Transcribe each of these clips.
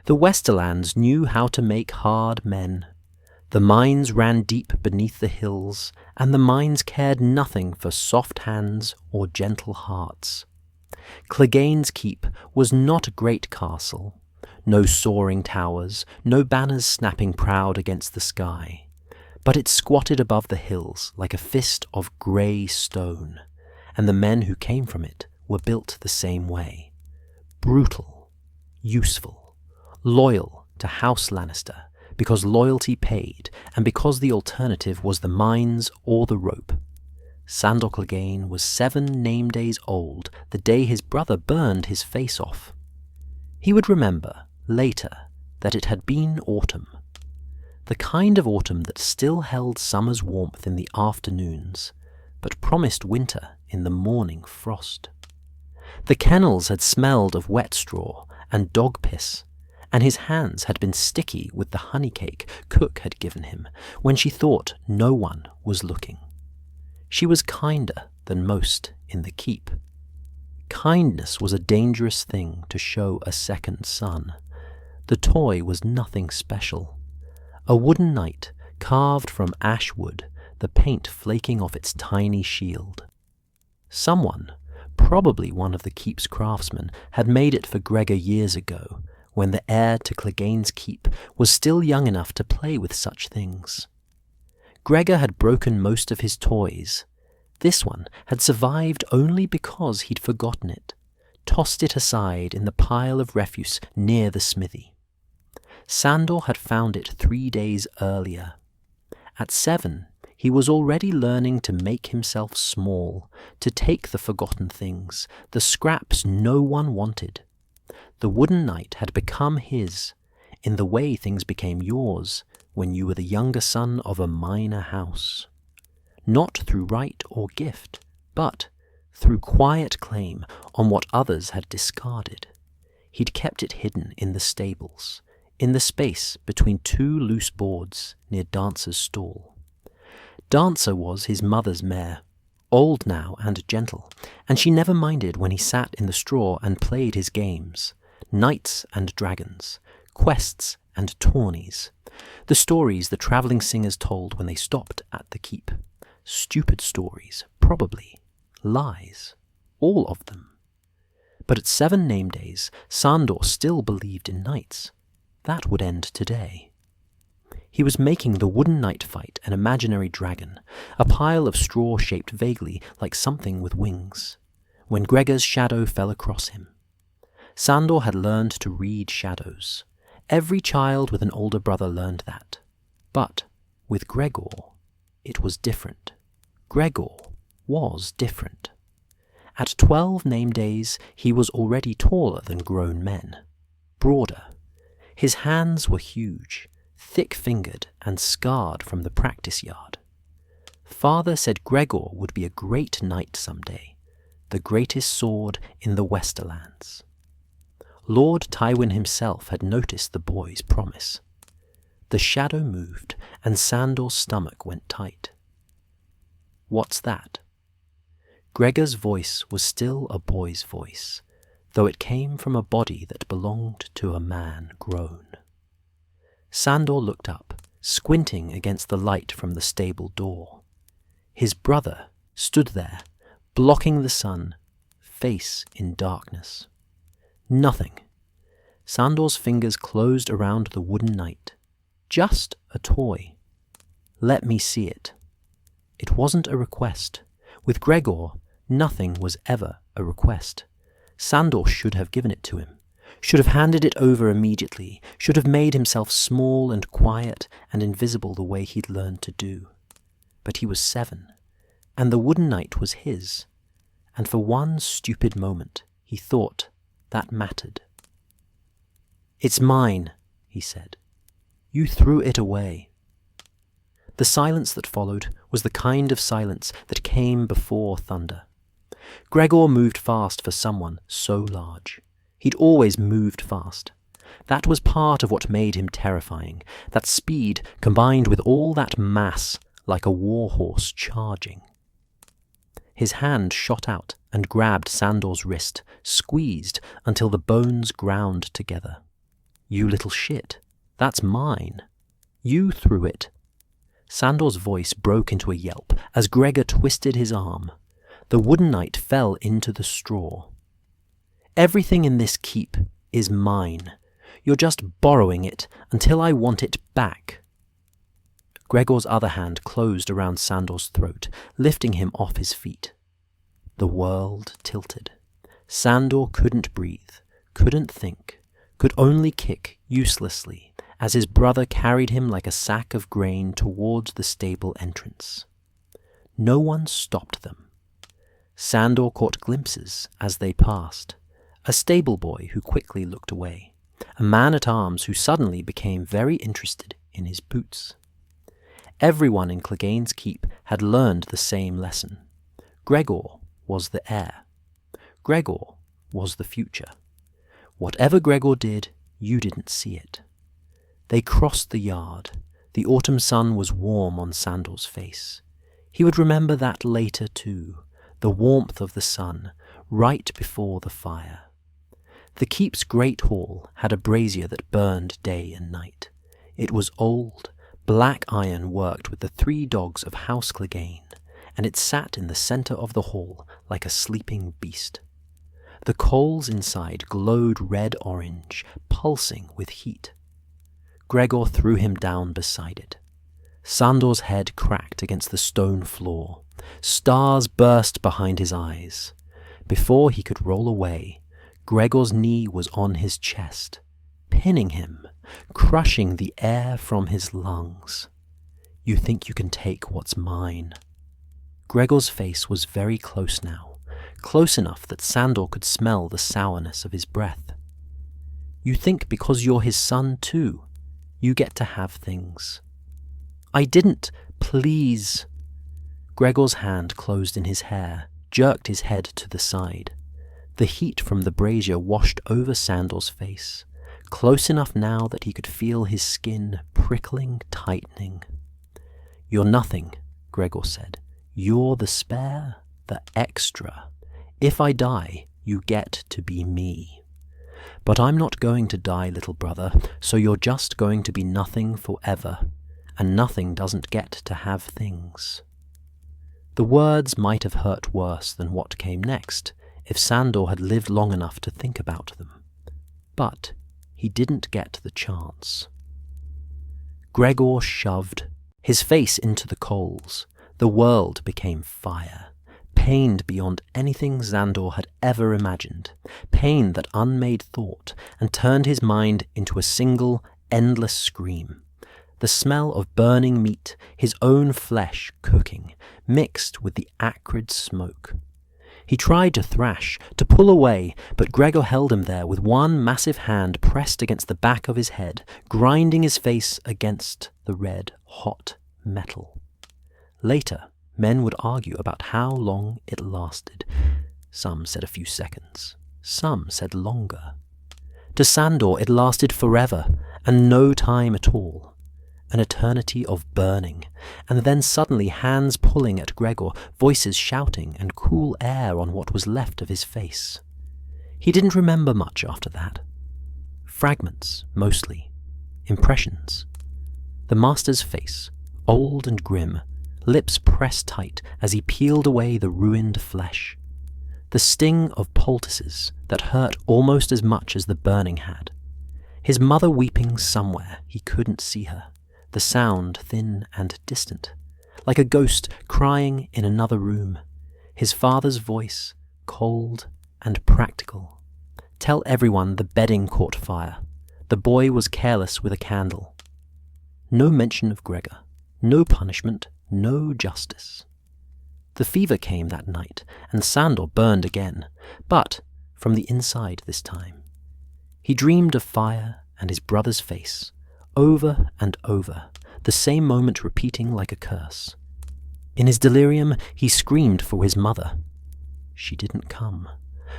The Westerlands knew how to make hard men. The mines ran deep beneath the hills, and the mines cared nothing for soft hands or gentle hearts. Clegane's keep was not a great castle. No soaring towers, no banners snapping proud against the sky. But it squatted above the hills like a fist of grey stone, and the men who came from it were built the same way. Brutal, useful, loyal to House Lannister, because loyalty paid, and because the alternative was the mines or the rope. Sandor Clegane was 7 name days old the day his brother burned his face off. He would remember, later, that it had been autumn. The kind of autumn that still held summer's warmth in the afternoons, but promised winter in the morning frost. The kennels had smelled of wet straw and dog piss, and his hands had been sticky with the honey cake cook had given him when she thought no one was looking. She was kinder than most in the keep. Kindness was a dangerous thing to show a second son. The toy was nothing special. A wooden knight carved from ash wood, the paint flaking off its tiny shield. Someone, probably one of the keep's craftsmen, had made it for Gregor years ago, when the heir to Clegane's keep was still young enough to play with such things. Gregor had broken most of his toys. This one had survived only because he'd forgotten it, tossed it aside in the pile of refuse near the smithy. Sandor had found it 3 days earlier. At 7, he was already learning to make himself small, to take the forgotten things, the scraps no one wanted. The wooden knight had become his, in the way things became yours when you were the younger son of a minor house. Not through right or gift, but through quiet claim on what others had discarded. He'd kept it hidden in the stables, in the space between 2 loose boards near Dancer's stall. Dancer was his mother's mare, old now and gentle, and she never minded when he sat in the straw and played his games, knights and dragons, quests and tourneys, the stories the travelling singers told when they stopped at the keep. Stupid stories, probably, lies, all of them. But at 7 name days, Sandor still believed in knights. That would end today. He was making the wooden knight fight an imaginary dragon, a pile of straw shaped vaguely like something with wings, when Gregor's shadow fell across him. Sandor had learned to read shadows. Every child with an older brother learned that. But with Gregor, it was different. Gregor was different. At 12 name days, he was already taller than grown men, broader. His hands were huge, thick-fingered and scarred from the practice yard. Father said Gregor would be a great knight someday, the greatest sword in the Westerlands. Lord Tywin himself had noticed the boy's promise. The shadow moved, and Sandor's stomach went tight. What's that? Gregor's voice was still a boy's voice, though it came from a body that belonged to a man grown. Sandor looked up, squinting against the light from the stable door. His brother stood there, blocking the sun, face in darkness. Nothing. Sandor's fingers closed around the wooden knight. Just a toy. Let me see it. It wasn't a request. With Gregor, nothing was ever a request. Sandor should have given it to him, should have handed it over immediately, should have made himself small and quiet and invisible the way he'd learned to do. But he was 7, and the wooden knight was his, and for one stupid moment he thought that mattered. "It's mine," he said. "You threw it away." The silence that followed was the kind of silence that came before thunder. Gregor moved fast for someone so large. He'd always moved fast. That was part of what made him terrifying, that speed combined with all that mass like a war horse charging. His hand shot out and grabbed Sandor's wrist, squeezed until the bones ground together. "You little shit. That's mine. You threw it." Sandor's voice broke into a yelp as Gregor twisted his arm. The wooden knight fell into the straw. "Everything in this keep is mine. You're just borrowing it until I want it back." Gregor's other hand closed around Sandor's throat, lifting him off his feet. The world tilted. Sandor couldn't breathe, couldn't think, could only kick uselessly as his brother carried him like a sack of grain towards the stable entrance. No one stopped them. Sandor caught glimpses as they passed. A stable boy who quickly looked away. A man-at-arms who suddenly became very interested in his boots. Everyone in Clegane's keep had learned the same lesson. Gregor was the heir. Gregor was the future. Whatever Gregor did, you didn't see it. They crossed the yard. The autumn sun was warm on Sandor's face. He would remember that later too, the warmth of the sun, right before the fire. The keep's great hall had a brazier that burned day and night. It was old, black iron worked with the 3 dogs of House Clegane, and it sat in the centre of the hall like a sleeping beast. The coals inside glowed red-orange, pulsing with heat. Gregor threw him down beside it. Sandor's head cracked against the stone floor. Stars burst behind his eyes. Before he could roll away, Gregor's knee was on his chest, pinning him, crushing the air from his lungs. "You think you can take what's mine." Gregor's face was very close now, close enough that Sandor could smell the sourness of his breath. "You think because you're his son too, you get to have things." "I didn't, please." Gregor's hand closed in his hair, jerked his head to the side. The heat from the brazier washed over Sandor's face, close enough now that he could feel his skin prickling, tightening. "You're nothing," Gregor said. "You're the spare, the extra. If I die, you get to be me. But I'm not going to die, little brother, so you're just going to be nothing forever, and nothing doesn't get to have things." The words might have hurt worse than what came next if Sandor had lived long enough to think about them. But he didn't get the chance. Gregor shoved his face into the coals. The world became fire. Pain beyond anything Sandor had ever imagined. Pain that unmade thought and turned his mind into a single, endless scream. The smell of burning meat, his own flesh cooking, mixed with the acrid smoke. He tried to thrash, to pull away, but Gregor held him there with one massive hand pressed against the back of his head, grinding his face against the red, hot metal. Later, men would argue about how long it lasted. Some said a few seconds. Some said longer. To Sandor it lasted forever, and no time at all. An eternity of burning, and then suddenly hands pulling at Gregor, voices shouting, and cool air on what was left of his face. He didn't remember much after that. Fragments, mostly. Impressions. The master's face, old and grim, lips pressed tight as he peeled away the ruined flesh. The sting of poultices that hurt almost as much as the burning had. His mother weeping somewhere, he couldn't see her. The sound thin and distant, like a ghost crying in another room. His father's voice, cold and practical. Tell everyone the bedding caught fire. The boy was careless with a candle. No mention of Gregor. No punishment, no justice. The fever came that night, and Sandor burned again, but from the inside this time. He dreamed of fire and his brother's face, over and over, the same moment repeating like a curse. In his delirium, he screamed for his mother. She didn't come.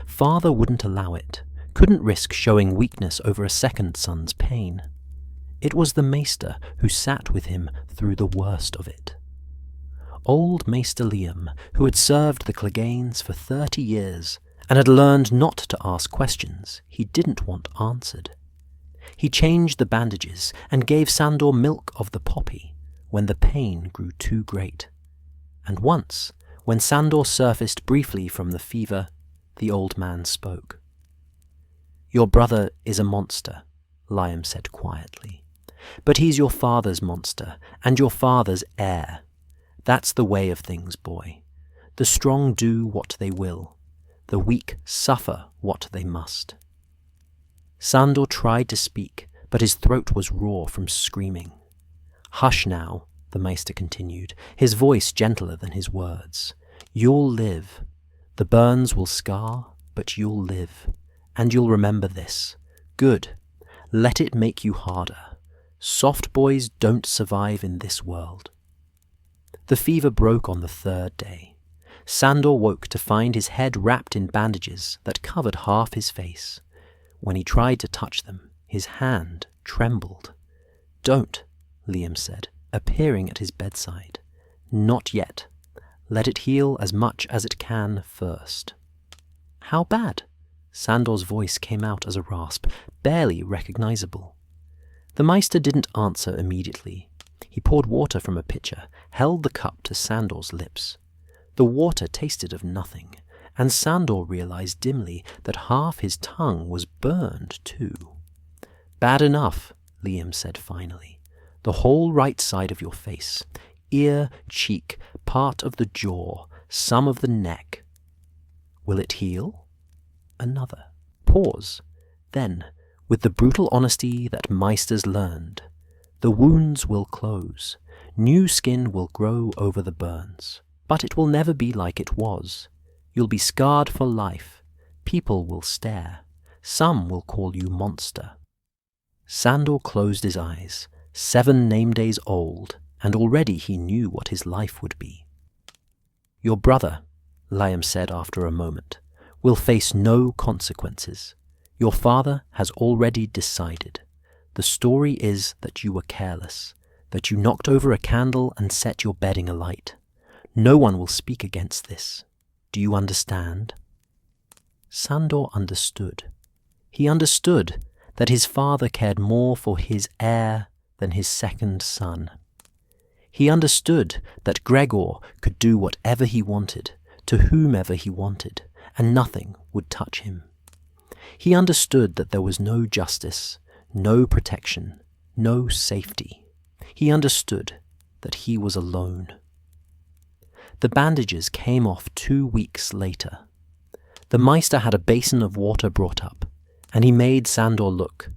Father wouldn't allow it, couldn't risk showing weakness over a second son's pain. It was the maester who sat with him through the worst of it. Old Maester Liam, who had served the Cleganes for 30 years and had learned not to ask questions he didn't want answered. He changed the bandages and gave Sandor milk of the poppy when the pain grew too great. And once, when Sandor surfaced briefly from the fever, the old man spoke. "Your brother is a monster," Liam said quietly. "But he's your father's monster, and your father's heir. That's the way of things, boy. The strong do what they will. The weak suffer what they must." Sandor tried to speak, but his throat was raw from screaming. "Hush now," the Maester continued, his voice gentler than his words. "You'll live. The burns will scar, but you'll live. And you'll remember this. Good. Let it make you harder. Soft boys don't survive in this world." The fever broke on the third day. Sandor woke to find his head wrapped in bandages that covered half his face. When he tried to touch them, his hand trembled. "Don't," Liam said, appearing at his bedside. "Not yet. Let it heal as much as it can first." "How bad?" Sandor's voice came out as a rasp, barely recognizable. The Maester didn't answer immediately. He poured water from a pitcher, held the cup to Sandor's lips. The water tasted of nothing, and Sandor realized dimly that half his tongue was burned too. "Bad enough," Liam said finally. "The whole right side of your face, ear, cheek, part of the jaw, some of the neck. Will it heal?" Another pause. Then, with the brutal honesty that Maesters learned, "The wounds will close. New skin will grow over the burns. But it will never be like it was. You'll be scarred for life. People will stare. Some will call you monster." Sandor closed his eyes, 7 name days old, and already he knew what his life would be. "Your brother," Liam said after a moment, "will face no consequences. Your father has already decided. The story is that you were careless, that you knocked over a candle and set your bedding alight. No one will speak against this. Do you understand?" Sandor understood. He understood that his father cared more for his heir than his second son. He understood that Gregor could do whatever he wanted, to whomever he wanted, and nothing would touch him. He understood that there was no justice, no protection, no safety. He understood that he was alone. The bandages came off 2 weeks later. The Maester had a basin of water brought up, and he made Sandor look.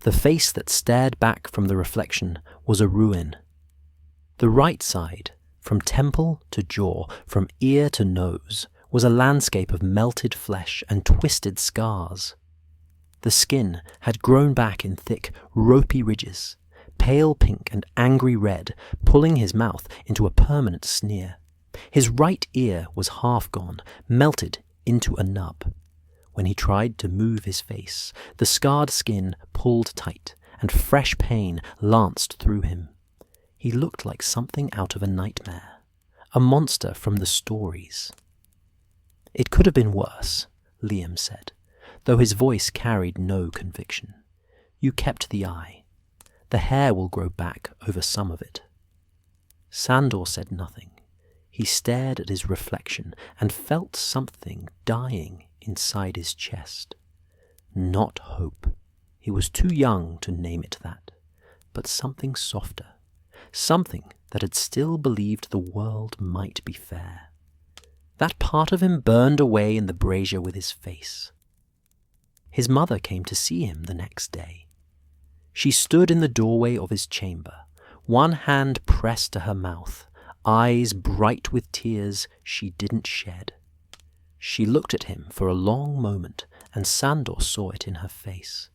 The face that stared back from the reflection was a ruin. The right side, from temple to jaw, from ear to nose, was a landscape of melted flesh and twisted scars. The skin had grown back in thick, ropey ridges, pale pink and angry red, pulling his mouth into a permanent sneer. His right ear was half gone, melted into a nub. When he tried to move his face, the scarred skin pulled tight, and fresh pain lanced through him. He looked like something out of a nightmare, a monster from the stories. "It could have been worse," Liam said, though his voice carried no conviction. "You kept the eye. The hair will grow back over some of it." Sandor said nothing. He stared at his reflection and felt something dying inside his chest. Not hope. He was too young to name it that, but something softer, something that had still believed the world might be fair. That part of him burned away in the brazier with his face. His mother came to see him the next day. She stood in the doorway of his chamber, one hand pressed to her mouth, eyes bright with tears she didn't shed. She looked at him for a long moment, and Sandor saw it in her face.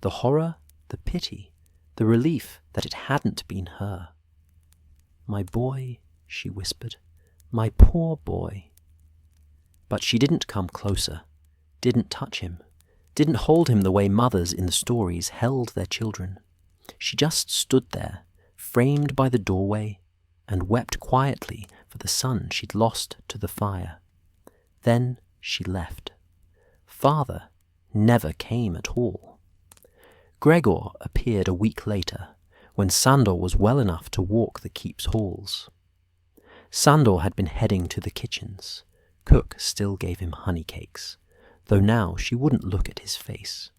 The horror, the pity, the relief that it hadn't been her. "My boy," she whispered, "my poor boy." But she didn't come closer, didn't touch him, didn't hold him the way mothers in the stories held their children. She just stood there, framed by the doorway, and wept quietly for the son she'd lost to the fire. Then she left. Father never came at all. Gregor appeared a week later, when Sandor was well enough to walk the keep's halls. Sandor had been heading to the kitchens. Cook still gave him honey cakes, though now she wouldn't look at his face,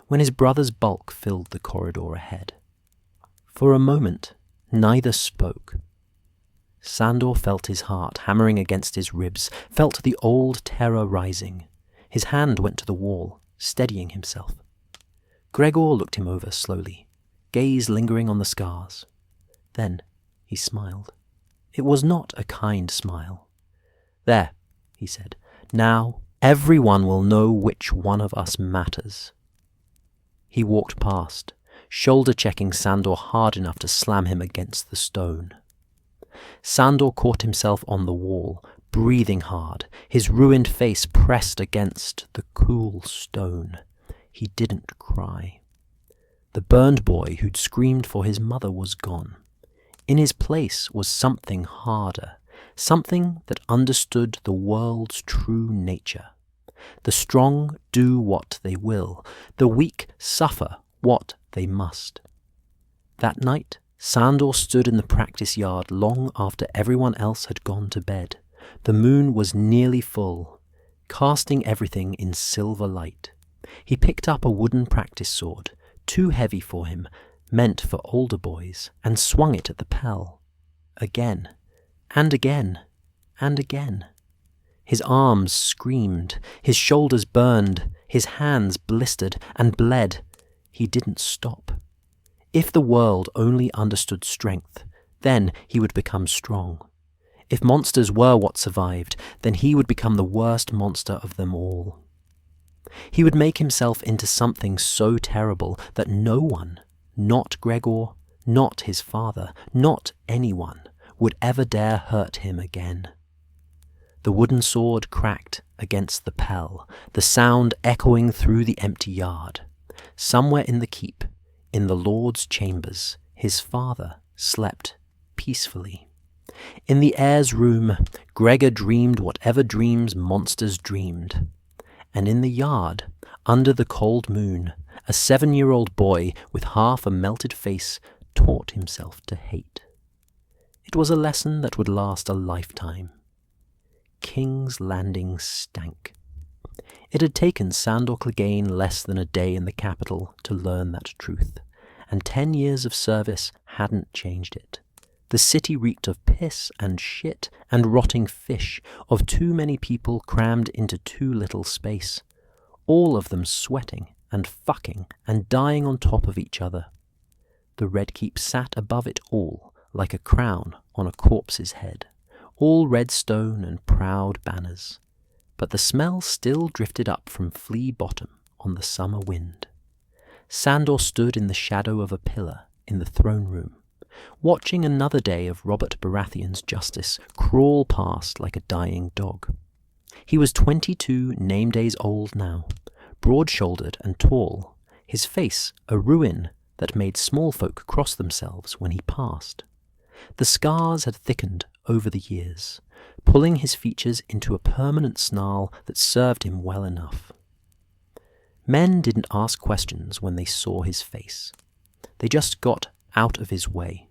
when his brother's bulk filled the corridor ahead. For a moment, neither spoke. Sandor felt his heart hammering against his ribs, felt the old terror rising. His hand went to the wall, steadying himself. Gregor looked him over slowly, gaze lingering on the scars. Then he smiled. It was not a kind smile. "There," he said. "Now everyone will know which one of us matters." He walked past, shoulder-checking Sandor hard enough to slam him against the stone. Sandor caught himself on the wall, breathing hard, his ruined face pressed against the cool stone. He didn't cry. The burned boy who'd screamed for his mother was gone. In his place was something harder, something that understood the world's true nature. The strong do what they will, the weak suffer what they must. That night, Sandor stood in the practice yard long after everyone else had gone to bed. The moon was nearly full, casting everything in silver light. He picked up a wooden practice sword, too heavy for him, meant for older boys, and swung it at the pell. Again, and again, and again. His arms screamed, his shoulders burned, his hands blistered and bled. He didn't stop. If the world only understood strength, then he would become strong. If monsters were what survived, then he would become the worst monster of them all. He would make himself into something so terrible that no one, not Gregor, not his father, not anyone, would ever dare hurt him again. The wooden sword cracked against the pell, the sound echoing through the empty yard. Somewhere in the keep, in the Lord's chambers, his father slept peacefully. In the heir's room, Gregor dreamed whatever dreams monsters dreamed. And in the yard, under the cold moon, a 7-year-old boy with half a melted face taught himself to hate. It was a lesson that would last a lifetime. King's Landing stank. It had taken Sandor Clegane less than a day in the capital to learn that truth, and 10 years of service hadn't changed it. The city reeked of piss and shit and rotting fish, of too many people crammed into too little space, all of them sweating and fucking and dying on top of each other. The Red Keep sat above it all like a crown on a corpse's head, all red stone and proud banners. But the smell still drifted up from Flea Bottom on the summer wind. Sandor stood in the shadow of a pillar in the throne room, watching another day of Robert Baratheon's justice crawl past like a dying dog. He was 22 name days old now, broad-shouldered and tall, his face a ruin that made small folk cross themselves when he passed. The scars had thickened over the years, pulling his features into a permanent snarl that served him well enough. Men didn't ask questions when they saw his face. They just got out of his way.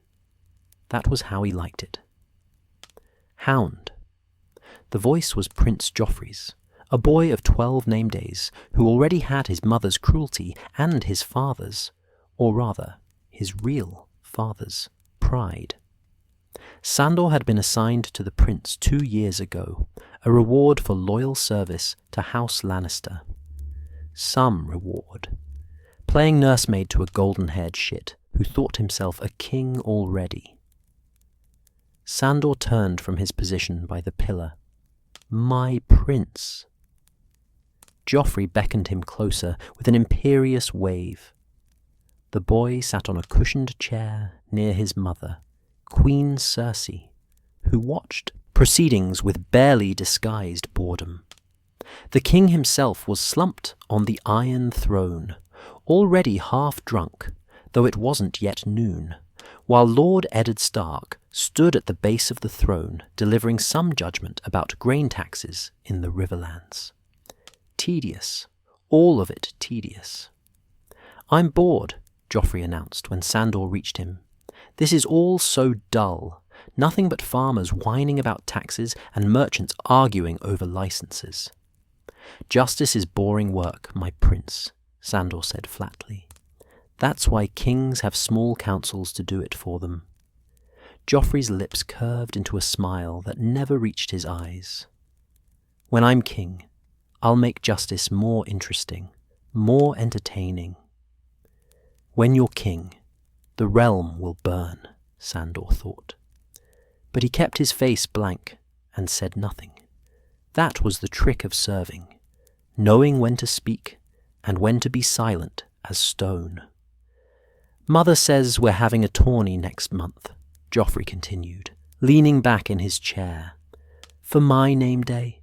That was how he liked it. Hound. The voice was Prince Joffrey's, a boy of 12 name days who already had his mother's cruelty and his father's, or rather, his real father's, pride. Sandor had been assigned to the prince 2 years ago, a reward for loyal service to House Lannister. Some reward. Playing nursemaid to a golden-haired shit who thought himself a king already. Sandor turned from his position by the pillar. My prince. Joffrey beckoned him closer with an imperious wave. The boy sat on a cushioned chair near his mother, Queen Cersei, who watched proceedings with barely disguised boredom. The king himself was slumped on the Iron Throne, already half drunk, though it wasn't yet noon, while Lord Eddard Stark stood at the base of the throne delivering some judgment about grain taxes in the Riverlands. Tedious, all of it tedious. "I'm bored," Joffrey announced when Sandor reached him. "This is all so dull. Nothing but farmers whining about taxes and merchants arguing over licenses." "Justice is boring work, my prince," Sandor said flatly. "That's why kings have small councils to do it for them." Joffrey's lips curved into a smile that never reached his eyes. "When I'm king, I'll make justice more interesting, more entertaining." "When you're king, the realm will burn," Sandor thought. But he kept his face blank and said nothing. That was the trick of serving, knowing when to speak and when to be silent as stone. "Mother says we're having a tourney next month," Joffrey continued, leaning back in his chair. "For my name day.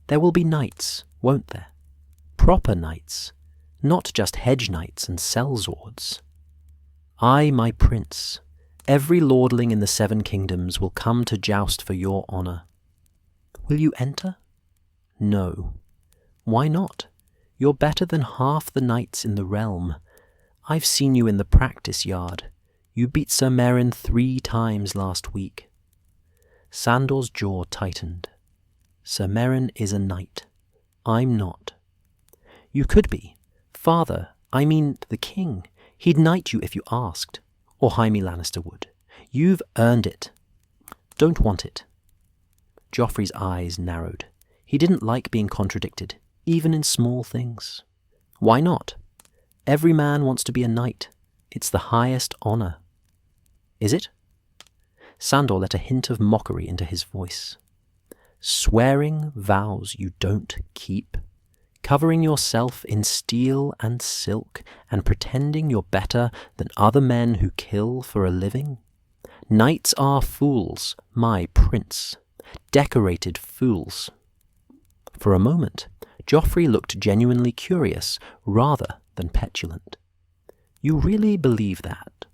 There will be knights, won't there? Proper knights, not just hedge knights and sellswords. I, my prince, every lordling in the 7 kingdoms will come to joust for your honour. Will you enter?" "No." "Why not? You're better than half the knights in the realm. I've seen you in the practice yard. You beat Sir Meryn 3 times last week." Sandor's jaw tightened. "Sir Meryn is a knight. I'm not." "You could be. Father, I mean the king. He'd knight you if you asked. Or Jaime Lannister would. You've earned it." "Don't want it." Joffrey's eyes narrowed. He didn't like being contradicted, even in small things. "Why not? Every man wants to be a knight. It's the highest honour." "Is it?" Sandor let a hint of mockery into his voice. "Swearing vows you don't keep, covering yourself in steel and silk, and pretending you're better than other men who kill for a living? Knights are fools, my prince. Decorated fools." For a moment, Joffrey looked genuinely curious rather than petulant. "You really believe that?"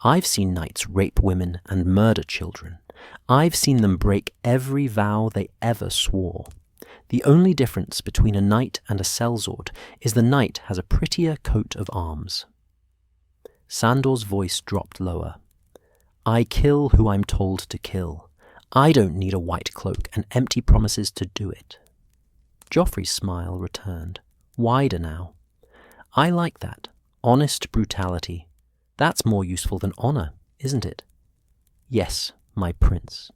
"I've seen knights rape women and murder children. I've seen them break every vow they ever swore. The only difference between a knight and a sellsword is the knight has a prettier coat of arms." Sandor's voice dropped lower. "I kill who I'm told to kill. I don't need a white cloak and empty promises to do it." Joffrey's smile returned, wider now. "I like that. Honest brutality. That's more useful than honour, isn't it?" "Yes, my prince."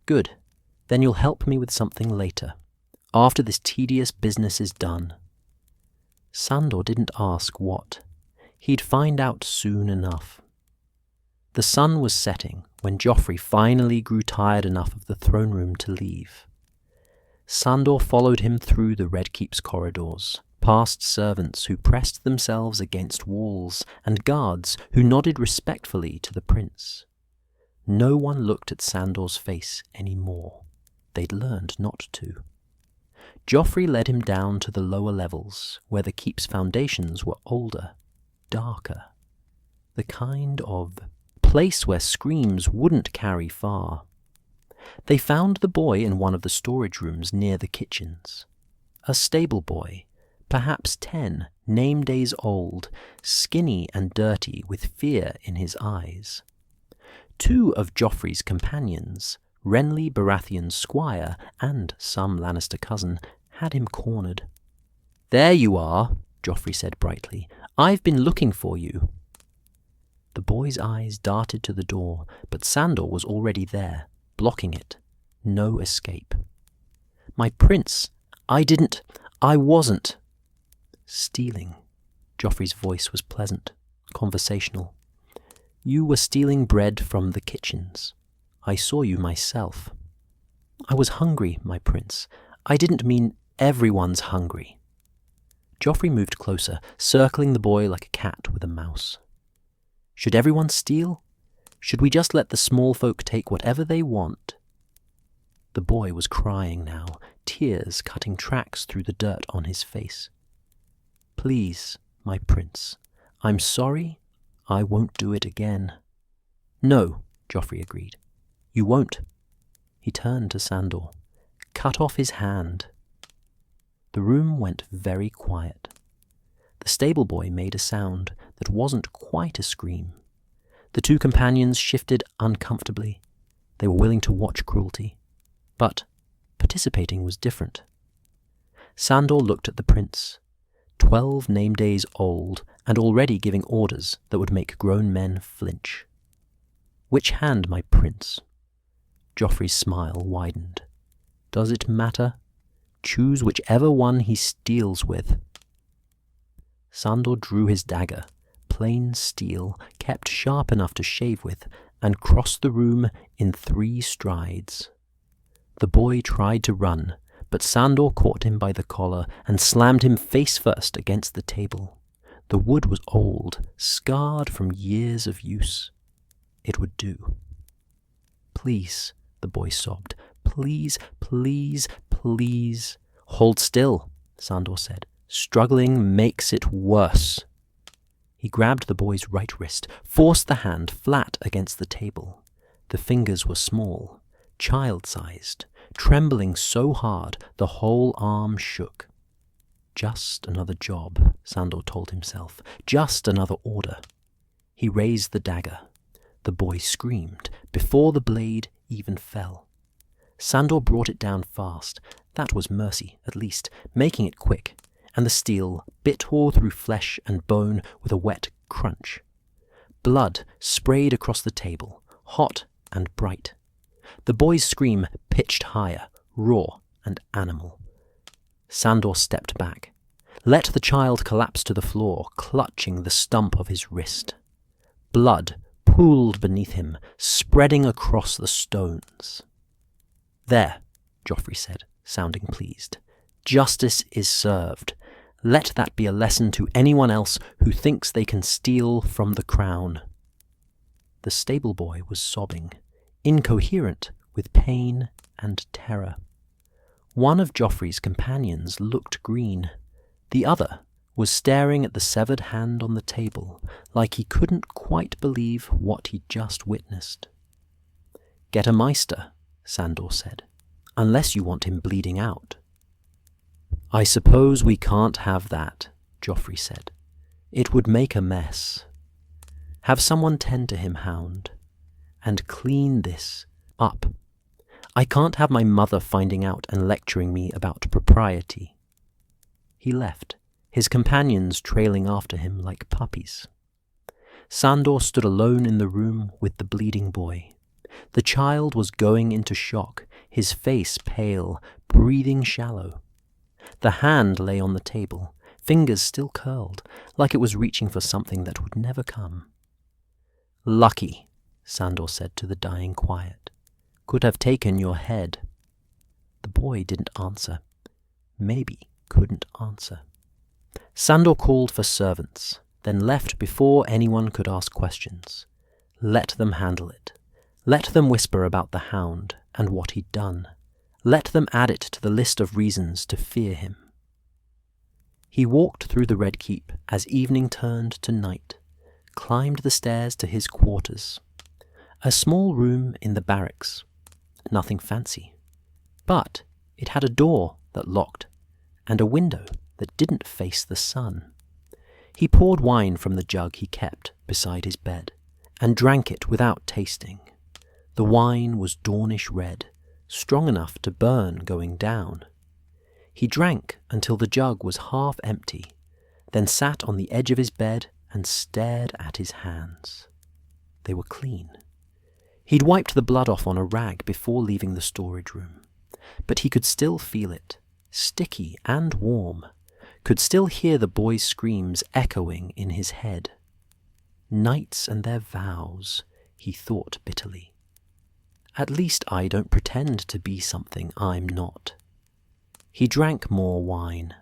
"Good. Then you'll help me with something later, after this tedious business is done." Sandor didn't ask what. He'd find out soon enough. The sun was setting when Joffrey finally grew tired enough of the throne room to leave. Sandor followed him through the Red Keep's corridors, past servants who pressed themselves against walls and guards who nodded respectfully to the prince. No one looked at Sandor's face any more. They'd learned not to. Joffrey led him down to the lower levels, where the keep's foundations were older, darker. The kind of place where screams wouldn't carry far. They found the boy in one of the storage rooms near the kitchens. A stable boy, perhaps 10, name days old, skinny and dirty with fear in his eyes. 2 of Joffrey's companions, Renly Baratheon's squire and some Lannister cousin, had him cornered. "There you are," Joffrey said brightly. "I've been looking for you." The boy's eyes darted to the door, but Sandor was already there, blocking it. No escape. "My prince, I wasn't." "Stealing." Joffrey's voice was pleasant, conversational. "You were stealing bread from the kitchens. I saw you myself." "I was hungry, my prince. I didn't mean everyone's hungry." Joffrey moved closer, circling the boy like a cat with a mouse. "Should everyone steal? Should we just let the small folk take whatever they want?" The boy was crying now, tears cutting tracks through the dirt on his face. "Please, my prince, I'm sorry. I won't do it again." "No," Joffrey agreed. "You won't." He turned to Sandor. "Cut off his hand." The room went very quiet. The stable boy made a sound that wasn't quite a scream. The two companions shifted uncomfortably. They were willing to watch cruelty, but participating was different. Sandor looked at the prince, 12 name days old and already giving orders that would make grown men flinch. "Which hand, my prince?" Joffrey's smile widened. "Does it matter? Choose whichever one he steals with." Sandor drew his dagger, plain steel, kept sharp enough to shave with, and crossed the room in 3 strides. The boy tried to run, but Sandor caught him by the collar and slammed him face first against the table. The wood was old, scarred from years of use. It would do. "Please," the boy sobbed. "Please, please, please." "Hold still," Sandor said. "Struggling makes it worse." He grabbed the boy's right wrist, forced the hand flat against the table. The fingers were small, child-sized, trembling so hard the whole arm shook. Just another job, Sandor told himself. Just another order. He raised the dagger. The boy screamed before the blade even fell. Sandor brought it down fast. That was mercy, at least, making it quick, and the steel bit-tore through flesh and bone with a wet crunch. Blood sprayed across the table, hot and bright. The boy's scream pitched higher, raw and animal. Sandor stepped back, let the child collapse to the floor, clutching the stump of his wrist. Blood pooled beneath him, spreading across the stones. "There," Joffrey said, sounding pleased. "Justice is served. Let that be a lesson to anyone else who thinks they can steal from the crown." The stable boy was sobbing, incoherent with pain and terror. One of Joffrey's companions looked green. The other was staring at the severed hand on the table, like he couldn't quite believe what he'd just witnessed. "Get a maester," Sandor said, "unless you want him bleeding out." "I suppose we can't have that," Joffrey said. "It would make a mess. Have someone tend to him, Hound, and clean this up. I can't have my mother finding out and lecturing me about propriety." He left, his companions trailing after him like puppies. Sandor stood alone in the room with the bleeding boy. The child was going into shock, his face pale, breathing shallow. The hand lay on the table, fingers still curled, like it was reaching for something that would never come. "Lucky," Sandor said to the dying quiet. "Could have taken your head." The boy didn't answer. Maybe couldn't answer. Sandor called for servants, then left before anyone could ask questions. Let them handle it. Let them whisper about the Hound and what he'd done. Let them add it to the list of reasons to fear him. He walked through the Red Keep as evening turned to night, climbed the stairs to his quarters. A small room in the barracks. Nothing fancy. But it had a door that locked, and a window that didn't face the sun. He poured wine from the jug he kept beside his bed, and drank it without tasting. The wine was Dornish red, strong enough to burn going down. He drank until the jug was half empty, then sat on the edge of his bed and stared at his hands. They were clean. He'd wiped the blood off on a rag before leaving the storage room, but he could still feel it, sticky and warm, could still hear the boy's screams echoing in his head. Knights and their vows, he thought bitterly. At least I don't pretend to be something I'm not. He drank more wine.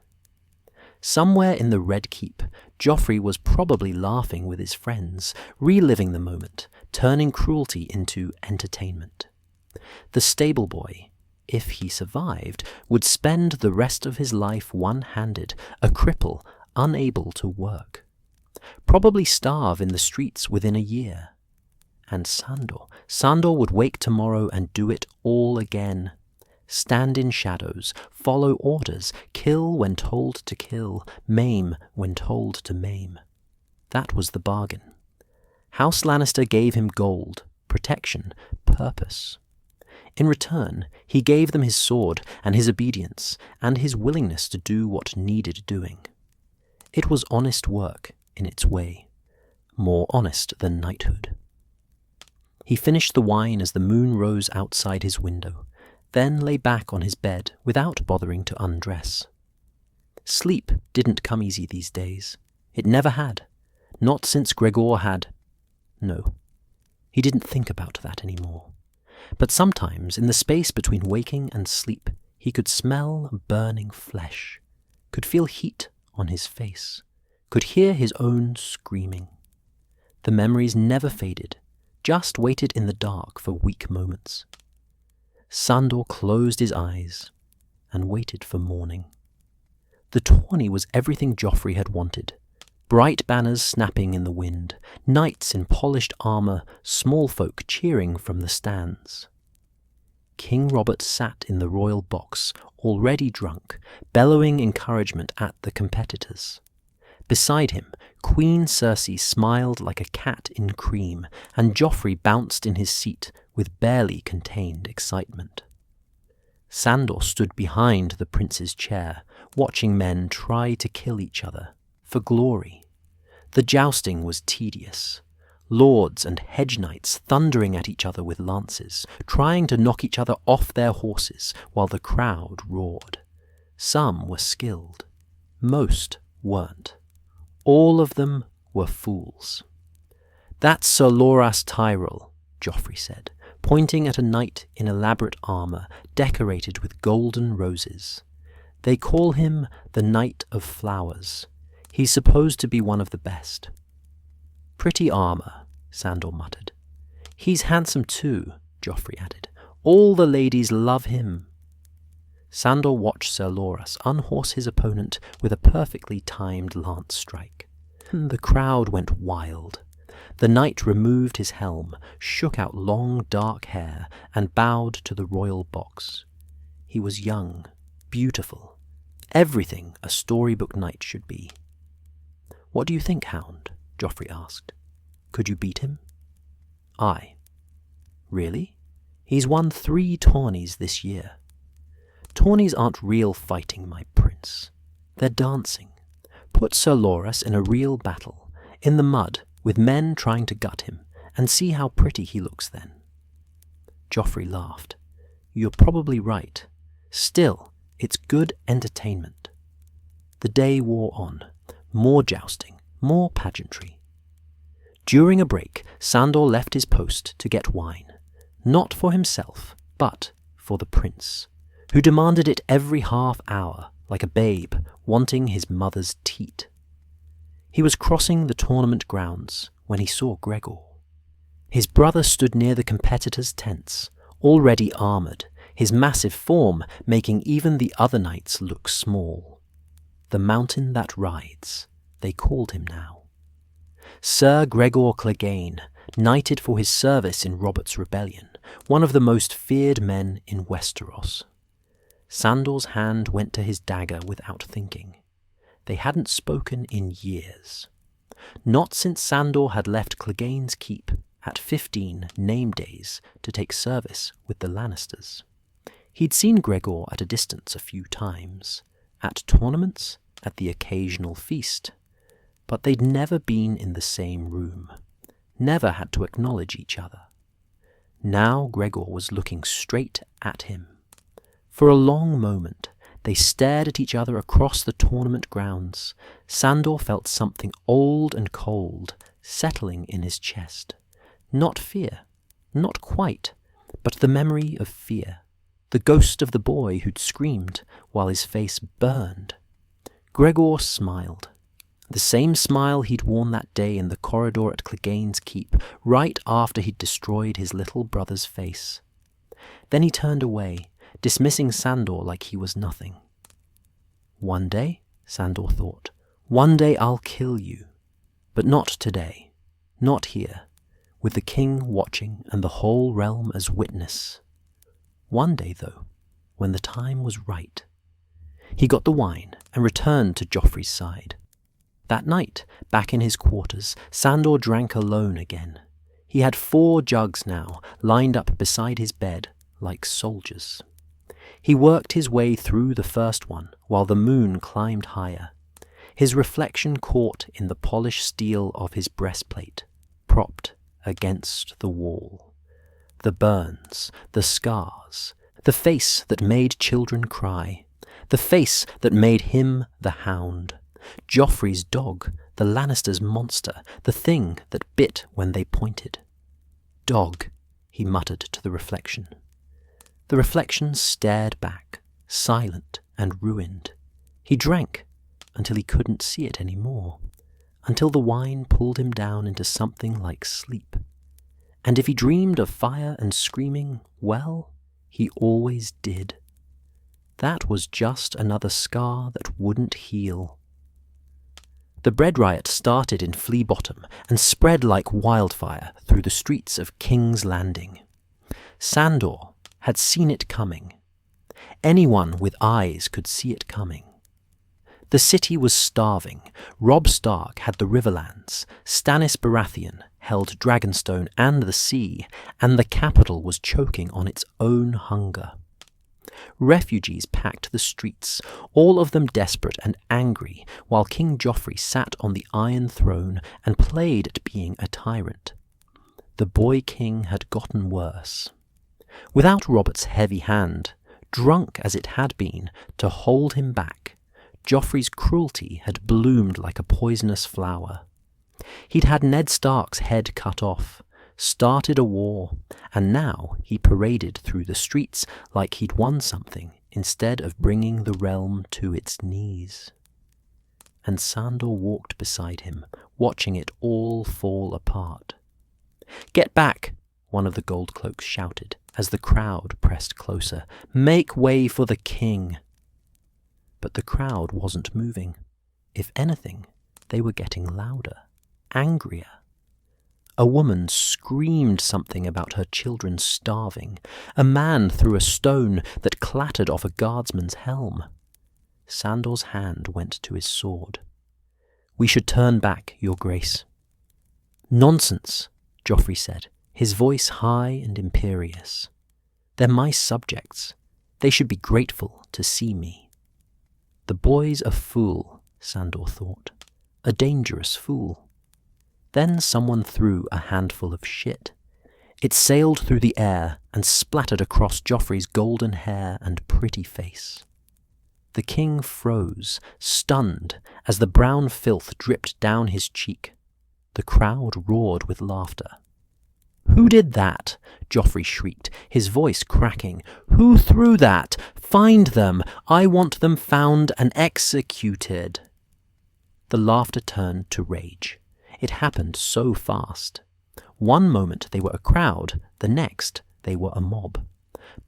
Somewhere in the Red Keep, Joffrey was probably laughing with his friends, reliving the moment, turning cruelty into entertainment. The stable boy, if he survived, would spend the rest of his life one-handed, a cripple, unable to work. Probably starve in the streets within a year. And Sandor would wake tomorrow and do it all again. stand in shadows, follow orders, kill when told to kill, maim when told to maim. That was the bargain. House Lannister gave him gold, protection, purpose. In return, he gave them his sword and his obedience and his willingness to do what needed doing. It was honest work in its way, more honest than knighthood. He finished the wine as the moon rose outside his window, then lay back on his bed without bothering to undress. Sleep didn't come easy these days. It never had, not since Gregor had... No, he didn't think about that anymore. But sometimes, in the space between waking and sleep, he could smell burning flesh, could feel heat on his face, could hear his own screaming. The memories never faded, just waited in the dark for weak moments. Sandor closed his eyes and waited for morning. The tourney was everything Joffrey had wanted. Bright banners snapping in the wind, knights in polished armour, small folk cheering from the stands. King Robert sat in the royal box, already drunk, bellowing encouragement at the competitors. Beside him, Queen Cersei smiled like a cat in cream, and Joffrey bounced in his seat with barely contained excitement. Sandor stood behind the prince's chair, watching men try to kill each other, for glory. The jousting was tedious. Lords and hedge knights thundering at each other with lances, trying to knock each other off their horses while the crowd roared. Some were skilled. Most weren't. All of them were fools. "That's Sir Loras Tyrell," Joffrey said, pointing at a knight in elaborate armour decorated with golden roses. "They call him the Knight of Flowers. He's supposed to be one of the best." "Pretty armour," Sandor muttered. "He's handsome too," Joffrey added. "All the ladies love him." Sandor watched Sir Loras unhorse his opponent with a perfectly timed lance strike. The crowd went wild. The knight removed his helm, shook out long dark hair, and bowed to the royal box. He was young, beautiful, everything a storybook knight should be. "What do you think, Hound?" Joffrey asked. "Could you beat him?" "Aye." "Really? He's won 3 tourneys this year." "Tourneys aren't real fighting, my prince. They're dancing. Put Sir Loras in a real battle, in the mud, with men trying to gut him, and see how pretty he looks then." Joffrey laughed. "You're probably right. Still, it's good entertainment." The day wore on. More jousting, more pageantry. During a break, Sandor left his post to get wine, not for himself, but for the prince, who demanded it every half hour, like a babe wanting his mother's teat. He was crossing the tournament grounds when he saw Gregor. His brother stood near the competitors' tents, already armoured, his massive form making even the other knights look small. The mountain that rides, they called him now. Sir Gregor Clegane, knighted for his service in Robert's rebellion, one of the most feared men in Westeros. Sandor's hand went to his dagger without thinking. They hadn't spoken in years. Not since Sandor had left Clegane's keep at 15 name days to take service with the Lannisters. He'd seen Gregor at a distance a few times, at tournaments, at the occasional feast, but they'd never been in the same room, never had to acknowledge each other. Now Gregor was looking straight at him. For a long moment, they stared at each other across the tournament grounds. Sandor felt something old and cold settling in his chest. Not fear, not quite, but the memory of fear, the ghost of the boy who'd screamed while his face burned. Gregor smiled, the same smile he'd worn that day in the corridor at Clegane's keep, right after he'd destroyed his little brother's face. Then he turned away, dismissing Sandor like he was nothing. "One day," Sandor thought, "one day I'll kill you. But not today, not here, with the king watching and the whole realm as witness. One day, though, when the time was right. He got the wine and returned to Joffrey's side. That night, back in his quarters, Sandor drank alone again. He had 4 jugs now, lined up beside his bed like soldiers. He worked his way through the first one while the moon climbed higher. His reflection caught in the polished steel of his breastplate, propped against the wall. The burns, the scars, the face that made children cry, the face that made him the Hound, Joffrey's dog, the Lannisters' monster, the thing that bit when they pointed. Dog, he muttered to the reflection. The reflection stared back, silent and ruined. He drank until he couldn't see it any more, until the wine pulled him down into something like sleep. And if he dreamed of fire and screaming, well, he always did. That was just another scar that wouldn't heal. The bread riot started in Flea Bottom and spread like wildfire through the streets of King's Landing. Sandor had seen it coming. Anyone with eyes could see it coming. The city was starving. Robb Stark had the Riverlands, Stannis Baratheon held Dragonstone and the sea, and the capital was choking on its own hunger. Refugees packed the streets, all of them desperate and angry, while King Joffrey sat on the Iron Throne and played at being a tyrant. The boy king had gotten worse. Without Robert's heavy hand, drunk as it had been, to hold him back, Joffrey's cruelty had bloomed like a poisonous flower. He'd had Ned Stark's head cut off, started a war, and now he paraded through the streets like he'd won something instead of bringing the realm to its knees. And Sandor walked beside him, watching it all fall apart. "Get back!" one of the Goldcloaks shouted as the crowd pressed closer. "Make way for the king!" But the crowd wasn't moving. If anything, they were getting louder, angrier. A woman screamed something about her children starving. A man threw a stone that clattered off a guardsman's helm. Sandor's hand went to his sword. "We should turn back, Your Grace." "Nonsense," Joffrey said, his voice high and imperious. "They're my subjects. They should be grateful to see me." The boy's a fool, Sandor thought. A dangerous fool. Then someone threw a handful of shit. It sailed through the air and splattered across Joffrey's golden hair and pretty face. The king froze, stunned, as the brown filth dripped down his cheek. The crowd roared with laughter. "Who did that?" Joffrey shrieked, his voice cracking. "Who threw that? Find them! I want them found and executed!" The laughter turned to rage. It happened so fast. One moment they were a crowd, the next they were a mob.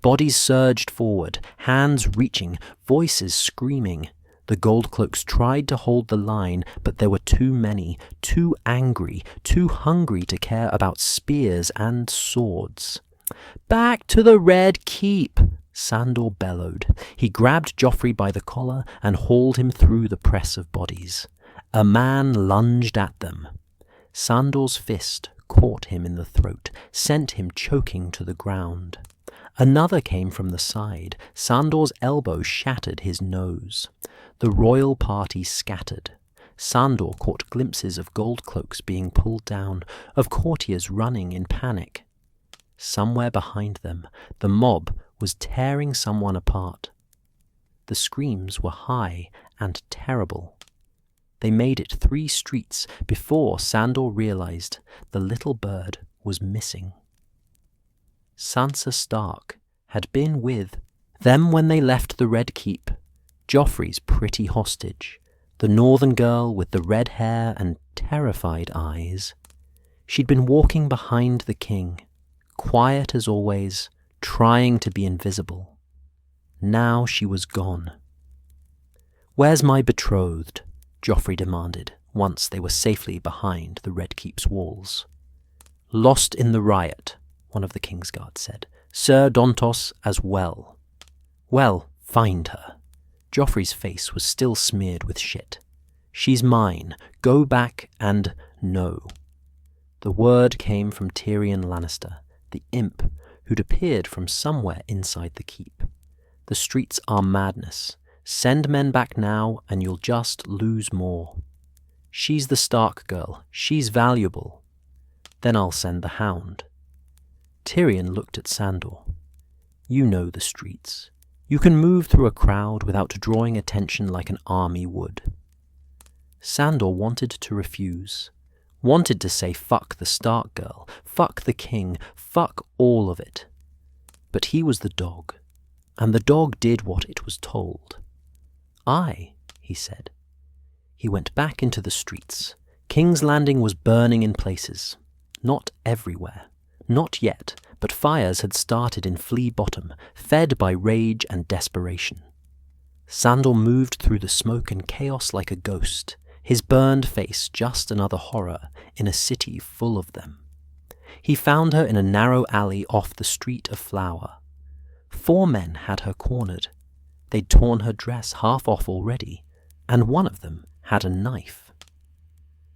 Bodies surged forward, hands reaching, voices screaming. The Goldcloaks tried to hold the line, but there were too many, too angry, too hungry to care about spears and swords. "Back to the Red Keep!" Sandor bellowed. He grabbed Joffrey by the collar and hauled him through the press of bodies. A man lunged at them. Sandor's fist caught him in the throat, sent him choking to the ground. Another came from the side. Sandor's elbow shattered his nose. The royal party scattered. Sandor caught glimpses of Goldcloaks being pulled down, of courtiers running in panic. Somewhere behind them, the mob was tearing someone apart. The screams were high and terrible. They made it 3 streets before Sandor realized the little bird was missing. Sansa Stark had been with them when they left the Red Keep, Joffrey's pretty hostage, the northern girl with the red hair and terrified eyes. She'd been walking behind the king, quiet as always, trying to be invisible. Now she was gone. "Where's my betrothed?" Joffrey demanded, once they were safely behind the Red Keep's walls. "Lost in the riot," one of the Kingsguard said. "Sir Dontos as well." Well, find her. Joffrey's face was still smeared with shit. She's mine. Go back and no. The word came from Tyrion Lannister, the imp who'd appeared from somewhere inside the keep. The streets are madness. Send men back now and you'll just lose more. She's the Stark girl. She's valuable. Then I'll send the Hound. Tyrion looked at Sandor. You know the streets. You can move through a crowd without drawing attention like an army would. Sandor wanted to refuse. Wanted to say fuck the Stark girl, fuck the king, fuck all of it. But he was the dog, and the dog did what it was told. Aye, he said. He went back into the streets. King's Landing was burning in places. Not everywhere. Not yet, but fires had started in Flea Bottom, fed by rage and desperation. Sandor moved through the smoke and chaos like a ghost, his burned face just another horror in a city full of them. He found her in a narrow alley off the Street of Flower. 4 men had her cornered. They'd torn her dress half off already, and one of them had a knife.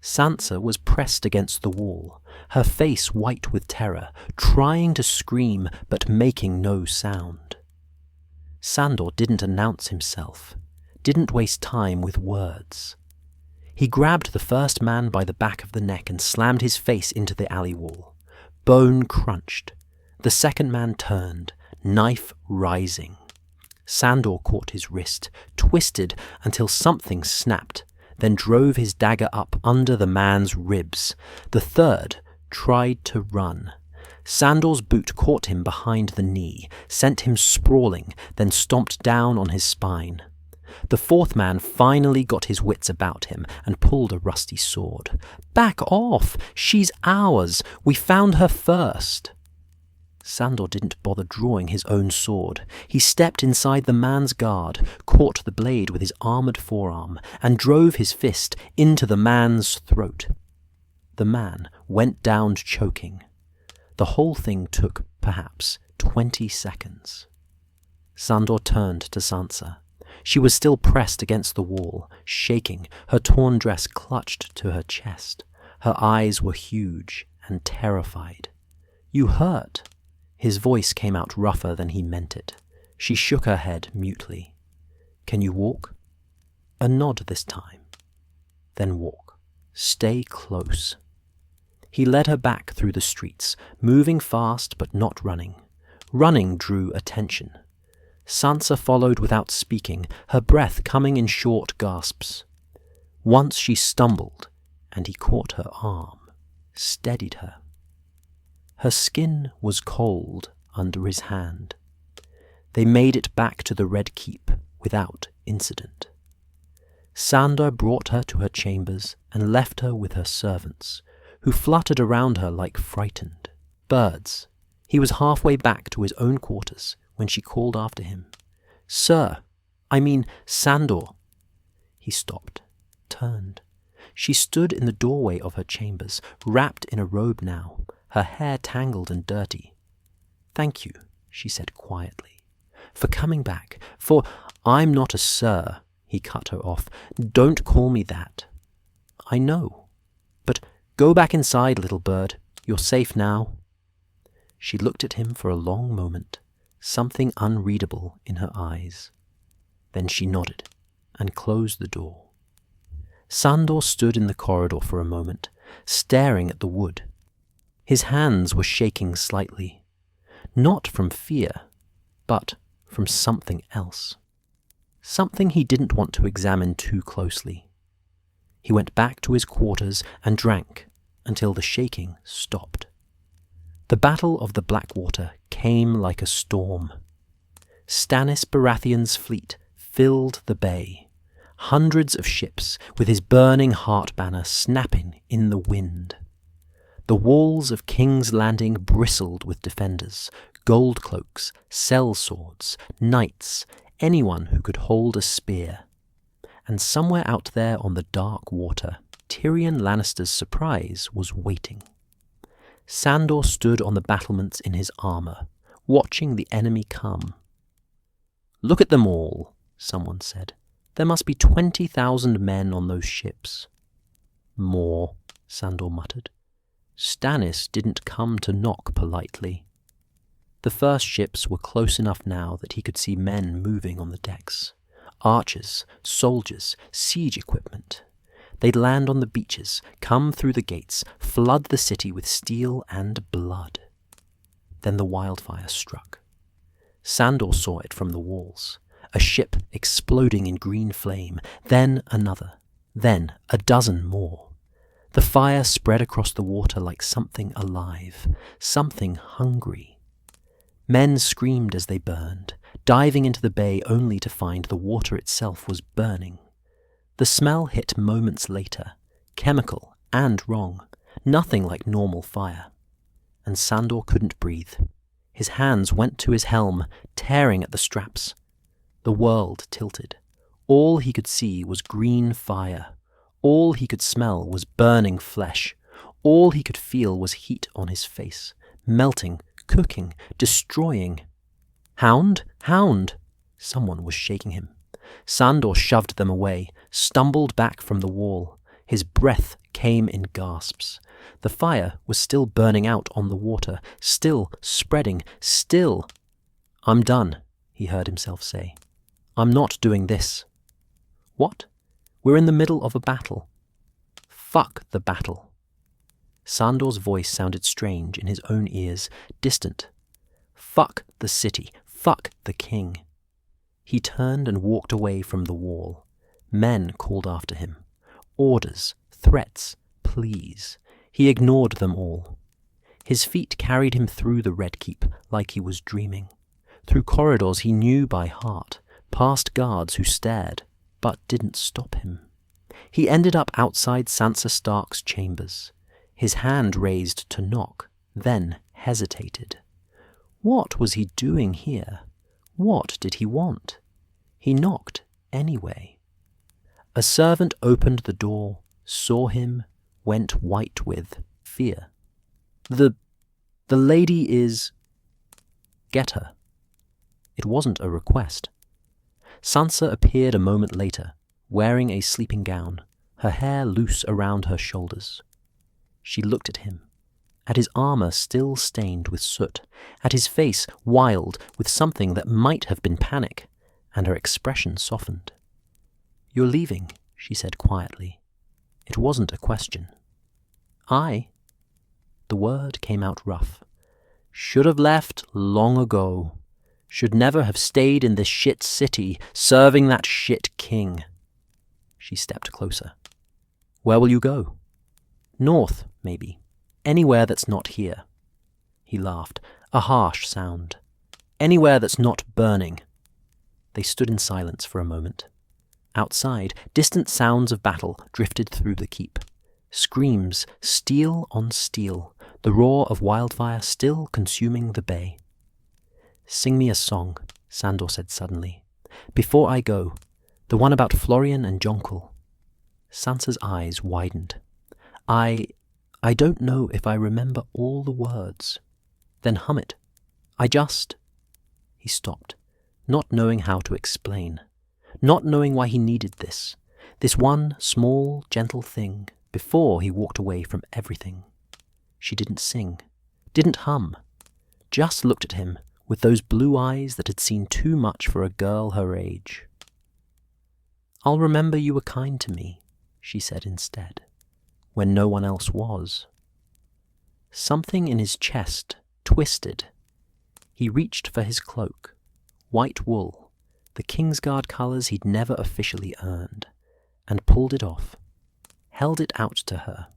Sansa was pressed against the wall, her face white with terror, trying to scream but making no sound. Sandor didn't announce himself, didn't waste time with words. He grabbed the first man by the back of the neck and slammed his face into the alley wall. Bone crunched. The second man turned, knife rising. Sandor caught his wrist, twisted until something snapped, then drove his dagger up under the man's ribs. The third tried to run. Sandor's boot caught him behind the knee, sent him sprawling, then stomped down on his spine. The fourth man finally got his wits about him and pulled a rusty sword. Back off! She's ours! We found her first! Sandor didn't bother drawing his own sword. He stepped inside the man's guard, caught the blade with his armoured forearm, and drove his fist into the man's throat. The man went down choking. The whole thing took, perhaps, 20 seconds. Sandor turned to Sansa. She was still pressed against the wall, shaking, her torn dress clutched to her chest. Her eyes were huge and terrified. You hurt. His voice came out rougher than he meant it. She shook her head mutely. Can you walk? A nod this time. Then walk. Stay close. He led her back through the streets, moving fast but not running. Running drew attention. Sansa followed without speaking, her breath coming in short gasps. Once she stumbled, and he caught her arm, steadied her. Her skin was cold under his hand. They made it back to the Red Keep without incident. Sandor brought her to her chambers and left her with her servants, who fluttered around her like frightened birds. He was halfway back to his own quarters when she called after him. Sir, I mean Sandor. He stopped, turned. She stood in the doorway of her chambers, wrapped in a robe now, her hair tangled and dirty. Thank you, she said quietly, for coming back, for I'm not a sir, he cut her off. Don't call me that. I know, but go back inside, little bird. You're safe now. She looked at him for a long moment, something unreadable in her eyes. Then she nodded and closed the door. Sandor stood in the corridor for a moment, staring at the wood. His hands were shaking slightly, not from fear, but from something else. Something he didn't want to examine too closely. He went back to his quarters and drank until the shaking stopped. The Battle of the Blackwater came like a storm. Stannis Baratheon's fleet filled the bay, hundreds of ships with his burning heart banner snapping in the wind. The walls of King's Landing bristled with defenders, gold cloaks, sellswords, knights, anyone who could hold a spear. And somewhere out there on the dark water, Tyrion Lannister's surprise was waiting. Sandor stood on the battlements in his armour, watching the enemy come. "Look at them all," someone said. "There must be 20,000 men on those ships." "More," Sandor muttered. Stannis didn't come to knock politely. The first ships were close enough now that he could see men moving on the decks. Archers, soldiers, siege equipment. They'd land on the beaches, come through the gates, flood the city with steel and blood. Then the wildfire struck. Sandor saw it from the walls, a ship exploding in green flame, then another, then a dozen more. The fire spread across the water like something alive, something hungry. Men screamed as they burned, diving into the bay only to find the water itself was burning. The smell hit moments later, chemical and wrong, nothing like normal fire. And Sandor couldn't breathe. His hands went to his helm, tearing at the straps. The world tilted. All he could see was green fire. All he could smell was burning flesh. All he could feel was heat on his face, melting, cooking, destroying. "Hound! Hound!" Someone was shaking him. Sandor shoved them away, stumbled back from the wall. His breath came in gasps. The fire was still burning out on the water, still spreading, still. "I'm done," he heard himself say. "I'm not doing this." "What? We're in the middle of a battle." "Fuck the battle." Sandor's voice sounded strange in his own ears, distant. "Fuck the city. Fuck the king." He turned and walked away from the wall. Men called after him. Orders, threats, pleas. He ignored them all. His feet carried him through the Red Keep like he was dreaming. Through corridors he knew by heart, past guards who stared, but didn't stop him. He ended up outside Sansa Stark's chambers. His hand raised to knock, then hesitated. What was he doing here? What did he want? He knocked anyway. A servant opened the door, saw him, went white with fear. The lady is... Get her." It wasn't a request. Sansa appeared a moment later, wearing a sleeping gown, her hair loose around her shoulders. She looked at him, at his armor still stained with soot, at his face wild with something that might have been panic, and her expression softened. "You're leaving," she said quietly. It wasn't a question. "I," the word came out rough, "should have left long ago. Should never have stayed in this shit city, serving that shit king." She stepped closer. "Where will you go?" "North, maybe. Anywhere that's not here." He laughed, a harsh sound. "Anywhere that's not burning." They stood in silence for a moment. Outside, distant sounds of battle drifted through the keep. Screams, steel on steel, the roar of wildfire still consuming the bay. "Sing me a song," Sandor said suddenly. "Before I go, the one about Florian and Jonquil." Sansa's eyes widened. I don't know if I remember all the words." "Then hum it." He stopped, not knowing how to explain, not knowing why he needed this one small, gentle thing, before he walked away from everything. She didn't sing, didn't hum, just looked at him with those blue eyes that had seen too much for a girl her age. "I'll remember you were kind to me," she said instead, "when no one else was." Something in his chest twisted. He reached for his cloak, white wool, the Kingsguard colours he'd never officially earned, and pulled it off, held it out to her.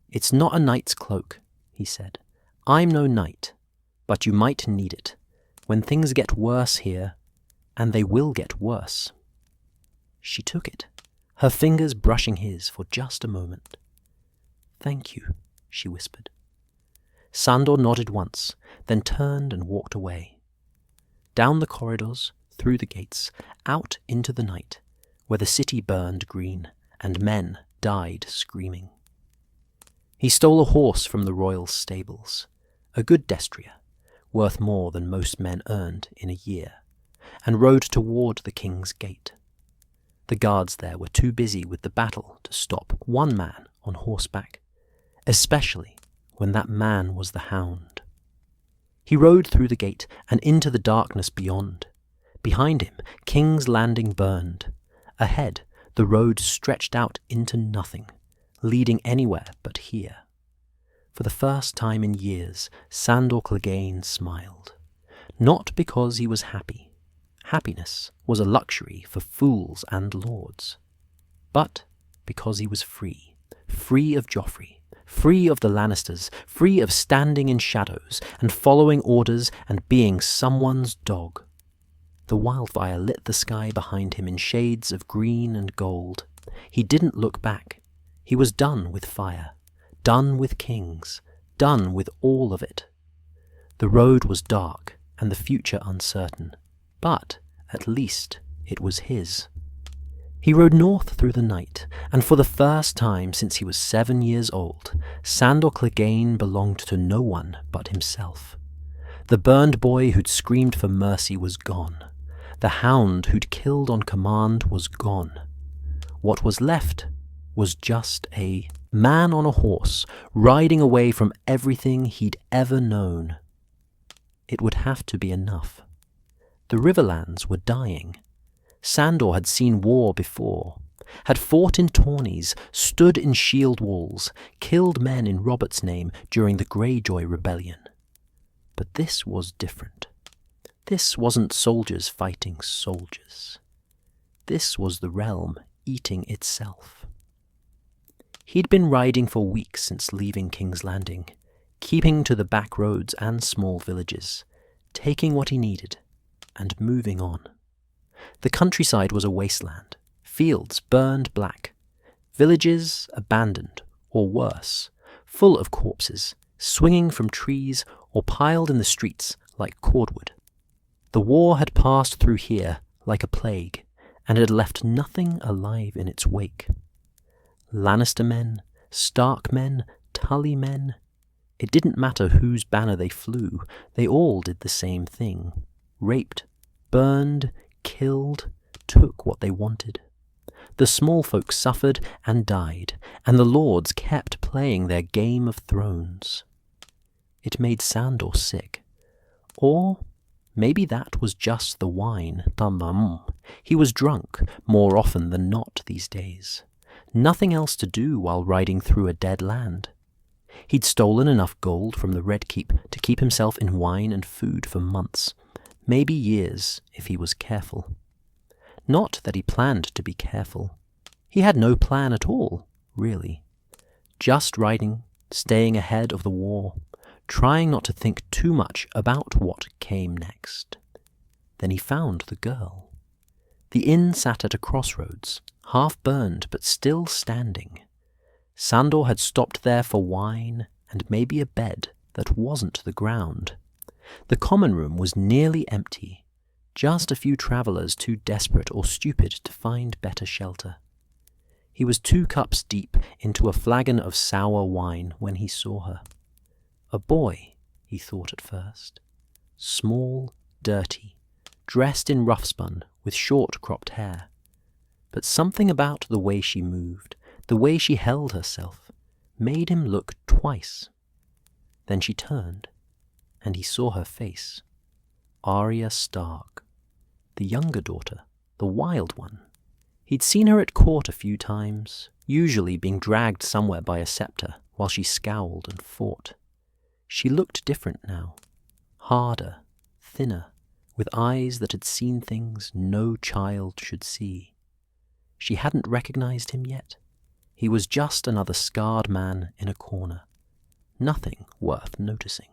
"It's not a knight's cloak," he said. "I'm no knight, but you might need it, when things get worse here, and they will get worse." She took it, her fingers brushing his for just a moment. "Thank you," she whispered. Sandor nodded once, then turned and walked away. Down the corridors, through the gates, out into the night, where the city burned green, and men died screaming. He stole a horse from the royal stables, a good destrier, worth more than most men earned in a year, and rode toward the king's gate. The guards there were too busy with the battle to stop one man on horseback, especially when that man was the Hound. He rode through the gate and into the darkness beyond. Behind him, King's Landing burned. Ahead, the road stretched out into nothing, leading anywhere but here. For the first time in years, Sandor Clegane smiled. Not because he was happy. Happiness was a luxury for fools and lords. But because he was free. Free of Joffrey. Free of the Lannisters. Free of standing in shadows and following orders and being someone's dog. The wildfire lit the sky behind him in shades of green and gold. He didn't look back. He was done with fire. Done with kings. Done with all of it. The road was dark and the future uncertain. But at least it was his. He rode north through the night, and for the first time since he was 7 years old, Sandor Clegane belonged to no one but himself. The burned boy who'd screamed for mercy was gone. The Hound who'd killed on command was gone. What was left was just a man on a horse, riding away from everything he'd ever known. It would have to be enough. The Riverlands were dying. Sandor had seen war before, had fought in tourneys, stood in shield walls, killed men in Robert's name during the Greyjoy Rebellion. But this was different. This wasn't soldiers fighting soldiers. This was the realm eating itself. He'd been riding for weeks since leaving King's Landing, keeping to the back roads and small villages, taking what he needed, and moving on. The countryside was a wasteland, fields burned black, villages abandoned, or worse, full of corpses, swinging from trees or piled in the streets like cordwood. The war had passed through here like a plague, and had left nothing alive in its wake. Lannister men, Stark men, Tully men. It didn't matter whose banner they flew, they all did the same thing. Raped, burned, killed, took what they wanted. The small folk suffered and died, and the lords kept playing their Game of Thrones. It made Sandor sick. Or maybe that was just the wine. He was drunk more often than not these days. Nothing else to do while riding through a dead land. He'd stolen enough gold from the Red Keep to keep himself in wine and food for months, maybe years if he was careful. Not that he planned to be careful. He had no plan at all, really. Just riding, staying ahead of the war, trying not to think too much about what came next. Then he found the girl. The inn sat at a crossroads, half burned but still standing. Sandor had stopped there for wine and maybe a bed that wasn't the ground. The common room was nearly empty, just a few travellers too desperate or stupid to find better shelter. He was 2 cups deep into a flagon of sour wine when he saw her. A boy, he thought at first. Small, dirty, dressed in rough-spun with short-cropped hair. But something about the way she moved, the way she held herself, made him look twice. Then she turned, and he saw her face. Arya Stark, the younger daughter, the wild one. He'd seen her at court a few times, usually being dragged somewhere by a scepter while she scowled and fought. She looked different now, harder, thinner, with eyes that had seen things no child should see. She hadn't recognized him yet. He was just another scarred man in a corner. Nothing worth noticing.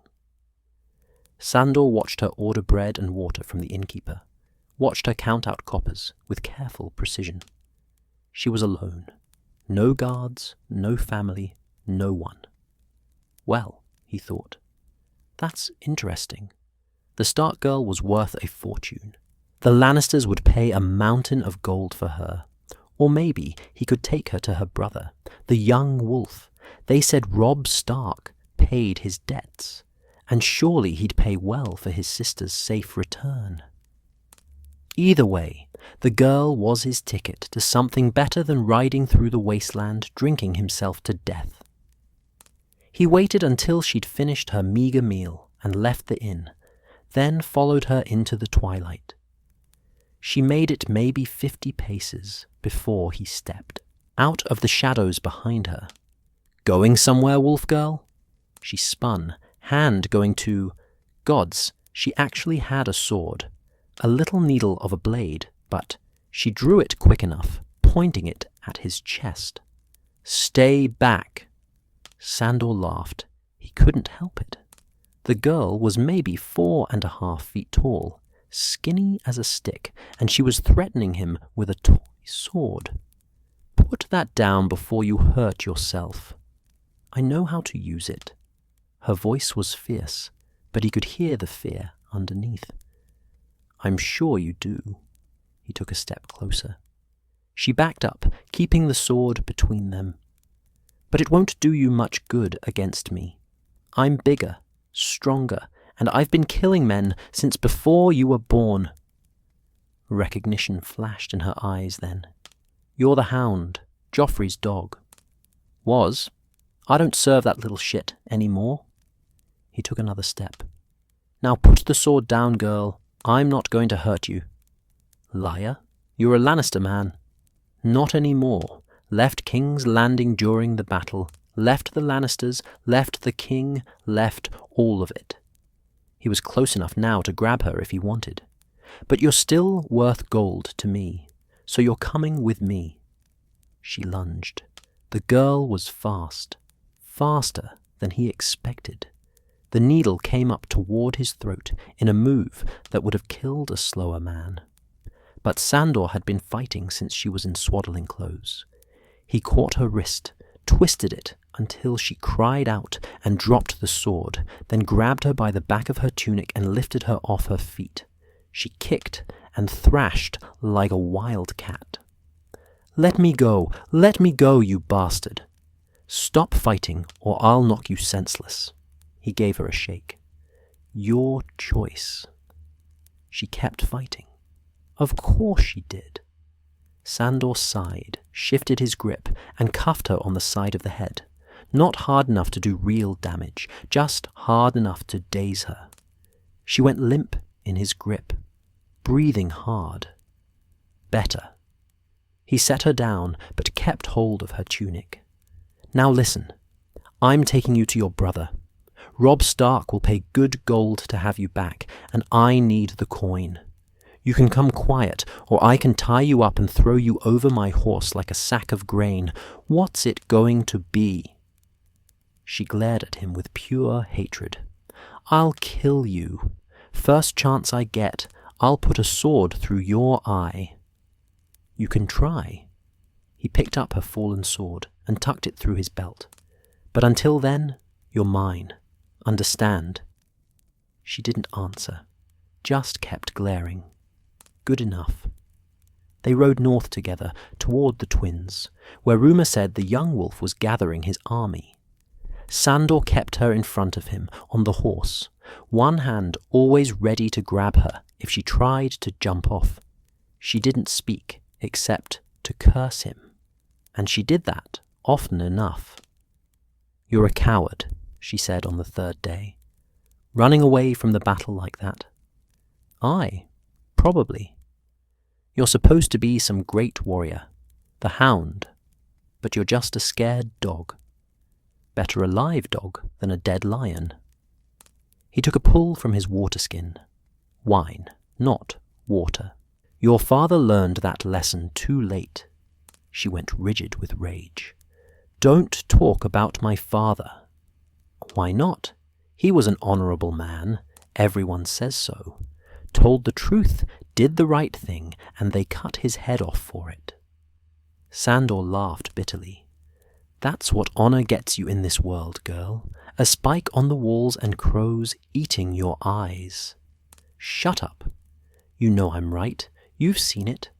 Sandor watched her order bread and water from the innkeeper, watched her count out coppers with careful precision. She was alone. No guards, no family, no one. Well, he thought, that's interesting. The Stark girl was worth a fortune. The Lannisters would pay a mountain of gold for her. Or maybe he could take her to her brother, the young wolf. They said Robb Stark paid his debts, and surely he'd pay well for his sister's safe return. Either way, the girl was his ticket to something better than riding through the wasteland drinking himself to death. He waited until she'd finished her meager meal and left the inn, then followed her into the twilight. She made it maybe 50 paces before he stepped out of the shadows behind her. "Going somewhere, wolf girl?" She spun, hand going to... Gods, she actually had a sword, a little needle of a blade, but she drew it quick enough, pointing it at his chest. "Stay back." Sandor laughed. He couldn't help it. The girl was maybe 4.5 feet tall, skinny as a stick, and she was threatening him with a toy sword. "Put that down before you hurt yourself. I know how to use it." Her voice was fierce, but he could hear the fear underneath. "I'm sure you do." He took a step closer. She backed up, keeping the sword between them. "But it won't do you much good against me. I'm bigger, stronger, and I've been killing men since before you were born." Recognition flashed in her eyes then. "You're the Hound, Joffrey's dog." "Was. I don't serve that little shit anymore." He took another step. "Now put the sword down, girl. I'm not going to hurt you." "Liar. You're a Lannister man." "Not anymore. Left King's Landing during the battle. Left the Lannisters. Left the king. Left all of it." He was close enough now to grab her if he wanted. "But you're still worth gold to me, so you're coming with me." She lunged. The girl was fast. Faster than he expected. The needle came up toward his throat in a move that would have killed a slower man. But Sandor had been fighting since she was in swaddling clothes. He caught her wrist, twisted it until she cried out and dropped the sword, then grabbed her by the back of her tunic and lifted her off her feet. She kicked and thrashed like a wild cat. "Let me go! Let me go, you bastard! Stop fighting or I'll knock you senseless." He gave her a shake. "Your choice." She kept fighting. Of course she did. Sandor sighed, shifted his grip, and cuffed her on the side of the head. Not hard enough to do real damage, just hard enough to daze her. She went limp in his grip, breathing hard. Better. He set her down, but kept hold of her tunic. "Now listen. I'm taking you to your brother. Robb Stark will pay good gold to have you back, and I need the coin. You can come quiet, or I can tie you up and throw you over my horse like a sack of grain. What's it going to be?" She glared at him with pure hatred. "I'll kill you. First chance I get, I'll put a sword through your eye." "You can try." He picked up her fallen sword and tucked it through his belt. "But until then, you're mine. Understand?" She didn't answer, just kept glaring. Good enough. They rode north together, toward the twins, where rumor said the young wolf was gathering his army. Sandor kept her in front of him, on the horse, one hand always ready to grab her if she tried to jump off. She didn't speak, except to curse him, and she did that often enough. "You're a coward," she said on the third day. "Running away from the battle like that." "Aye, probably. You're supposed to be some great warrior, the Hound, but you're just a scared dog. Better a live dog than a dead lion." He took a pull from his water skin. Wine, not water. "Your father learned that lesson too late." She went rigid with rage. "Don't talk about my father." "Why not? He was an honorable man. Everyone says so. Told the truth, did the right thing, and they cut his head off for it." Sandor laughed bitterly. "That's what honor gets you in this world, girl. A spike on the walls and crows eating your eyes." "Shut up. You know I'm right. You've seen it.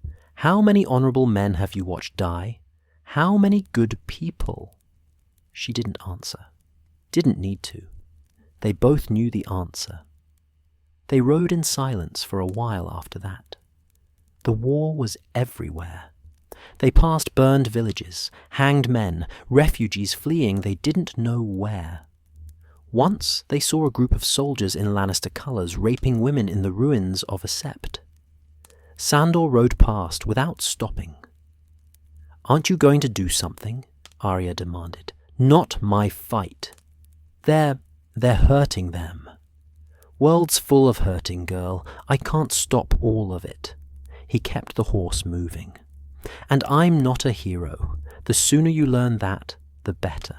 How many honorable men have you watched die? How many good people?" She didn't answer. Didn't need to. They both knew the answer. They rode in silence for a while after that. The war was everywhere. They passed burned villages, hanged men, refugees fleeing they didn't know where. Once they saw a group of soldiers in Lannister colours raping women in the ruins of a sept. Sandor rode past without stopping. "Aren't you going to do something?" Arya demanded. "Not my fight. They're hurting them." "World's full of hurting, girl. I can't stop all of it." He kept the horse moving. "And I'm not a hero. The sooner you learn that, the better.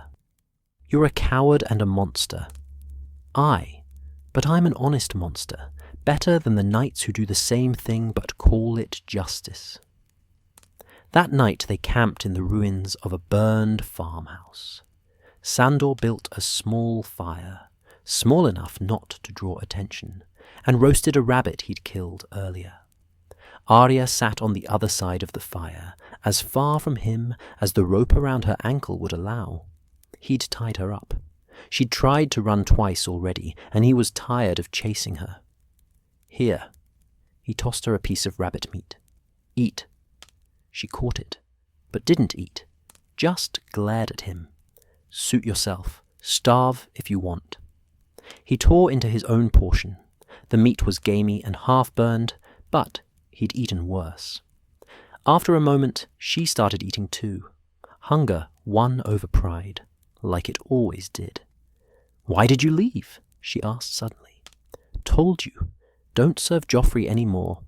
You're a coward and a monster. But I'm an honest monster, better than the knights who do the same thing but call it justice." That night they camped in the ruins of a burned farmhouse. Sandor built a small fire, small enough not to draw attention, and roasted a rabbit he'd killed earlier. Arya sat on the other side of the fire, as far from him as the rope around her ankle would allow. He'd tied her up. She'd tried to run twice already, and he was tired of chasing her. "Here." He tossed her a piece of rabbit meat. "Eat." She caught it, but didn't eat, just glared at him. "Suit yourself. Starve if you want." He tore into his own portion. The meat was gamey and half-burned, but he'd eaten worse. After a moment, she started eating too. Hunger won over pride, like it always did. "Why did you leave?" she asked suddenly. "Told you. Don't serve Joffrey any more."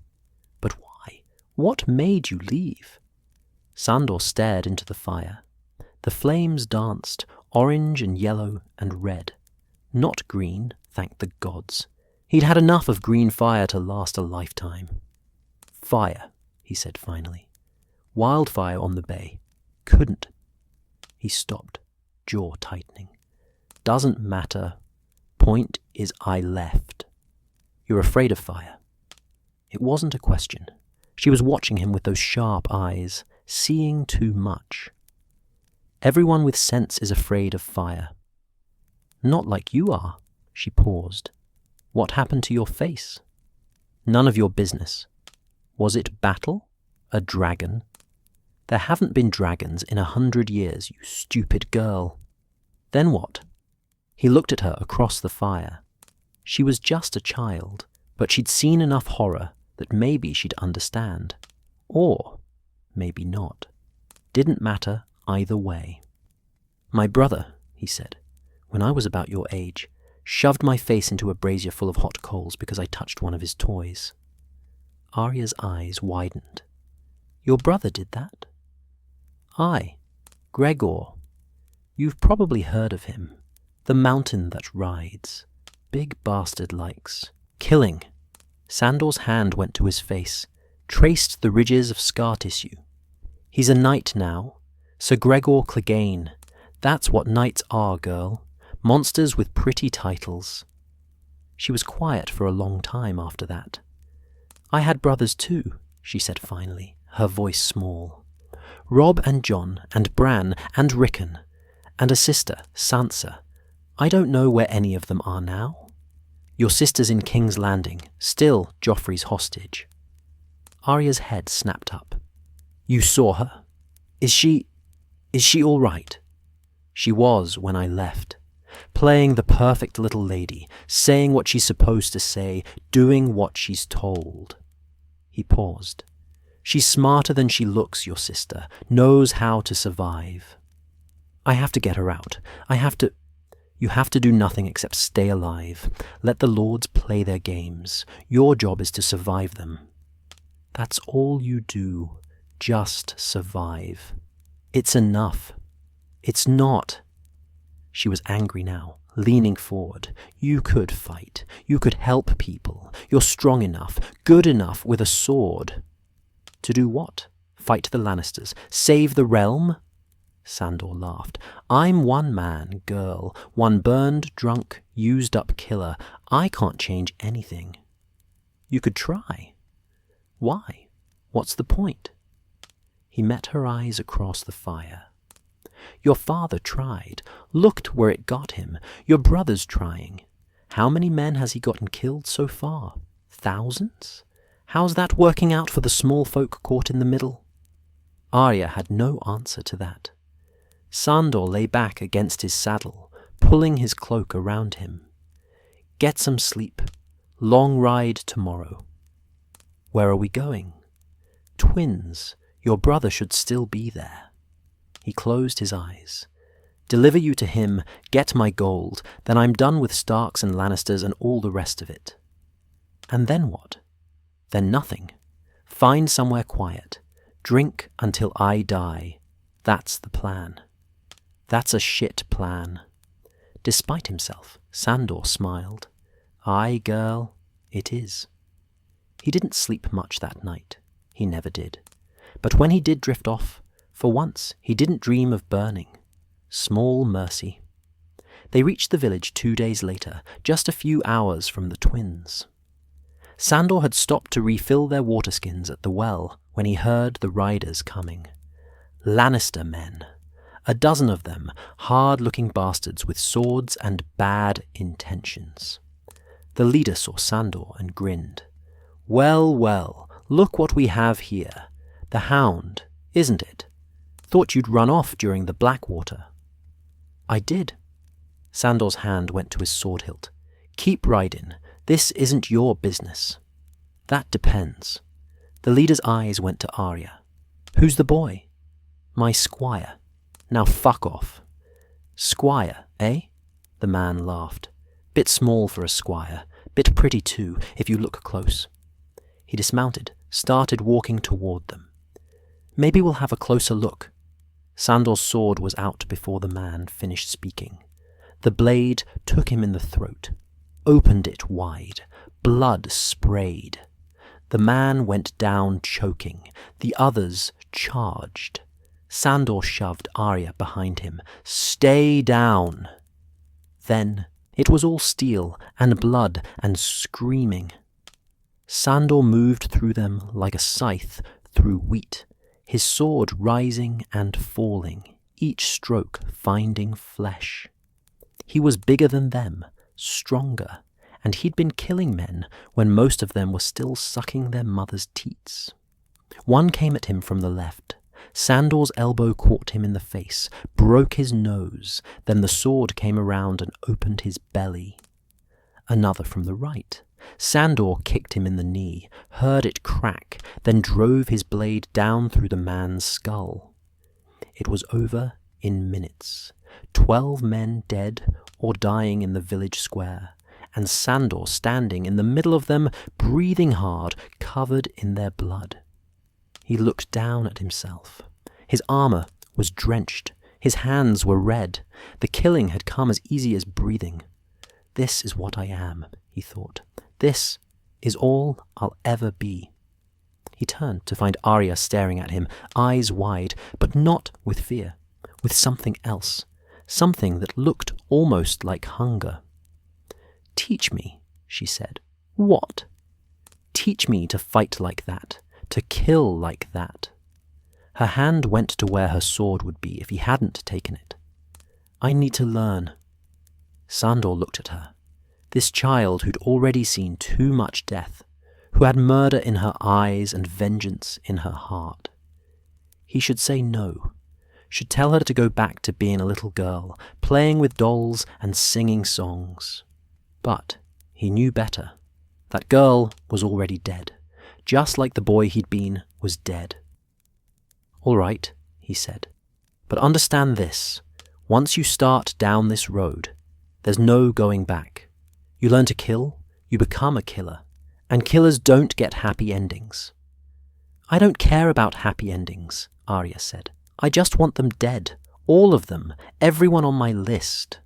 "But why? What made you leave?" Sandor stared into the fire. The flames danced, orange and yellow and red. Not green, thank the gods. He'd had enough of green fire to last a lifetime. "Fire," he said finally. "Wildfire on the bay. Couldn't." He stopped, jaw tightening. "Doesn't matter. Point is I left." "You're afraid of fire." It wasn't a question. She was watching him with those sharp eyes, seeing too much. "Everyone with sense is afraid of fire." "Not like you are." She paused. "What happened to your face?" "None of your business." "Was it battle? A dragon?" "There haven't been dragons in 100 years, you stupid girl." "Then what?" He looked at her across the fire. She was just a child, but she'd seen enough horror that maybe she'd understand. Or maybe not. Didn't matter either way. "My brother," he said, "when I was about your age, shoved my face into a brazier full of hot coals because I touched one of his toys." Arya's eyes widened. "Your brother did that?" "Aye, Gregor. You've probably heard of him. The mountain that rides. Big bastard likes. Killing." Sandor's hand went to his face, traced the ridges of scar tissue. "He's a knight now. Sir Gregor Clegane. That's what knights are, girl. Monsters with pretty titles." She was quiet for a long time after that. "I had brothers too," she said finally, her voice small. "Rob and John and Bran and Rickon, and a sister, Sansa. I don't know where any of them are now. Your sister's in King's Landing, still Joffrey's hostage." Arya's head snapped up. "You saw her? Is she all right?" "She was when I left. Playing the perfect little lady, saying what she's supposed to say, doing what she's told." He paused. "She's smarter than she looks, your sister, knows how to survive. I have to get her out. You have to do nothing except stay alive. Let the lords play their games. Your job is to survive them. That's all you do. Just survive. It's enough." "It's not." She was angry now, leaning forward. "You could fight. You could help people. You're strong enough, good enough with a sword." "To do what? Fight the Lannisters? Save the realm?" Sandor laughed. "I'm one man, girl. One burned, drunk, used-up killer. I can't change anything." "You could try." "Why? What's the point?" He met her eyes across the fire. "Your father tried. Looked where it got him. Your brother's trying. How many men has he gotten killed so far? Thousands? How's that working out for the small folk caught in the middle? Arya had no answer to that. Sandor lay back against his saddle, pulling his cloak around him. Get some sleep. Long ride tomorrow. Where are we going? Twins. Your brother should still be there. He closed his eyes. Deliver you to him, get my gold, then I'm done with Starks and Lannisters and all the rest of it. And then what? Then nothing. Find somewhere quiet. Drink until I die. That's the plan. That's a shit plan. Despite himself, Sandor smiled. Aye, girl, it is. He didn't sleep much that night. He never did. But when he did drift off, for once he didn't dream of burning. Small mercy. They reached the village 2 days later, just a few hours from the twins. Sandor had stopped to refill their water skins at the well when he heard the riders coming. Lannister men. 12 of them, hard-looking bastards with swords and bad intentions. The leader saw Sandor and grinned. Well, well, look what we have here. The Hound, isn't it? Thought you'd run off during the Blackwater. I did. Sandor's hand went to his sword hilt. Keep riding. This isn't your business. That depends. The leader's eyes went to Arya. Who's the boy? My squire. Now fuck off. Squire, eh? The man laughed. Bit small for a squire. Bit pretty too, if you look close. He dismounted, started walking toward them. Maybe we'll have a closer look. Sandor's sword was out before the man finished speaking. The blade took him in the throat, opened it wide. Blood sprayed. The man went down choking. The others charged. Sandor shoved Arya behind him. Stay down! Then it was all steel and blood and screaming. Sandor moved through them like a scythe through wheat, his sword rising and falling, each stroke finding flesh. He was bigger than them, stronger, and he'd been killing men when most of them were still sucking their mother's teats. One came at him from the left. Sandor's elbow caught him in the face, broke his nose, then the sword came around and opened his belly. Another from the right. Sandor kicked him in the knee, heard it crack, then drove his blade down through the man's skull. It was over in minutes. 12 men dead or dying in the village square, and Sandor standing in the middle of them, breathing hard, covered in their blood. He looked down at himself. His armor was drenched. His hands were red. The killing had come as easy as breathing. This is what I am, he thought. This is all I'll ever be. He turned to find Arya staring at him, eyes wide, but not with fear, with something else, something that looked almost like hunger. Teach me, she said. What? Teach me to fight like that, to kill like that. Her hand went to where her sword would be if he hadn't taken it. I need to learn. Sandor looked at her. This child who'd already seen too much death, who had murder in her eyes and vengeance in her heart. He should say no, should tell her to go back to being a little girl, playing with dolls and singing songs. But he knew better. That girl was already dead, just like the boy he'd been was dead. All right, he said, but understand this. Once you start down this road, there's no going back. You learn to kill, you become a killer, and killers don't get happy endings. I don't care about happy endings, Arya said. I just want them dead, all of them, everyone on my list.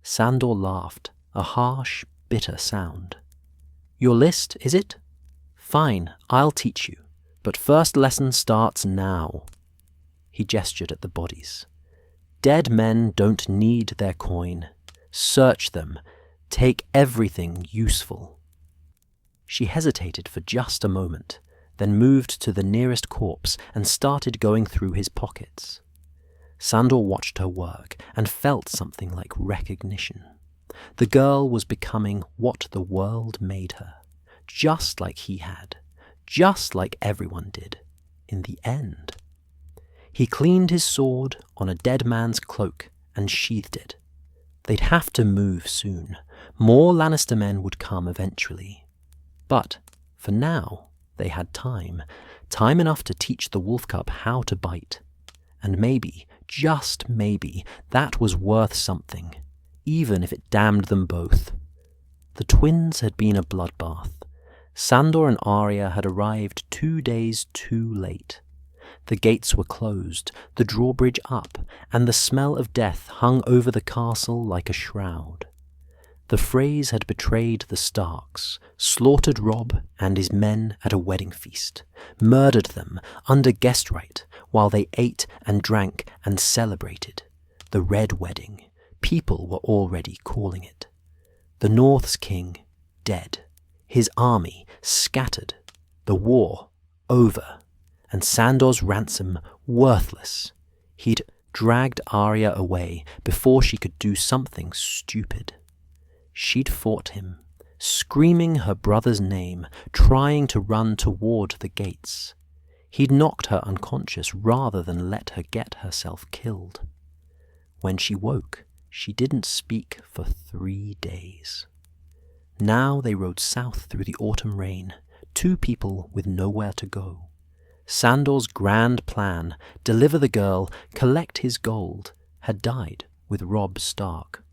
Sandor laughed, a harsh, bitter sound. Your list, is it? Fine, I'll teach you, but first lesson starts now. He gestured at the bodies. Dead men don't need their coin. Search them. Take everything useful. She hesitated for just a moment, then moved to the nearest corpse and started going through his pockets. Sandor watched her work and felt something like recognition. The girl was becoming what the world made her, just like he had, just like everyone did in the end. He cleaned his sword on a dead man's cloak and sheathed it. They'd have to move soon. More Lannister men would come eventually. But for now, they had time enough to teach the wolf cub how to bite. And maybe, just maybe, that was worth something, even if it damned them both. The twins had been a bloodbath. Sandor and Arya had arrived 2 days too late. The gates were closed, the drawbridge up, and the smell of death hung over the castle like a shroud. The Freys had betrayed the Starks, slaughtered Robb and his men at a wedding feast, murdered them under guest right while they ate and drank and celebrated. The Red Wedding, people were already calling it. The North's king dead, his army scattered, the war over, and Sandor's ransom worthless. He'd dragged Arya away before she could do something stupid. She'd fought him, screaming her brother's name, trying to run toward the gates. He'd knocked her unconscious rather than let her get herself killed. When she woke, she didn't speak for 3 days. Now they rode south through the autumn rain, 2 people with nowhere to go. Sandor's grand plan, deliver the girl, collect his gold, had died with Robb Stark.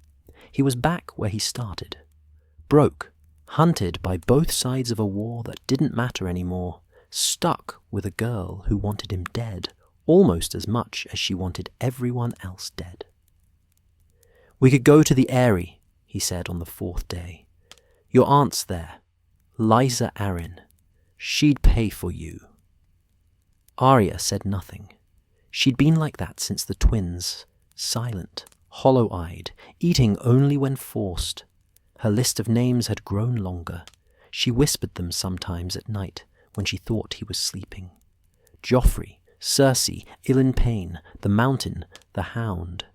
He was back where he started. Broke, hunted by both sides of a war that didn't matter anymore, stuck with a girl who wanted him dead almost as much as she wanted everyone else dead. "We could go to the Eyrie," he said on the 4th day. "Your aunt's there, Lysa Arryn. She'd pay for you." Arya said nothing. She'd been like that since the twins, silent, hollow-eyed, eating only when forced. Her list of names had grown longer. She whispered them sometimes at night when she thought he was sleeping. Joffrey, Cersei, Ilyn Payne, the Mountain, the Hound.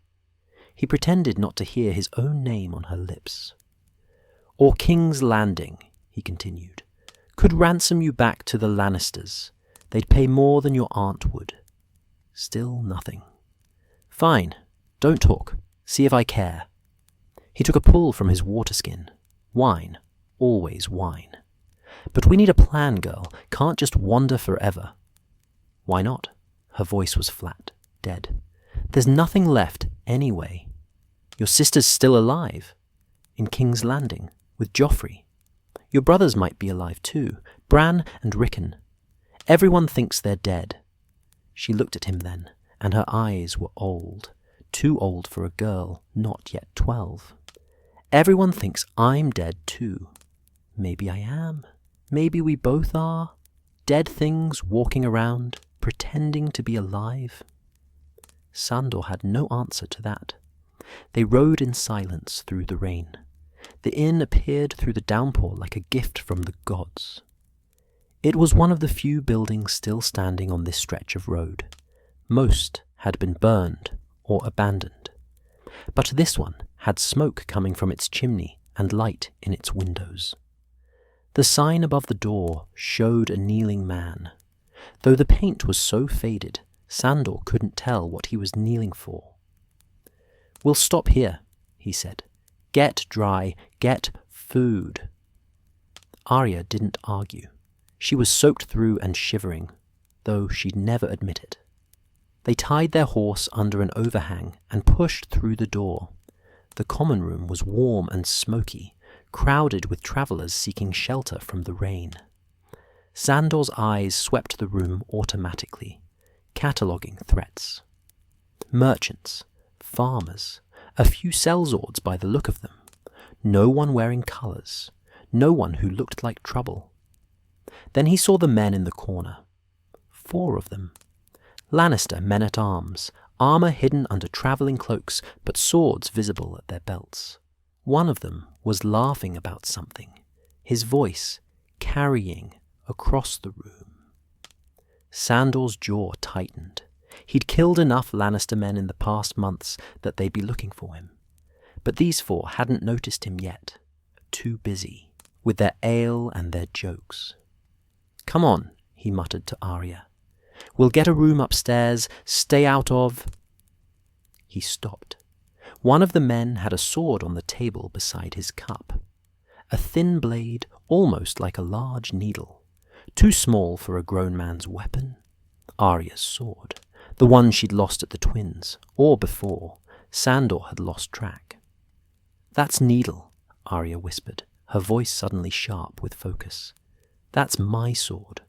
He pretended not to hear his own name on her lips. "Or King's Landing," he continued, "could ransom you back to the Lannisters. They'd pay more than your aunt would." Still nothing. "Fine, don't talk. See if I care." He took a pull from his water skin. "Wine, always wine. But we need a plan, girl. Can't just wander forever." "Why not?" Her voice was flat, dead. "There's nothing left anyway. Your sister's still alive. In King's Landing, with Joffrey. Your brothers might be alive too, Bran and Rickon. Everyone thinks they're dead." She looked at him then, and her eyes were old. Too old for a girl, not yet 12. "Everyone thinks I'm dead too. Maybe I am. Maybe we both are. Dead things walking around, pretending to be alive." Sandor had no answer to that. They rode in silence through the rain. The inn appeared through the downpour like a gift from the gods. It was one of the few buildings still standing on this stretch of road. Most had been burned or abandoned. But this one had smoke coming from its chimney and light in its windows. The sign above the door showed a kneeling man. Though the paint was so faded, Sandor couldn't tell what he was kneeling for. "We'll stop here," he said. "Get dry, get food." Arya didn't argue. She was soaked through and shivering, though she'd never admit it. They tied their horse under an overhang and pushed through the door. The common room was warm and smoky, crowded with travellers seeking shelter from the rain. Sandor's eyes swept the room automatically, cataloguing threats. Merchants, farmers, a few sellswords by the look of them. No one wearing colours, no one who looked like trouble. Then he saw the men in the corner. 4 of them. Lannister men-at-arms, armour hidden under travelling cloaks, but swords visible at their belts. One of them was laughing about something, his voice carrying across the room. Sandor's jaw tightened. He'd killed enough Lannister men in the past months that they'd be looking for him. But these 4 hadn't noticed him yet. Too busy with their ale and their jokes. "Come on," he muttered to Arya. "We'll get a room upstairs, stay out of—" He stopped. One of the men had a sword on the table beside his cup. A thin blade, almost like a large needle. Too small for a grown man's weapon. Arya's sword. The one she'd lost at the twins, or before. Sandor had lost track. "That's Needle," Arya whispered, her voice suddenly sharp with focus. "That's my sword."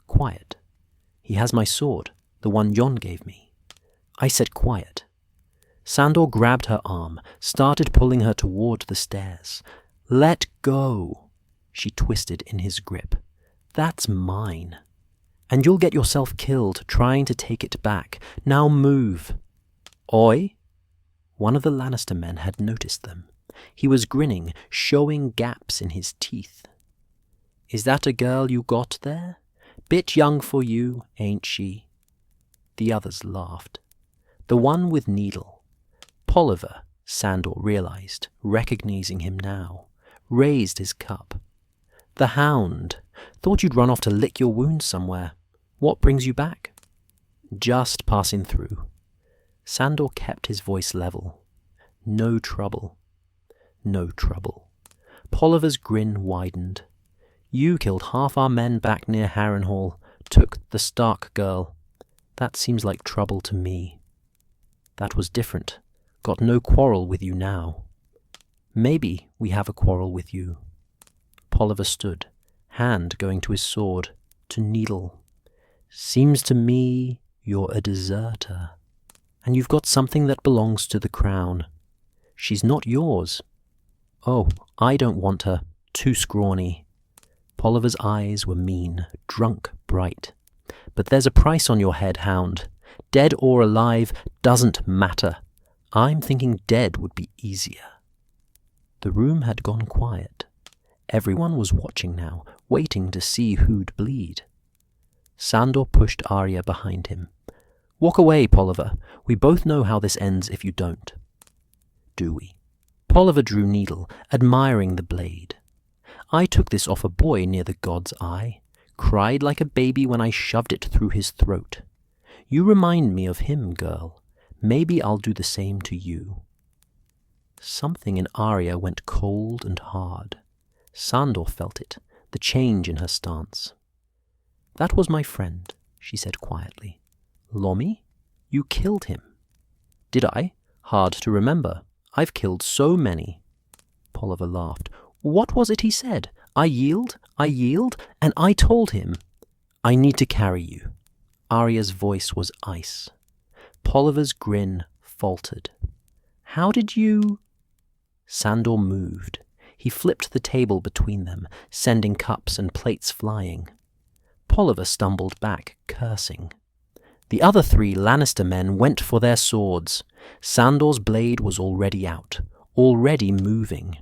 "Quiet." "He has my sword, the one Jon gave me." "I said quiet." Sandor grabbed her arm, started pulling her toward the stairs. "Let go." She twisted in his grip. "That's mine. And you'll get yourself killed trying to take it back. Now move." "Oi?" One of the Lannister men had noticed them. He was grinning, showing gaps in his teeth. "Is that a girl you got there? Bit young for you, ain't she?" The others laughed. The one with Needle. Polliver, Sandor realized, recognizing him now, raised his cup. "The Hound. Thought you'd run off to lick your wounds somewhere. What brings you back?" "Just passing through." Sandor kept his voice level. "No trouble." "No trouble." Polliver's grin widened. "You killed half our men back near Harrenhal, took the Stark girl. That seems like trouble to me." "That was different. Got no quarrel with you now." "Maybe we have a quarrel with you." Polliver stood, hand going to his sword, to Needle. "Seems to me you're a deserter. And you've got something that belongs to the crown. She's not yours." "Oh, I don't want her. Too scrawny." Polliver's eyes were mean, drunk bright. "But there's a price on your head, Hound. Dead or alive doesn't matter. I'm thinking dead would be easier." The room had gone quiet. Everyone was watching now, waiting to see who'd bleed. Sandor pushed Arya behind him. "Walk away, Polliver. We both know how this ends if you don't." "Do we?" Polliver drew Needle, admiring the blade. "I took this off a boy near the God's Eye. Cried like a baby when I shoved it through his throat. You remind me of him, girl. Maybe I'll do the same to you." Something in Arya went cold and hard. Sandor felt it, the change in her stance. "That was my friend," she said quietly. "Lomi? You killed him." "Did I? Hard to remember. I've killed so many." Polliver laughed. "What was it he said? I yield, and I told him, 'I need to carry you.'" Arya's voice was ice. Polliver's grin faltered. "How did you—" Sandor moved. He flipped the table between them, sending cups and plates flying. Polliver stumbled back, cursing. The other 3 Lannister men went for their swords. Sandor's blade was already out, already moving.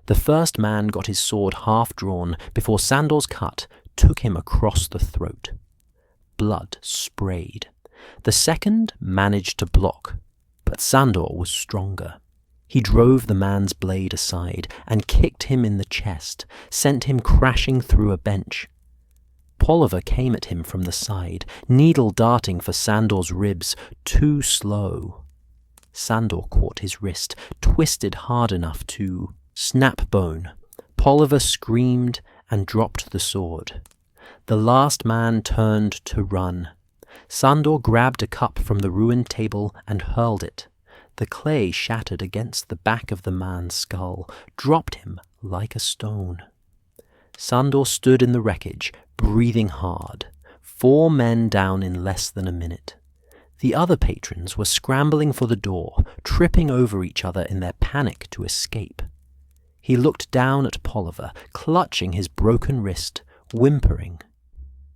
The first man got his sword half drawn before Sandor's cut took him across the throat. Blood sprayed. The second managed to block, but Sandor was stronger. He drove the man's blade aside and kicked him in the chest, sent him crashing through a bench. Polliver came at him from the side, Needle darting for Sandor's ribs, too slow. Sandor caught his wrist, twisted hard enough to snap bone. Polliver screamed and dropped the sword. The last man turned to run. Sandor grabbed a cup from the ruined table and hurled it. The clay shattered against the back of the man's skull, dropped him like a stone. Sandor stood in the wreckage, breathing hard. 4 men down in less than a minute. The other patrons were scrambling for the door, tripping over each other in their panic to escape. He looked down at Polliver, clutching his broken wrist, whimpering.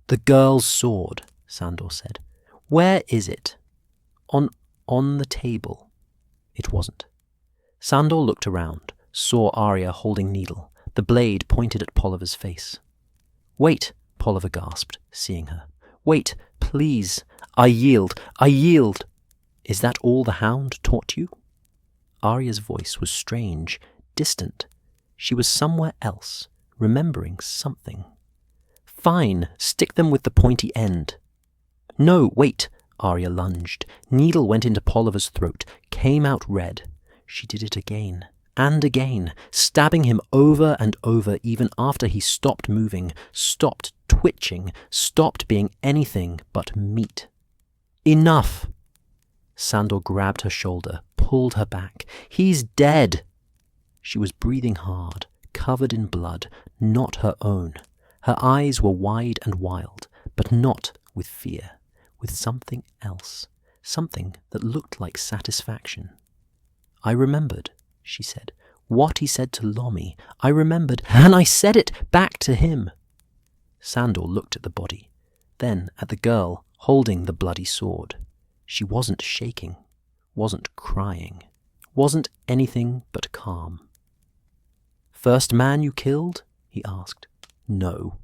"The girl's sword," Sandor said. "Where is it?" On the table." It wasn't. Sandor looked around, saw Arya holding Needle, the blade pointed at Polliver's face. "Wait," Polliver gasped, seeing her. "Wait, please. I yield. Is that all the Hound taught you?" Arya's voice was strange, distant. She was somewhere else, remembering something. Fine, stick them with the pointy end. No, wait, Arya lunged. Needle went into Polliver's throat, came out red. She did it again and again, stabbing him over and over even after he stopped moving, stopped twitching, stopped being anything but meat. Enough! Sandor grabbed her shoulder, pulled her back. He's dead! She was breathing hard, covered in blood, not her own. Her eyes were wide and wild, but not with fear, with something else, something that looked like satisfaction. I remembered, she said, what he said to Lomi. I remembered, and I said it back to him. Sandor looked at the body, then at the girl holding the bloody sword. She wasn't shaking, wasn't crying, wasn't anything but calm. First man you killed? He asked. No.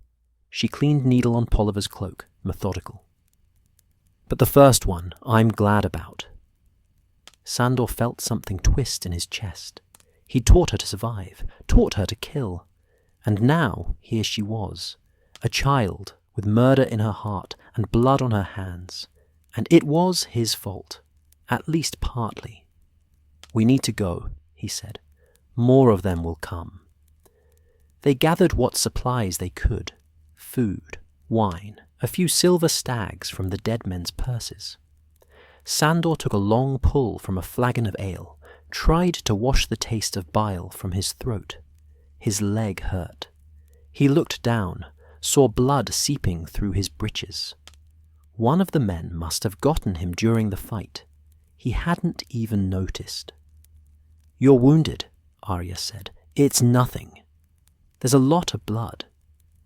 She cleaned Needle on Polliver's cloak, methodical. But the first one I'm glad about. Sandor felt something twist in his chest. He'd taught her to survive, taught her to kill. And now here she was, a child with murder in her heart and blood on her hands. And it was his fault, at least partly. We need to go, he said. More of them will come. They gathered what supplies they could, food, wine, a few silver stags from the dead men's purses. Sandor took a long pull from a flagon of ale, tried to wash the taste of bile from his throat. His leg hurt. He looked down, saw blood seeping through his breeches. One of the men must have gotten him during the fight. He hadn't even noticed. You're wounded, Arya said. It's nothing. There's a lot of blood.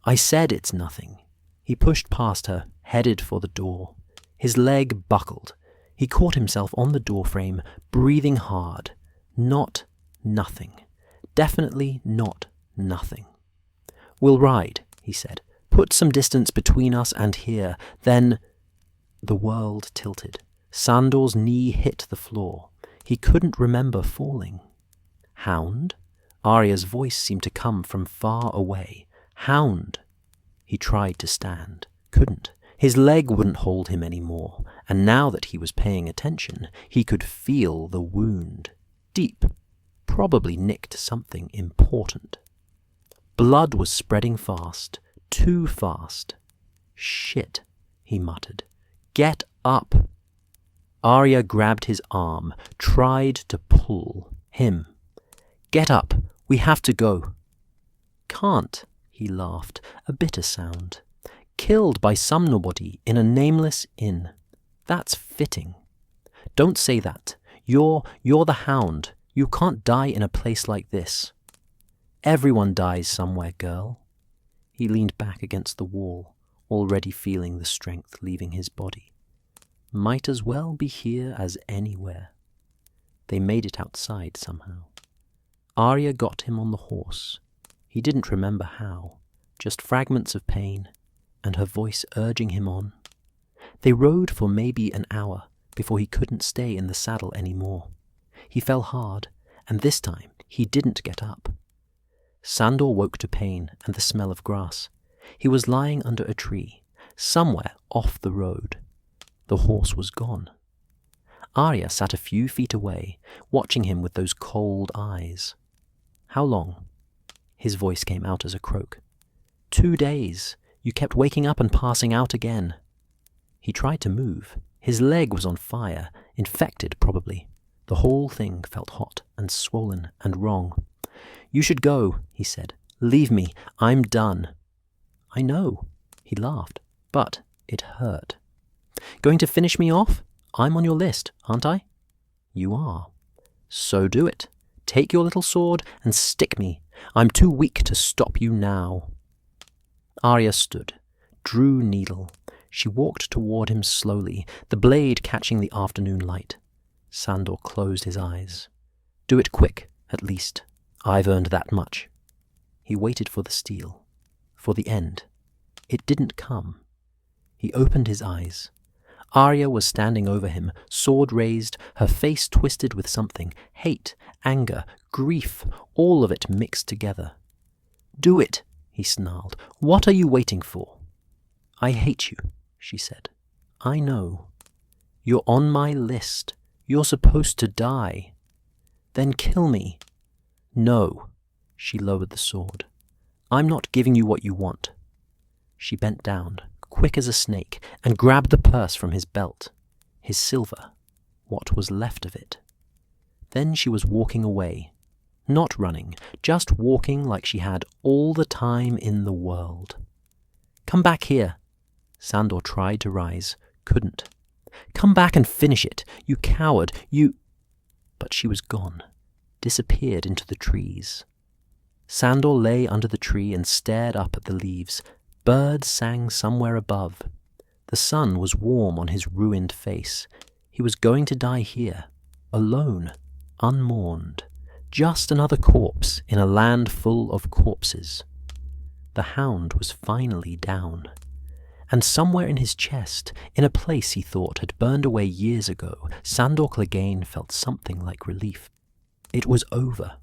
I said it's nothing. He pushed past her, headed for the door. His leg buckled. He caught himself on the doorframe, breathing hard. Not nothing. Definitely not nothing. We'll ride, he said. Put some distance between us and here, then... The world tilted. Sandor's knee hit the floor. He couldn't remember falling. Hound? Arya's voice seemed to come from far away. Hound! He tried to stand. Couldn't. His leg wouldn't hold him anymore, and now that he was paying attention, he could feel the wound. Deep. Probably nicked something important. Blood was spreading fast. Too fast. Shit, he muttered. Get up! Arya grabbed his arm, tried to pull him. Get up! We have to go. Can't, he laughed, a bitter sound. Killed by some nobody in a nameless inn. That's fitting. Don't say that. You're the Hound. You can't die in a place like this. Everyone dies somewhere, girl. He leaned back against the wall, already feeling the strength leaving his body. Might as well be here as anywhere. They made it outside somehow. Arya got him on the horse. He didn't remember how, just fragments of pain, and her voice urging him on. They rode for maybe an hour before he couldn't stay in the saddle anymore. He fell hard, and this time he didn't get up. Sandor woke to pain and the smell of grass. He was lying under a tree, somewhere off the road. The horse was gone. Arya sat a few feet away, watching him with those cold eyes. How long? His voice came out as a croak. 2 days. You kept waking up and passing out again. He tried to move. His leg was on fire, infected probably. The whole thing felt hot and swollen and wrong. You should go, he said. Leave me. I'm done. I know, he laughed, but it hurt. Going to finish me off? I'm on your list, aren't I? You are. So do it. Take your little sword and stick me. I'm too weak to stop you now. Arya stood, drew Needle. She walked toward him slowly, the blade catching the afternoon light. Sandor closed his eyes. Do it quick, at least. I've earned that much. He waited for the steel, for the end. It didn't come. He opened his eyes. Arya was standing over him, sword raised, her face twisted with something, hate, anger, grief, all of it mixed together. Do it, he snarled. What are you waiting for? I hate you, she said. I know. You're on my list. You're supposed to die. Then kill me. No. She lowered the sword. I'm not giving you what you want. She bent down, quick as a snake, and grabbed the purse from his belt. His silver. What was left of it. Then she was walking away. Not running, just walking like she had all the time in the world. Come back here. Sandor tried to rise, couldn't. Come back and finish it, you coward, you... But she was gone, disappeared into the trees. Sandor lay under the tree and stared up at the leaves. Birds sang somewhere above. The sun was warm on his ruined face. He was going to die here, alone, unmourned. Just another corpse in a land full of corpses. The Hound was finally down. And somewhere in his chest, in a place he thought had burned away years ago, Sandor Clegane felt something like relief. It was over.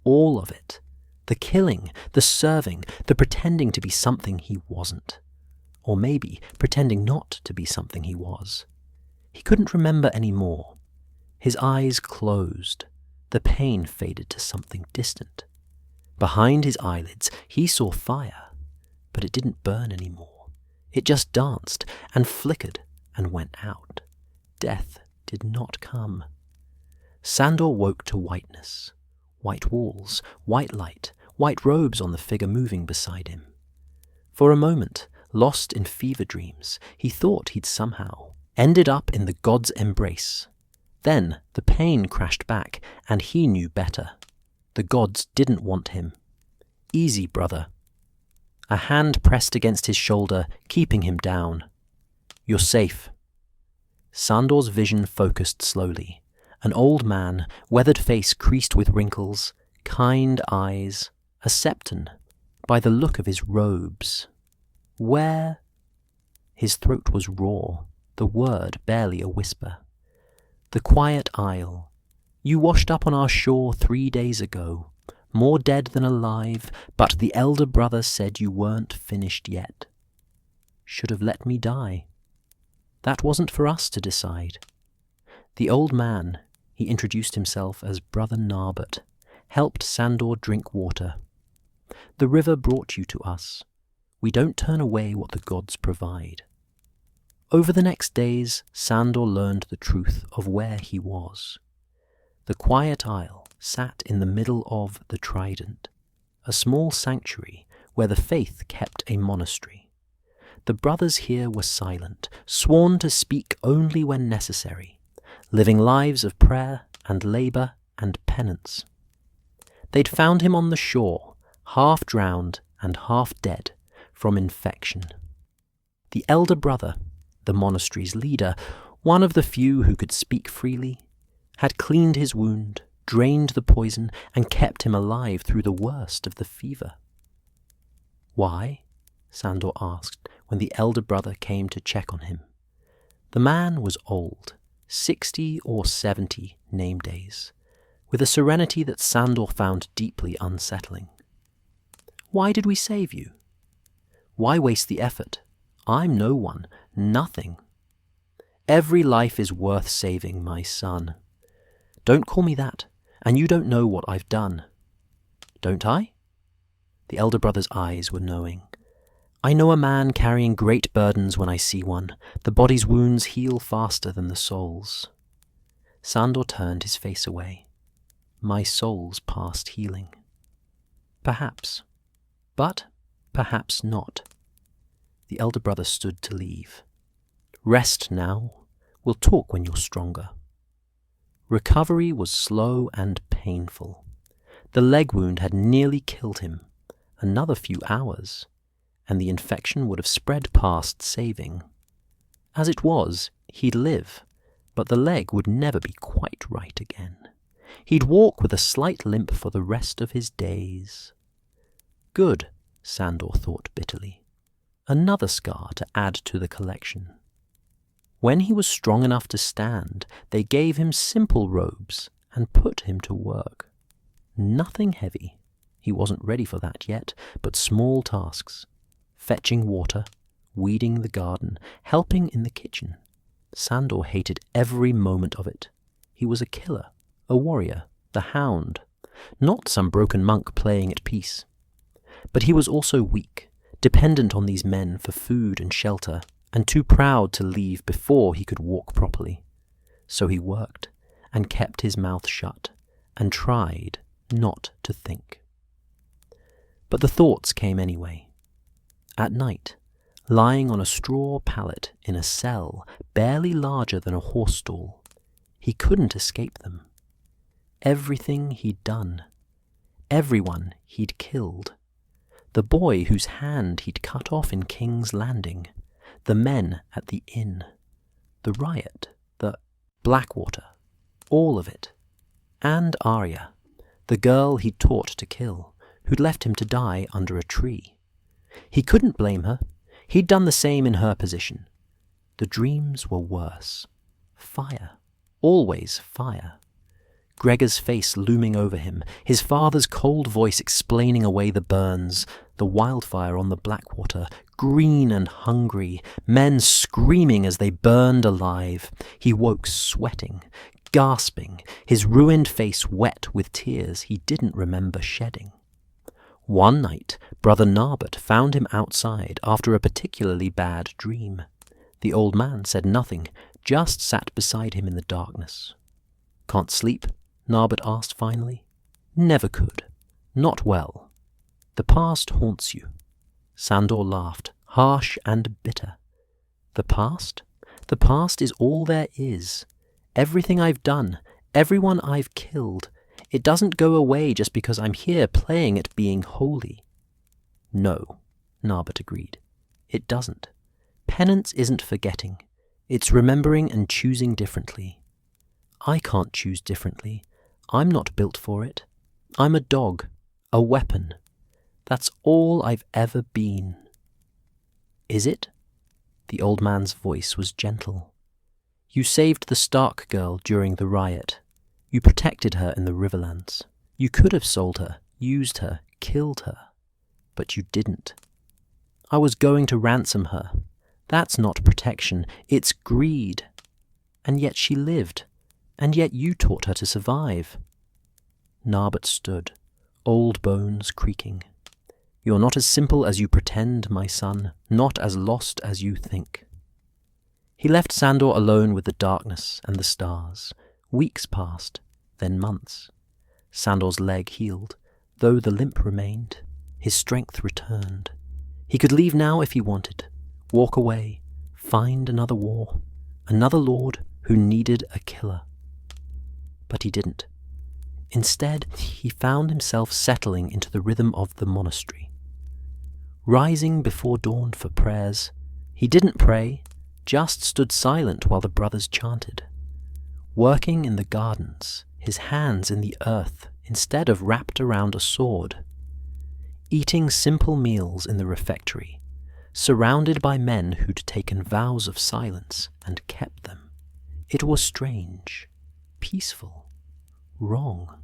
All of it. The killing, the serving, the pretending to be something he wasn't. Or maybe pretending not to be something he was. He couldn't remember any more. His eyes closed. The pain faded to something distant. Behind his eyelids, he saw fire, but it didn't burn anymore. It just danced and flickered and went out. Death did not come. Sandor woke to whiteness. White walls, white light, white robes on the figure moving beside him. For a moment, lost in fever dreams, he thought he'd somehow ended up in the god's embrace. Then the pain crashed back, and he knew better. The gods didn't want him. Easy, brother. A hand pressed against his shoulder, keeping him down. You're safe. Sandor's vision focused slowly. An old man, weathered face creased with wrinkles, kind eyes, a septon, by the look of his robes. Where? His throat was raw, the word barely a whisper. The quiet isle. You washed up on our shore 3 days ago. More dead than alive, but the elder brother said you weren't finished yet. Should have let me die. That wasn't for us to decide. The old man, he introduced himself as Brother Narbut, helped Sandor drink water. The river brought you to us. We don't turn away what the gods provide. Over the next days, Sandor learned the truth of where he was. The quiet isle sat in the middle of the Trident, a small sanctuary where the faith kept a monastery. The brothers here were silent, sworn to speak only when necessary, living lives of prayer and labour and penance. They'd found him on the shore, half drowned and half dead from infection. The elder brother, the monastery's leader, one of the few who could speak freely, had cleaned his wound, drained the poison, and kept him alive through the worst of the fever. Why? Sandor asked when the elder brother came to check on him. The man was old, 60 or 70 name days, with a serenity that Sandor found deeply unsettling. Why did we save you? Why waste the effort? I'm no one, nothing. Every life is worth saving, my son. Don't call me that, and you don't know what I've done. Don't I? The elder brother's eyes were knowing. I know a man carrying great burdens when I see one. The body's wounds heal faster than the soul's. Sandor turned his face away. My soul's past healing. Perhaps. But perhaps not. The elder brother stood to leave. Rest now. We'll talk when you're stronger. Recovery was slow and painful. The leg wound had nearly killed him. Another few hours, and the infection would have spread past saving. As it was, he'd live, but the leg would never be quite right again. He'd walk with a slight limp for the rest of his days. Good, Sandor thought bitterly. Another scar to add to the collection. When he was strong enough to stand, they gave him simple robes and put him to work. Nothing heavy. He wasn't ready for that yet, but small tasks. Fetching water, weeding the garden, helping in the kitchen. Sandor hated every moment of it. He was a killer, a warrior, the Hound, not some broken monk playing at peace. But he was also weak, dependent on these men for food and shelter, and too proud to leave before he could walk properly. So he worked, and kept his mouth shut, and tried not to think. But the thoughts came anyway. At night, lying on a straw pallet in a cell barely larger than a horse stall, he couldn't escape them. Everything he'd done, everyone he'd killed, the boy whose hand he'd cut off in King's Landing, the men at the inn, the riot, the Blackwater, all of it, and Arya, the girl he'd taught to kill, who'd left him to die under a tree. He couldn't blame her. He'd done the same in her position. The dreams were worse. Fire. Always fire. Gregor's face looming over him, his father's cold voice explaining away the burns, the wildfire on the Blackwater, green and hungry, men screaming as they burned alive. He woke sweating, gasping, his ruined face wet with tears he didn't remember shedding. One night, Brother Narbut found him outside after a particularly bad dream. The old man said nothing, just sat beside him in the darkness. "Can't sleep?" Narbut asked finally. "Never could. Not well. The past haunts you." Sandor laughed, harsh and bitter. "The past? The past is all there is. Everything I've done, everyone I've killed. It doesn't go away just because I'm here playing at being holy." "No," Narbut agreed. "It doesn't. Penance isn't forgetting. It's remembering and choosing differently. I can't choose differently. I'm not built for it. I'm a dog, a weapon. That's all I've ever been." "Is it?" The old man's voice was gentle. "You saved the Stark girl during the riot. You protected her in the Riverlands. You could have sold her, used her, killed her. But you didn't. I was going to ransom her. That's not protection, it's greed. And yet she lived, and yet you taught her to survive." Narbut stood, old bones creaking. "You're not as simple as you pretend, my son, not as lost as you think." He left Sandor alone with the darkness and the stars. Weeks passed, then months. Sandor's leg healed, though the limp remained. His strength returned. He could leave now if he wanted, walk away, find another war, another lord who needed a killer. But he didn't. Instead, he found himself settling into the rhythm of the monastery. Rising before dawn for prayers, he didn't pray, just stood silent while the brothers chanted. Working in the gardens, his hands in the earth instead of wrapped around a sword. Eating simple meals in the refectory, surrounded by men who'd taken vows of silence and kept them. It was strange, peaceful, wrong.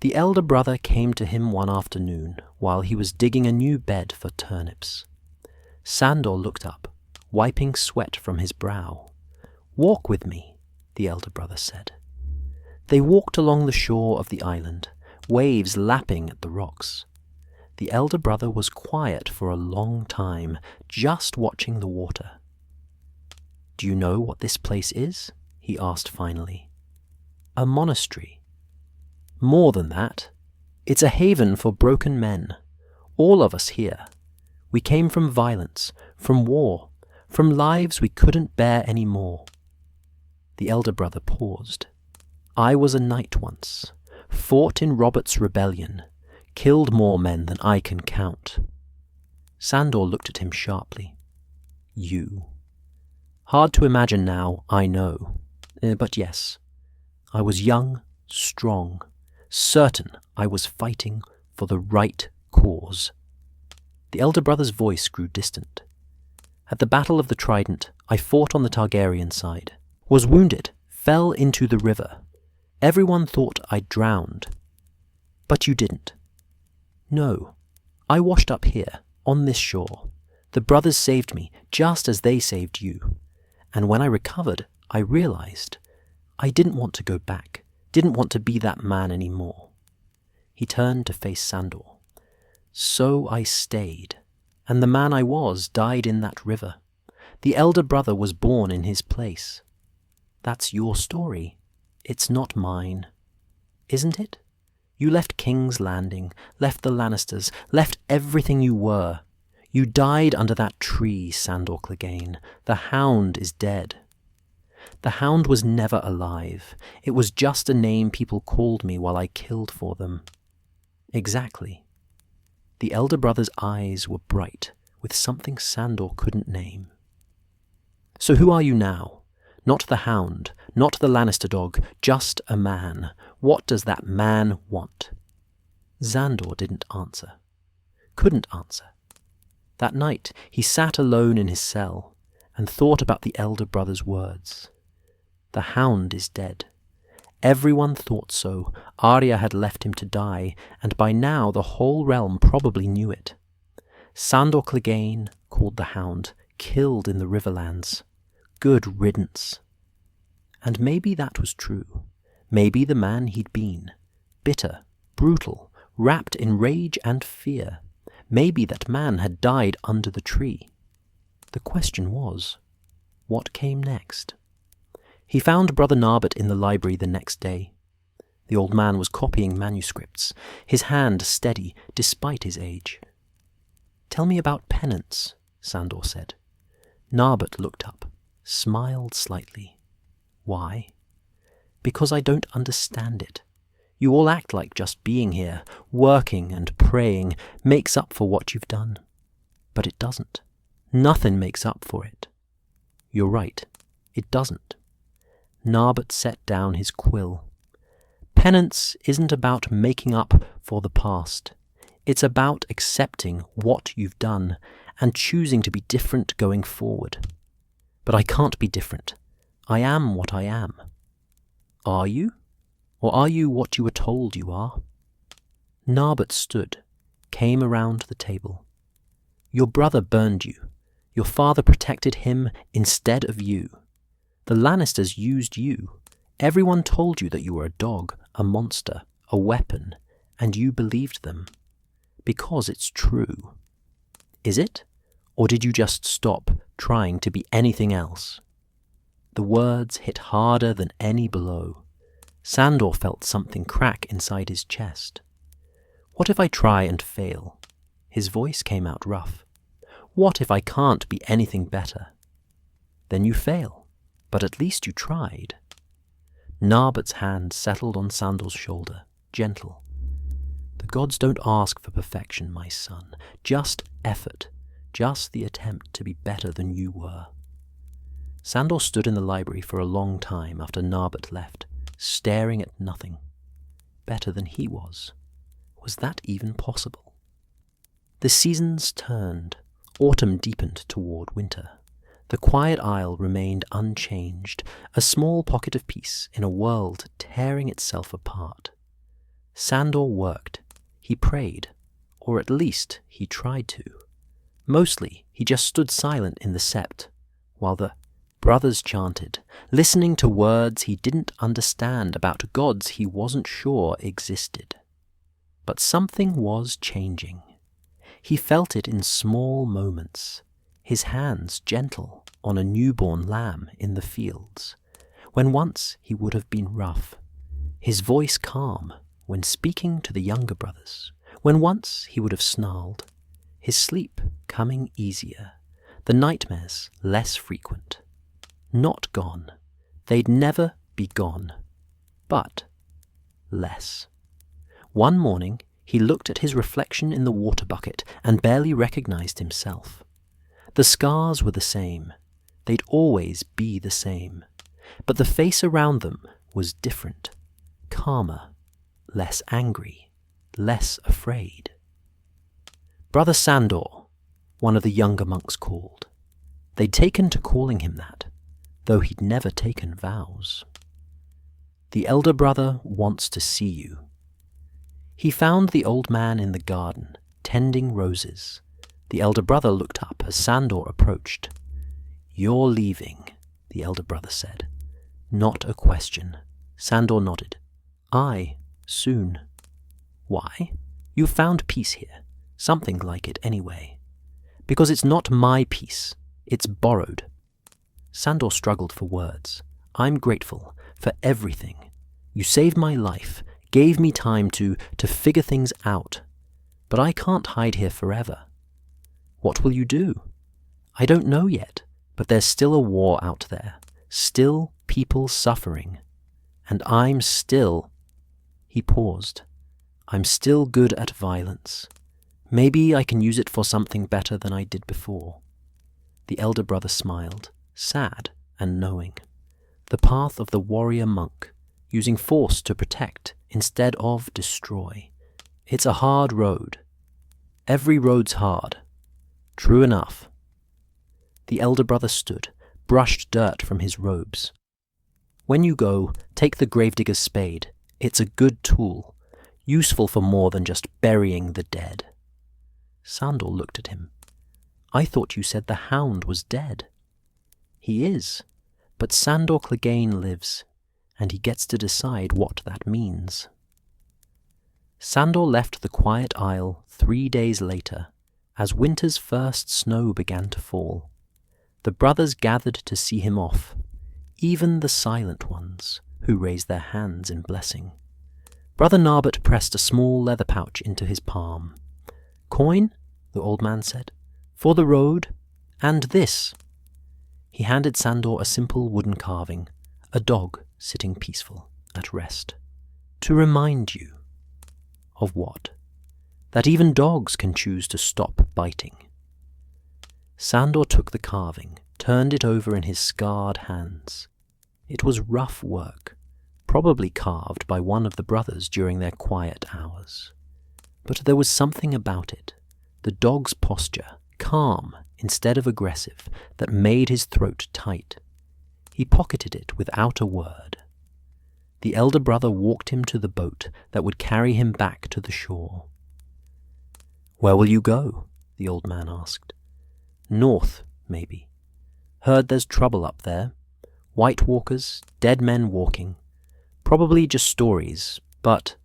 The elder brother came to him one afternoon while he was digging a new bed for turnips. Sandor looked up, wiping sweat from his brow. "Walk with me," the elder brother said. They walked along the shore of the island, waves lapping at the rocks. The elder brother was quiet for a long time, just watching the water. "Do you know what this place is?" he asked finally. "A monastery." "More than that. It's a haven for broken men. All of us here. We came from violence, from war, from lives we couldn't bear any more." The elder brother paused. "I was a knight once, fought in Robert's rebellion, killed more men than I can count." Sandor looked at him sharply. "You. Hard to imagine now, I know. But yes, I was young, strong, certain I was fighting for the right cause." The elder brother's voice grew distant. "At the Battle of the Trident, I fought on the Targaryen side. Was wounded, fell into the river. Everyone thought I'd drowned. But you didn't. No, I washed up here, on this shore, The brothers saved me just as they saved you. And when I recovered, I realized I didn't want to go back, didn't want to be that man anymore. He turned to face Sandor. So I stayed, and the man I was died in that river. The elder brother was born in his place. That's your story. It's not mine. Isn't it? You left King's Landing, left the Lannisters, left everything you were. You died under that tree, Sandor Clegane. The Hound is dead. The Hound was never alive. It was just a name people called me while I killed for them. Exactly. The elder brother's eyes were bright with something Sandor couldn't name. So who are you now? Not the Hound, not the Lannister dog, just a man. What does that man want? Sandor didn't answer. Couldn't answer. That night he sat alone in his cell and thought about the elder brother's words. The Hound is dead. Everyone thought so. Arya had left him to die, and by now the whole realm probably knew it. Sandor Clegane, called the Hound, killed in the Riverlands. Good riddance. And maybe that was true. Maybe the man he'd been, bitter, brutal, wrapped in rage and fear, maybe that man had died under the tree. The question was, what came next? He found Brother Narbut in the library the next day. The old man was copying manuscripts, his hand steady despite his age. "Tell me about penance," Sandor said. Narbut looked up, smiled slightly. "Why?" "Because I don't understand it. You all act like just being here, working and praying, makes up for what you've done. But it doesn't. Nothing makes up for it." "You're right. It doesn't." Narbut set down his quill. "Penance isn't about making up for the past. It's about accepting what you've done and choosing to be different going forward. But I can't be different. I am what I am." "Are you? Or are you what you were told you are?" Narbut stood, came around the table. "Your brother burned you. Your father protected him instead of you. The Lannisters used you. Everyone told you that you were a dog, a monster, a weapon, and you believed them. Because it's true. Is it? Or did you just stop trying to be anything else?" The words hit harder than any blow. Sandor felt something crack inside his chest. "What if I try and fail?" His voice came out rough. "What if I can't be anything better?" "Then you fail. But at least you tried." Narbut's hand settled on Sandor's shoulder, gentle. "The gods don't ask for perfection, my son. Just effort. Just the attempt to be better than you were." Sandor stood in the library for a long time after Narbut left, staring at nothing. Better than he was. Was that even possible? The seasons turned. Autumn deepened toward winter. The quiet isle remained unchanged, a small pocket of peace in a world tearing itself apart. Sandor worked. He prayed, or at least he tried to. Mostly, he just stood silent in the sept, while the brothers chanted, listening to words he didn't understand about gods he wasn't sure existed. But something was changing. He felt it in small moments. His hands gentle on a newborn lamb in the fields, when once he would have been rough. His voice calm when speaking to the younger brothers, when once he would have snarled. His sleep coming easier, the nightmares less frequent. Not gone. They'd never be gone. But less. One morning he looked at his reflection in the water bucket and barely recognized himself. The scars were the same. They'd always be the same. But the face around them was different, calmer, less angry, less afraid. "Brother Sandor," one of the younger monks called. They'd taken to calling him that, though he'd never taken vows. "The elder brother wants to see you." He found the old man in the garden, tending roses. The elder brother looked up as Sandor approached. "You're leaving," the elder brother said. "Not a question." Sandor nodded. "Aye, soon." "Why? You've found peace here. Something like it anyway." "Because it's not my peace. It's borrowed." Sandor struggled for words. "I'm grateful for everything. You saved my life, gave me time to figure things out. But I can't hide here forever." "What will you do?" "I don't know yet, but there's still a war out there. Still people suffering. And I'm still—" He paused. "I'm still good at violence. Maybe I can use it for something better than I did before." The elder brother smiled, sad and knowing. The path of the warrior monk, using force to protect instead of destroy. It's a hard road. Every road's hard. True enough. The elder brother stood, brushed dirt from his robes. "When you go, take the gravedigger's spade. It's a good tool, useful for more than just burying the dead." Sandor looked at him. "I thought you said the Hound was dead." "He is, but Sandor Clegane lives, and he gets to decide what that means." Sandor left the quiet isle 3 days later, as winter's first snow began to fall. The brothers gathered to see him off, even the silent ones, who raised their hands in blessing. Brother Narbut pressed a small leather pouch into his palm. "Coin," the old man said, "for the road, and this." He handed Sandor a simple wooden carving, a dog sitting peaceful, at rest. "To remind you." "Of what?" "That even dogs can choose to stop biting." Sandor took the carving, turned it over in his scarred hands. It was rough work, probably carved by one of the brothers during their quiet hours. But there was something about it, the dog's posture, calm instead of aggressive, that made his throat tight. He pocketed it without a word. The elder brother walked him to the boat that would carry him back to the shore. "Where will you go?" the old man asked. "North, maybe. Heard there's trouble up there. White walkers, dead men walking. Probably just stories, but—"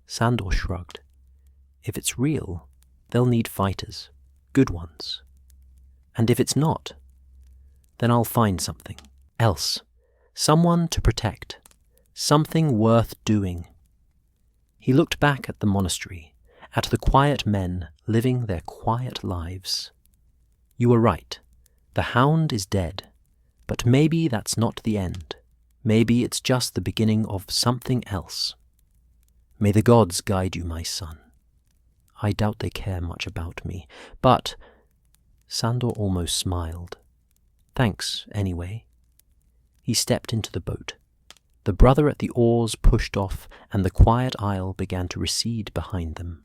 Sandor shrugged. "If it's real, they'll need fighters, good ones. And if it's not, then I'll find something else, someone to protect, something worth doing." He looked back at the monastery, at the quiet men living their quiet lives. "You were right. The Hound is dead. But maybe that's not the end. Maybe it's just the beginning of something else. May the gods guide you, my son. I doubt they care much about me, but—" Sandor almost smiled. "Thanks, anyway." He stepped into the boat. The brother at the oars pushed off, and the quiet isle began to recede behind them.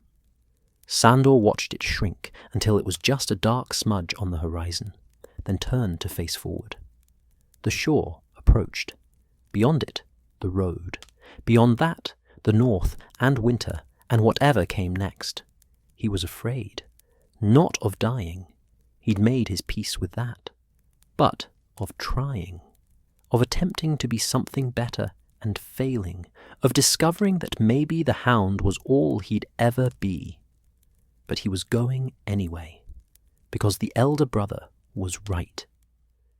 Sandor watched it shrink until it was just a dark smudge on the horizon, then turned to face forward. The shore approached. Beyond it, the road. Beyond that, the north and winter and whatever came next. He was afraid. Not of dying. He'd made his peace with that. But of trying. Of attempting to be something better and failing. Of discovering that maybe the Hound was all he'd ever be. But he was going anyway. Because the elder brother was right.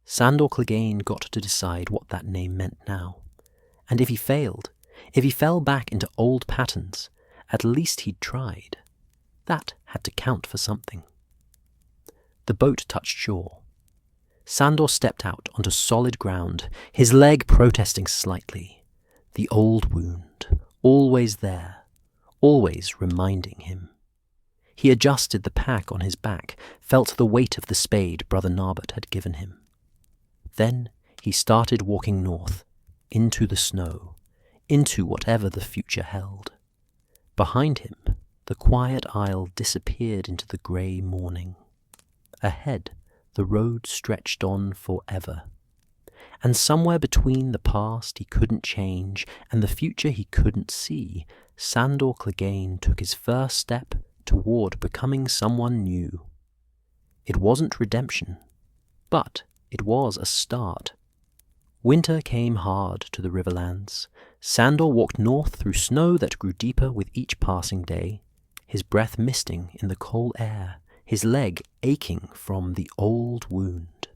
Sandor Clegane got to decide what that name meant now. And if he failed, if he fell back into old patterns, at least he'd tried. That had to count for something. The boat touched shore. Sandor stepped out onto solid ground, his leg protesting slightly. The old wound, always there, always reminding him. He adjusted the pack on his back, felt the weight of the spade Brother Narbut had given him. Then he started walking north, into the snow, into whatever the future held. Behind him, the quiet isle disappeared into the grey morning. Ahead, the road stretched on forever. And somewhere between the past he couldn't change and the future he couldn't see, Sandor Clegane took his first step toward becoming someone new. It wasn't redemption, but it was a start. Winter came hard to the Riverlands. Sandor walked north through snow that grew deeper with each passing day, his breath misting in the cold air, his leg aching from the old wound.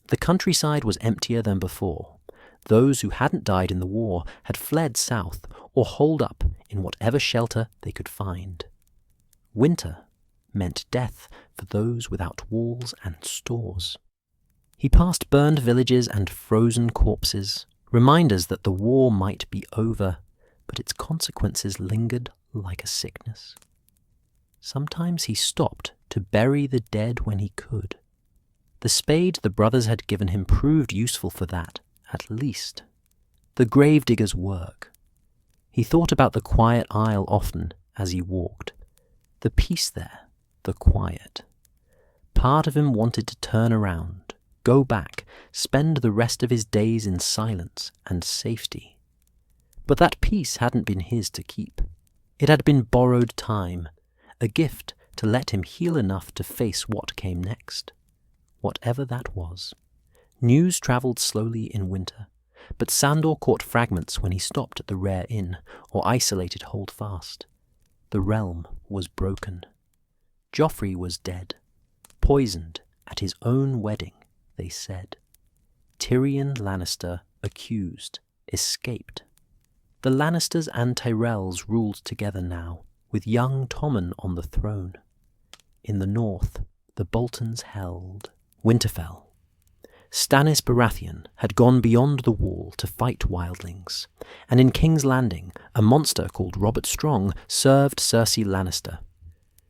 The countryside was emptier than before. Those who hadn't died in the war had fled south or holed up in whatever shelter they could find. Winter meant death for those without walls and stores. He passed burned villages and frozen corpses, reminders that the war might be over, but its consequences lingered like a sickness. Sometimes he stopped to bury the dead when he could. The spade the brothers had given him proved useful for that, at least. The gravedigger's work. He thought about the quiet isle often as he walked. The peace there, the quiet. Part of him wanted to turn around, go back, spend the rest of his days in silence and safety. But that peace hadn't been his to keep. It had been borrowed time, a gift to let him heal enough to face what came next. Whatever that was. News travelled slowly in winter, but Sandor caught fragments when he stopped at the rare inn or isolated holdfast. The realm was broken. Joffrey was dead, poisoned at his own wedding, they said. Tyrion Lannister, accused, escaped. The Lannisters and Tyrells ruled together now, with young Tommen on the throne. In the north, the Boltons held Winterfell. Stannis Baratheon had gone beyond the wall to fight wildlings, and in King's Landing, a monster called Robert Strong served Cersei Lannister.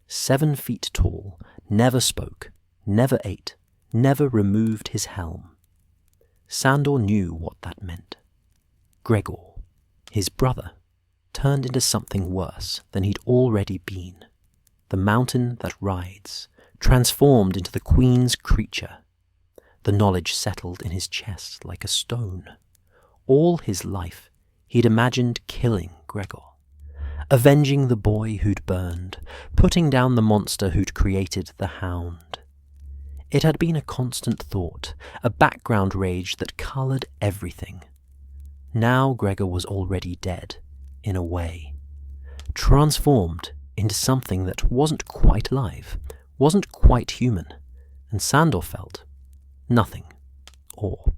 7 feet tall, never spoke, never ate, never removed his helm. Sandor knew what that meant. Gregor, his brother, turned into something worse than he'd already been. The mountain that rides, transformed into the Queen's creature. The knowledge settled in his chest like a stone. All his life, he'd imagined killing Gregor, avenging the boy who'd burned, putting down the monster who'd created the Hound. It had been a constant thought, a background rage that coloured everything. Now Gregor was already dead, in a way, transformed into something that wasn't quite alive, wasn't quite human, and Sandor felt nothing, or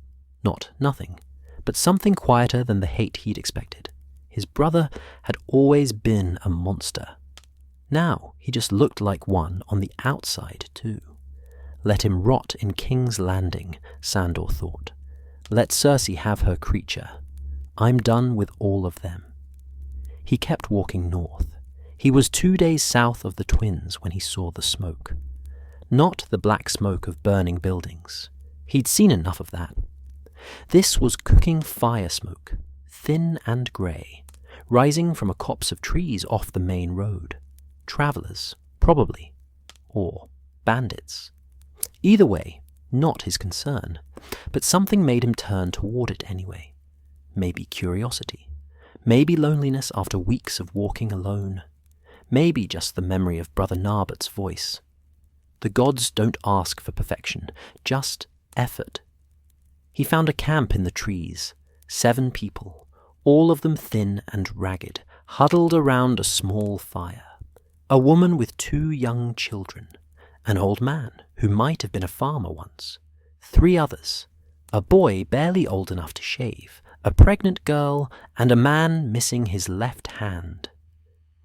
not nothing, but something quieter than the hate he'd expected. His brother had always been a monster. Now he just looked like one on the outside too. Let him rot in King's Landing, Sandor thought. Let Cersei have her creature. I'm done with all of them. He kept walking north. He was 2 days south of the Twins when he saw the smoke. Not the black smoke of burning buildings. He'd seen enough of that. This was cooking fire smoke, thin and grey, rising from a copse of trees off the main road. Travellers, probably. Or bandits. Either way, not his concern, but something made him turn toward it anyway. Maybe curiosity. Maybe loneliness after weeks of walking alone. Maybe just the memory of Brother Narbert's voice. The gods don't ask for perfection, just effort. He found a camp in the trees, 7 people, all of them thin and ragged, huddled around a small fire. A woman with 2 young children, an old man who might have been a farmer once, 3 others, a boy barely old enough to shave, a pregnant girl, and a man missing his left hand.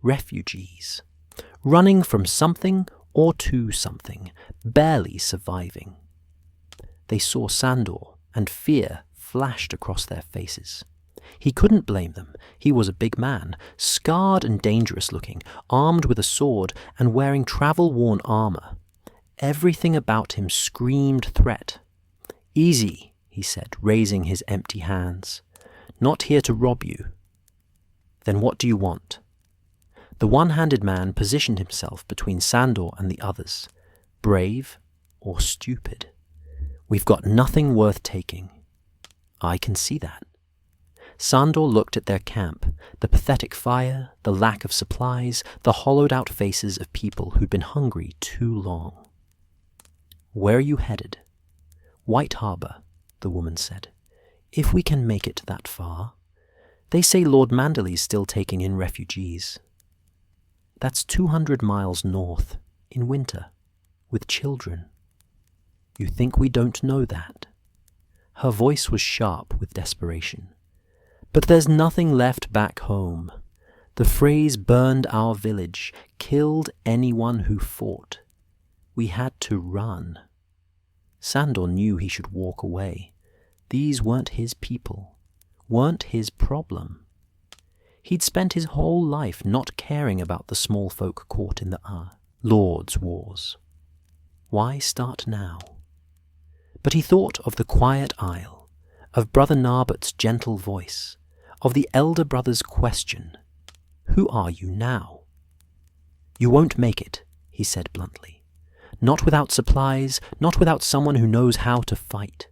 Refugees, running from something or to something, barely surviving. They saw Sandor, and fear flashed across their faces. He couldn't blame them. He was a big man, scarred and dangerous looking, armed with a sword and wearing travel-worn armour. Everything about him screamed threat. "Easy," he said, raising his empty hands. "Not here to rob you." "Then what do you want?" The one-handed man positioned himself between Sandor and the others. Brave or stupid? "We've got nothing worth taking." "I can see that." Sandor looked at their camp, the pathetic fire, the lack of supplies, the hollowed-out faces of people who'd been hungry too long. "Where are you headed?" "White Harbour," the woman said. "If we can make it that far. They say Lord Manderley's still taking in refugees." "That's 200 miles north, in winter, with children." "You think we don't know that?" Her voice was sharp with desperation. "But there's nothing left back home. The Freys burned our village, killed anyone who fought. We had to run." Sandor knew he should walk away. These weren't his people, weren't his problem. He'd spent his whole life not caring about the small folk caught in the Lord's wars. Why start now? But he thought of the quiet isle, of Brother Narbert's gentle voice, of the elder brother's question, "Who are you now?" "You won't make it," he said bluntly. "Not without supplies, not without someone who knows how to fight.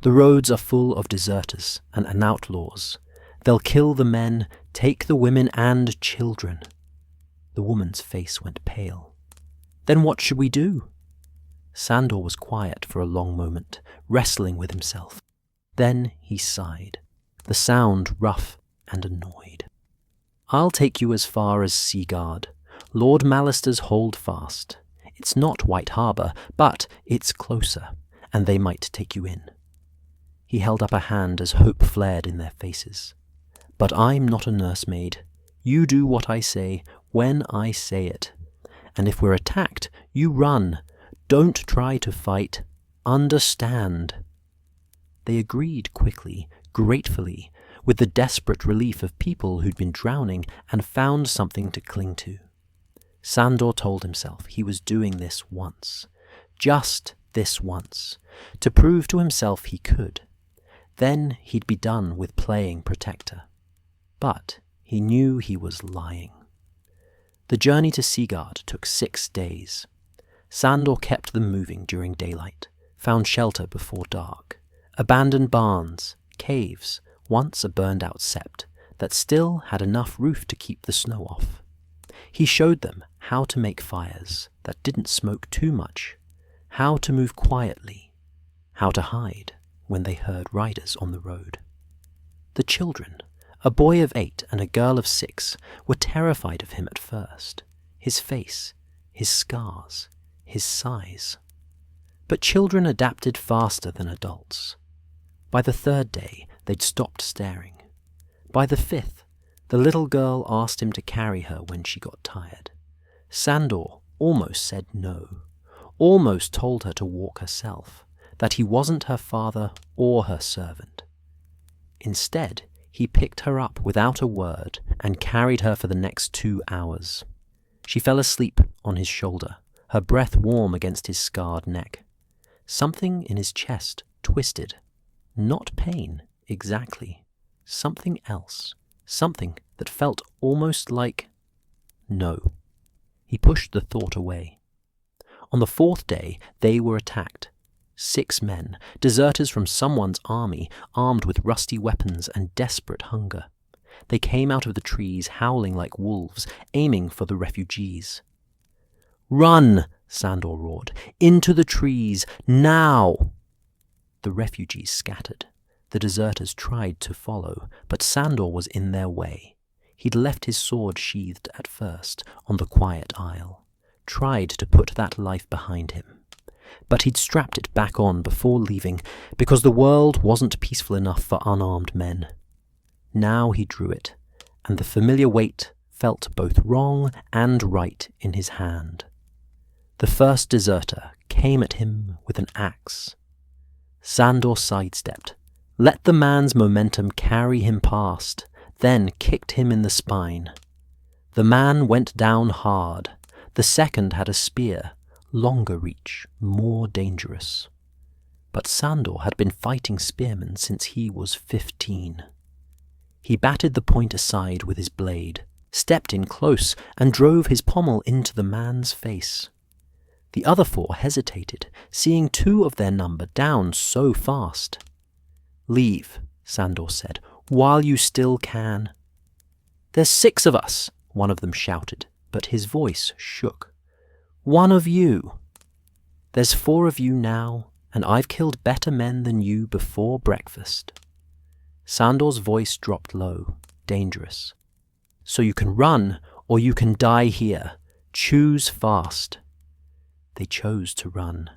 The roads are full of deserters and outlaws. They'll kill the men, take the women and children." The woman's face went pale. "Then what should we do?" Sandor was quiet for a long moment, wrestling with himself. Then he sighed, the sound rough and annoyed. "I'll take you as far as Seaguard, Lord Mallister's hold fast. It's not White Harbour, but it's closer, and they might take you in." He held up a hand as hope flared in their faces. "But I'm not a nursemaid. You do what I say, when I say it. And if we're attacked, you run. Don't try to fight. Understand." They agreed quickly, gratefully, with the desperate relief of people who'd been drowning and found something to cling to. Sandor told himself he was doing this once, just this once, to prove to himself he could. Then he'd be done with playing protector. But he knew he was lying. The journey to Seaguard took 6 days. Sandor kept them moving during daylight, found shelter before dark, abandoned barns, caves, once a burned-out sept that still had enough roof to keep the snow off. He showed them how to make fires that didn't smoke too much, how to move quietly, how to hide when they heard riders on the road. The children, a boy of 8 and a girl of 6, were terrified of him at first, his face, his scars, his size. But children adapted faster than adults. By the 3rd day, they'd stopped staring. By the 5th, the little girl asked him to carry her when she got tired. Sandor almost said no, almost told her to walk herself, that he wasn't her father or her servant. Instead, he picked her up without a word and carried her for the next 2 hours. She fell asleep on his shoulder, her breath warm against his scarred neck. Something in his chest twisted. Not pain, exactly. Something else. Something that felt almost like... No. He pushed the thought away. On the 4th day, they were attacked. 6 men, deserters from someone's army, armed with rusty weapons and desperate hunger. They came out of the trees howling like wolves, aiming for the refugees. "Run!" Sandor roared. "Into the trees! Now!" The refugees scattered. The deserters tried to follow, but Sandor was in their way. He'd left his sword sheathed at first on the quiet isle, tried to put that life behind him. But he'd strapped it back on before leaving, because the world wasn't peaceful enough for unarmed men. Now he drew it, and the familiar weight felt both wrong and right in his hand. The first deserter came at him with an axe. Sandor sidestepped, let the man's momentum carry him past, then kicked him in the spine. The man went down hard. The second had a spear, longer reach, more dangerous. But Sandor had been fighting spearmen since he was 15. He batted the point aside with his blade, stepped in close, and drove his pommel into the man's face. The other 4 hesitated, seeing 2 of their number down so fast. "Leave," Sandor said, "while you still can." "There's 6 of us," one of them shouted, but his voice shook. "One of you." There's 4 of you now, and I've killed better men than you before breakfast." Sandor's voice dropped low, dangerous. "So you can run, or you can die here. Choose fast." They chose to run.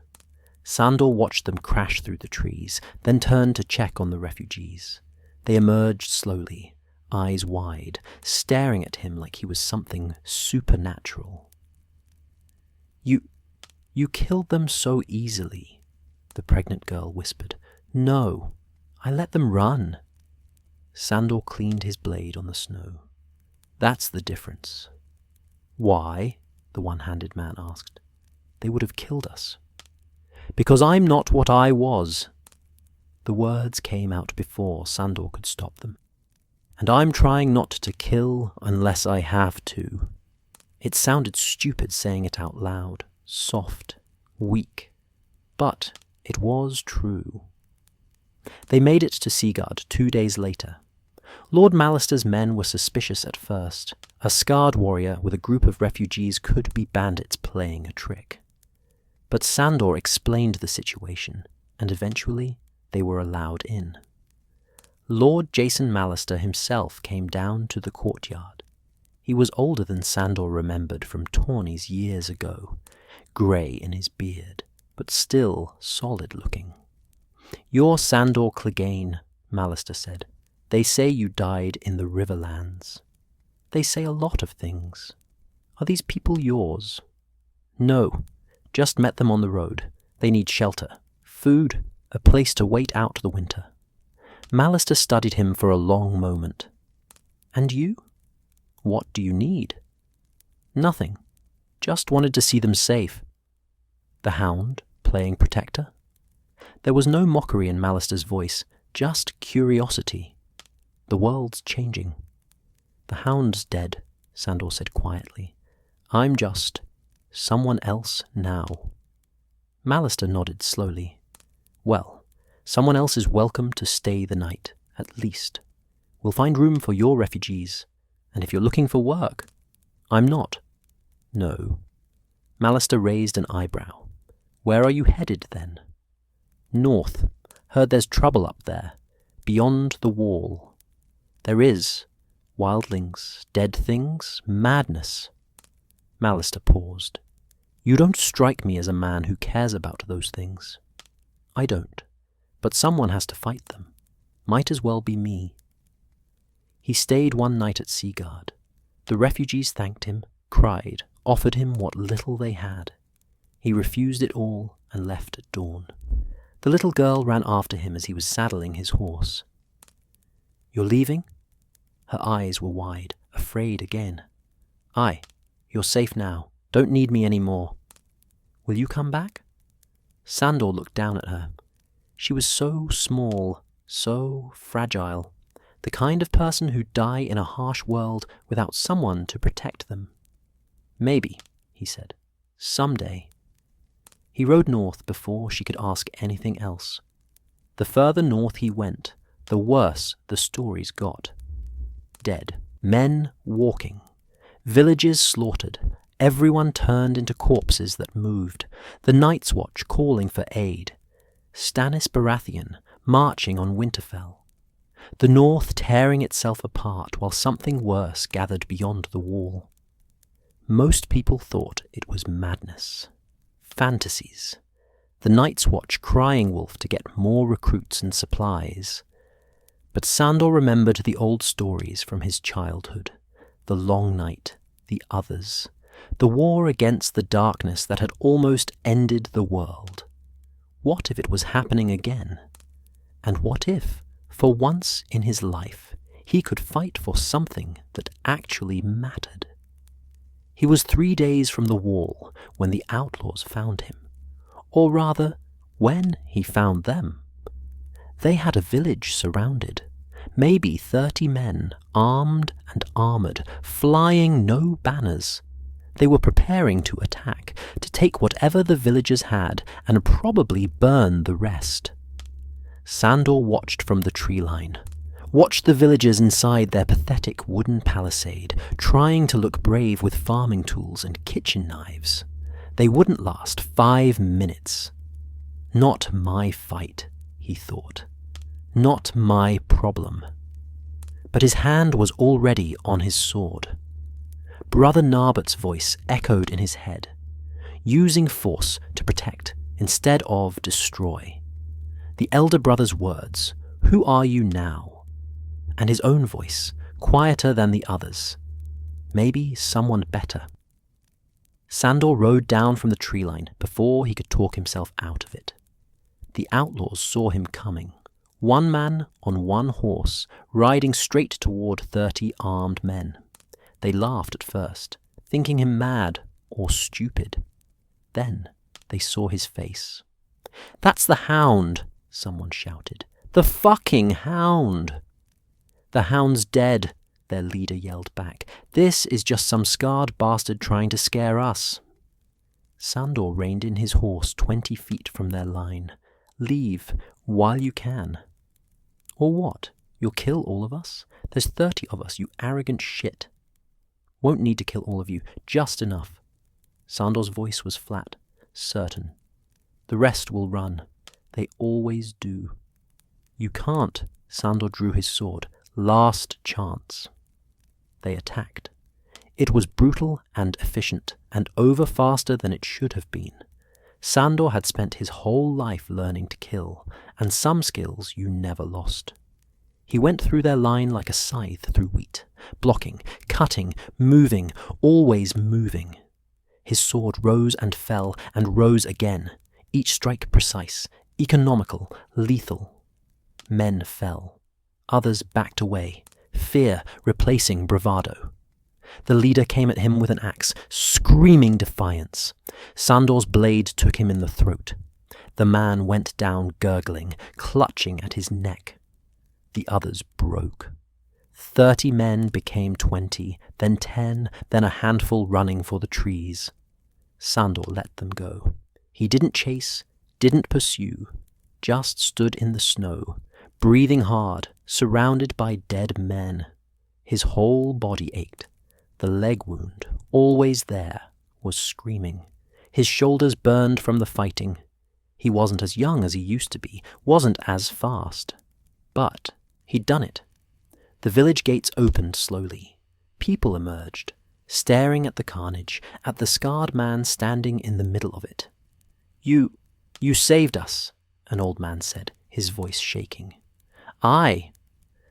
Sandor watched them crash through the trees, then turned to check on the refugees. They emerged slowly, eyes wide, staring at him like he was something supernatural. You killed them so easily," the pregnant girl whispered. "No, I let them run." Sandor cleaned his blade on the snow. "That's the difference." "Why?" the one-handed man asked. "They would have killed us." "Because I'm not what I was." The words came out before Sandor could stop them. "And I'm trying not to kill unless I have to." It sounded stupid saying it out loud, soft, weak, but it was true. They made it to Seagard 2 days later. Lord Mallister's men were suspicious at first. A scarred warrior with a group of refugees could be bandits playing a trick. But Sandor explained the situation, and eventually they were allowed in. Lord Jason Mallister himself came down to the courtyard. He was older than Sandor remembered from tourneys years ago, grey in his beard, but still solid-looking. "You're Sandor Clegane," Mallister said. "They say you died in the Riverlands." "They say a lot of things. Are these people yours?" "No, just met them on the road. They need shelter, food, a place to wait out the winter." Mallister studied him for a long moment. "And you? What do you need?" "Nothing. Just wanted to see them safe." The Hound playing protector? There was no mockery in Mallister's voice, just curiosity. "The world's changing." "The Hound's dead," Sandor said quietly. "I'm just someone else now." Mallister nodded slowly. "Well, someone else is welcome to stay the night, at least. We'll find room for your refugees, and if you're looking for work—" "I'm not." "No." Mallister raised an eyebrow. "Where are you headed, then?" "North. Heard there's trouble up there, beyond the wall." "There is. Wildlings, dead things, madness." Mallister paused. "You don't strike me as a man who cares about those things." "I don't. But someone has to fight them. Might as well be me." He stayed one night at Seagard. The refugees thanked him, cried, offered him what little they had. He refused it all and left at dawn. The little girl ran after him as he was saddling his horse. "You're leaving?" Her eyes were wide, afraid again. "Aye, you're safe now. Don't need me any more." "Will you come back?" Sandor looked down at her. She was so small, so fragile, the kind of person who'd die in a harsh world without someone to protect them. "Maybe," he said. "Someday." He rode north before she could ask anything else. The further north he went, the worse the stories got. Dead, men walking, villages slaughtered, everyone turned into corpses that moved, the Night's Watch calling for aid, Stannis Baratheon marching on Winterfell, the north tearing itself apart while something worse gathered beyond the wall. Most people thought it was madness. Fantasies. The Night's Watch crying wolf to get more recruits and supplies. But Sandor remembered the old stories from his childhood. The Long Night, the Others, the war against the darkness that had almost ended the world. What if it was happening again? And what if, for once in his life, he could fight for something that actually mattered? He was 3 days from the wall when the outlaws found him. Or rather, when he found them. They had a village surrounded. Maybe 30 men, armed and armoured, flying no banners. They were preparing to attack, to take whatever the villagers had, and probably burn the rest. Sandor watched from the tree line. Watched the villagers inside their pathetic wooden palisade, trying to look brave with farming tools and kitchen knives. They wouldn't last 5 minutes. Not my fight, he thought. Not my problem. But his hand was already on his sword. Brother Narbert's voice echoed in his head, using force to protect instead of destroy. The elder brother's words, "Who are you now?" And his own voice, quieter than the others. Maybe someone better. Sandor rode down from the tree line before he could talk himself out of it. The outlaws saw him coming, one man on one horse, riding straight toward 30 armed men. They laughed at first, thinking him mad or stupid. Then they saw his face. "That's the Hound," someone shouted. "The fucking Hound!" "The Hound's dead," their leader yelled back. "This is just some scarred bastard trying to scare us." Sandor reined in his horse 20 feet from their line. "Leave while you can." "Or what? You'll kill all of us? There's 30 of us, you arrogant shit." "Won't need to kill all of you, just enough." Sandor's voice was flat, certain. "The rest will run. They always do." "You can't." Sandor drew his sword. "Last chance." They attacked. It was brutal and efficient, and over faster than it should have been. Sandor had spent his whole life learning to kill, and some skills you never lost. He went through their line like a scythe through wheat, blocking, cutting, moving, always moving. His sword rose and fell and rose again, each strike precise, economical, lethal. Men fell. Others backed away, fear replacing bravado. The leader came at him with an axe, screaming defiance. Sandor's blade took him in the throat. The man went down gurgling, clutching at his neck. The others broke. 30 men became 20, then 10, then a handful running for the trees. Sandor let them go. He didn't chase, didn't pursue, just stood in the snow, breathing hard, surrounded by dead men. His whole body ached. The leg wound, always there, was screaming. His shoulders burned from the fighting. He wasn't as young as he used to be, wasn't as fast. But he'd done it. The village gates opened slowly. People emerged, staring at the carnage, at the scarred man standing in the middle of it. You saved us," an old man said, his voice shaking. "Aye."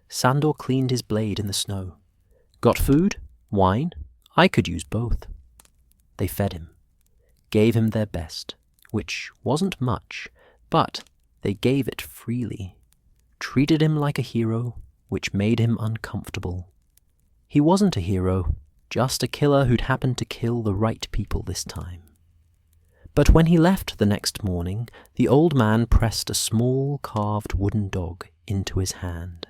Sandor cleaned his blade in the snow. "Got food? Wine? I could use both." They fed him, gave him their best, which wasn't much, but they gave it freely, treated him like a hero, which made him uncomfortable. He wasn't a hero, just a killer who'd happened to kill the right people this time. But when he left the next morning, the old man pressed a small carved wooden dog into his hand.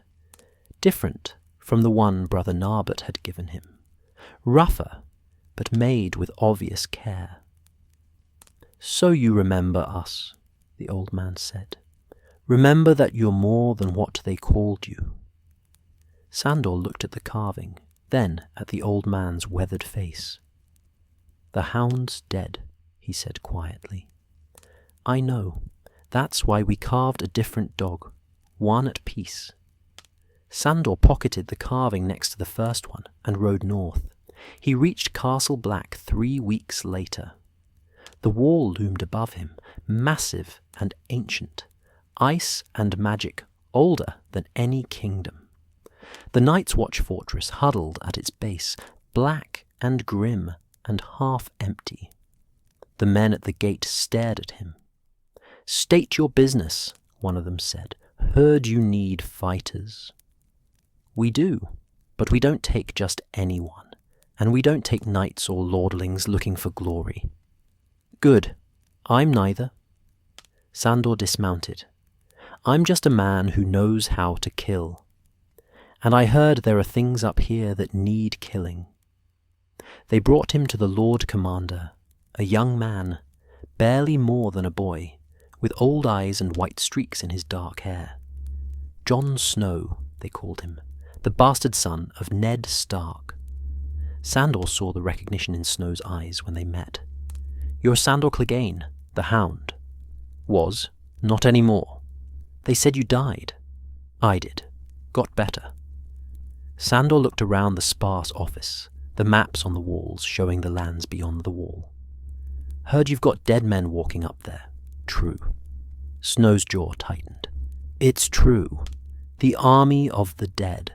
Different from the one Brother Narbut had given him. Rougher, but made with obvious care. "So you remember us," the old man said. "Remember that you're more than what they called you." Sandor looked at the carving, then at the old man's weathered face. "The Hound's dead," he said quietly. "I know. That's why we carved a different dog, one at peace." Sandor pocketed the carving next to the first one and rode north. He reached Castle Black 3 weeks later. The wall loomed above him, massive and ancient, ice and magic, older than any kingdom. The Night's Watch fortress huddled at its base, black and grim and half empty. The men at the gate stared at him. "State your business," one of them said. "Heard you need fighters." "We do, but we don't take just anyone, and we don't take knights or lordlings looking for glory." "Good. I'm neither." Sandor dismounted. "I'm just a man who knows how to kill. And I heard there are things up here that need killing." They brought him to the Lord Commander, a young man, barely more than a boy, with old eyes and white streaks in his dark hair. Jon Snow, they called him, the bastard son of Ned Stark. Sandor saw the recognition in Snow's eyes when they met. You're Sandor Clegane, the Hound. Was, not anymore. They said you died. I did. Got better. Sandor looked around the sparse office, the maps on the walls showing the lands beyond the wall. Heard you've got dead men walking up there. True. Snow's jaw tightened. It's true. The army of the dead,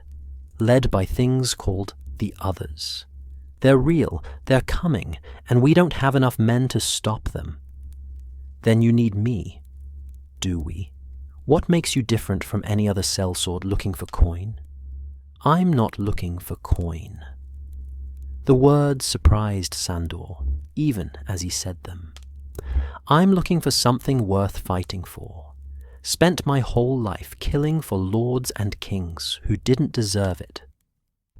led by things called the Others. They're real, they're coming, and we don't have enough men to stop them. Then you need me. Do we? What makes you different from any other sellsword looking for coin? I'm not looking for coin. The words surprised Sandor, even as he said them. I'm looking for something worth fighting for. Spent my whole life killing for lords and kings who didn't deserve it.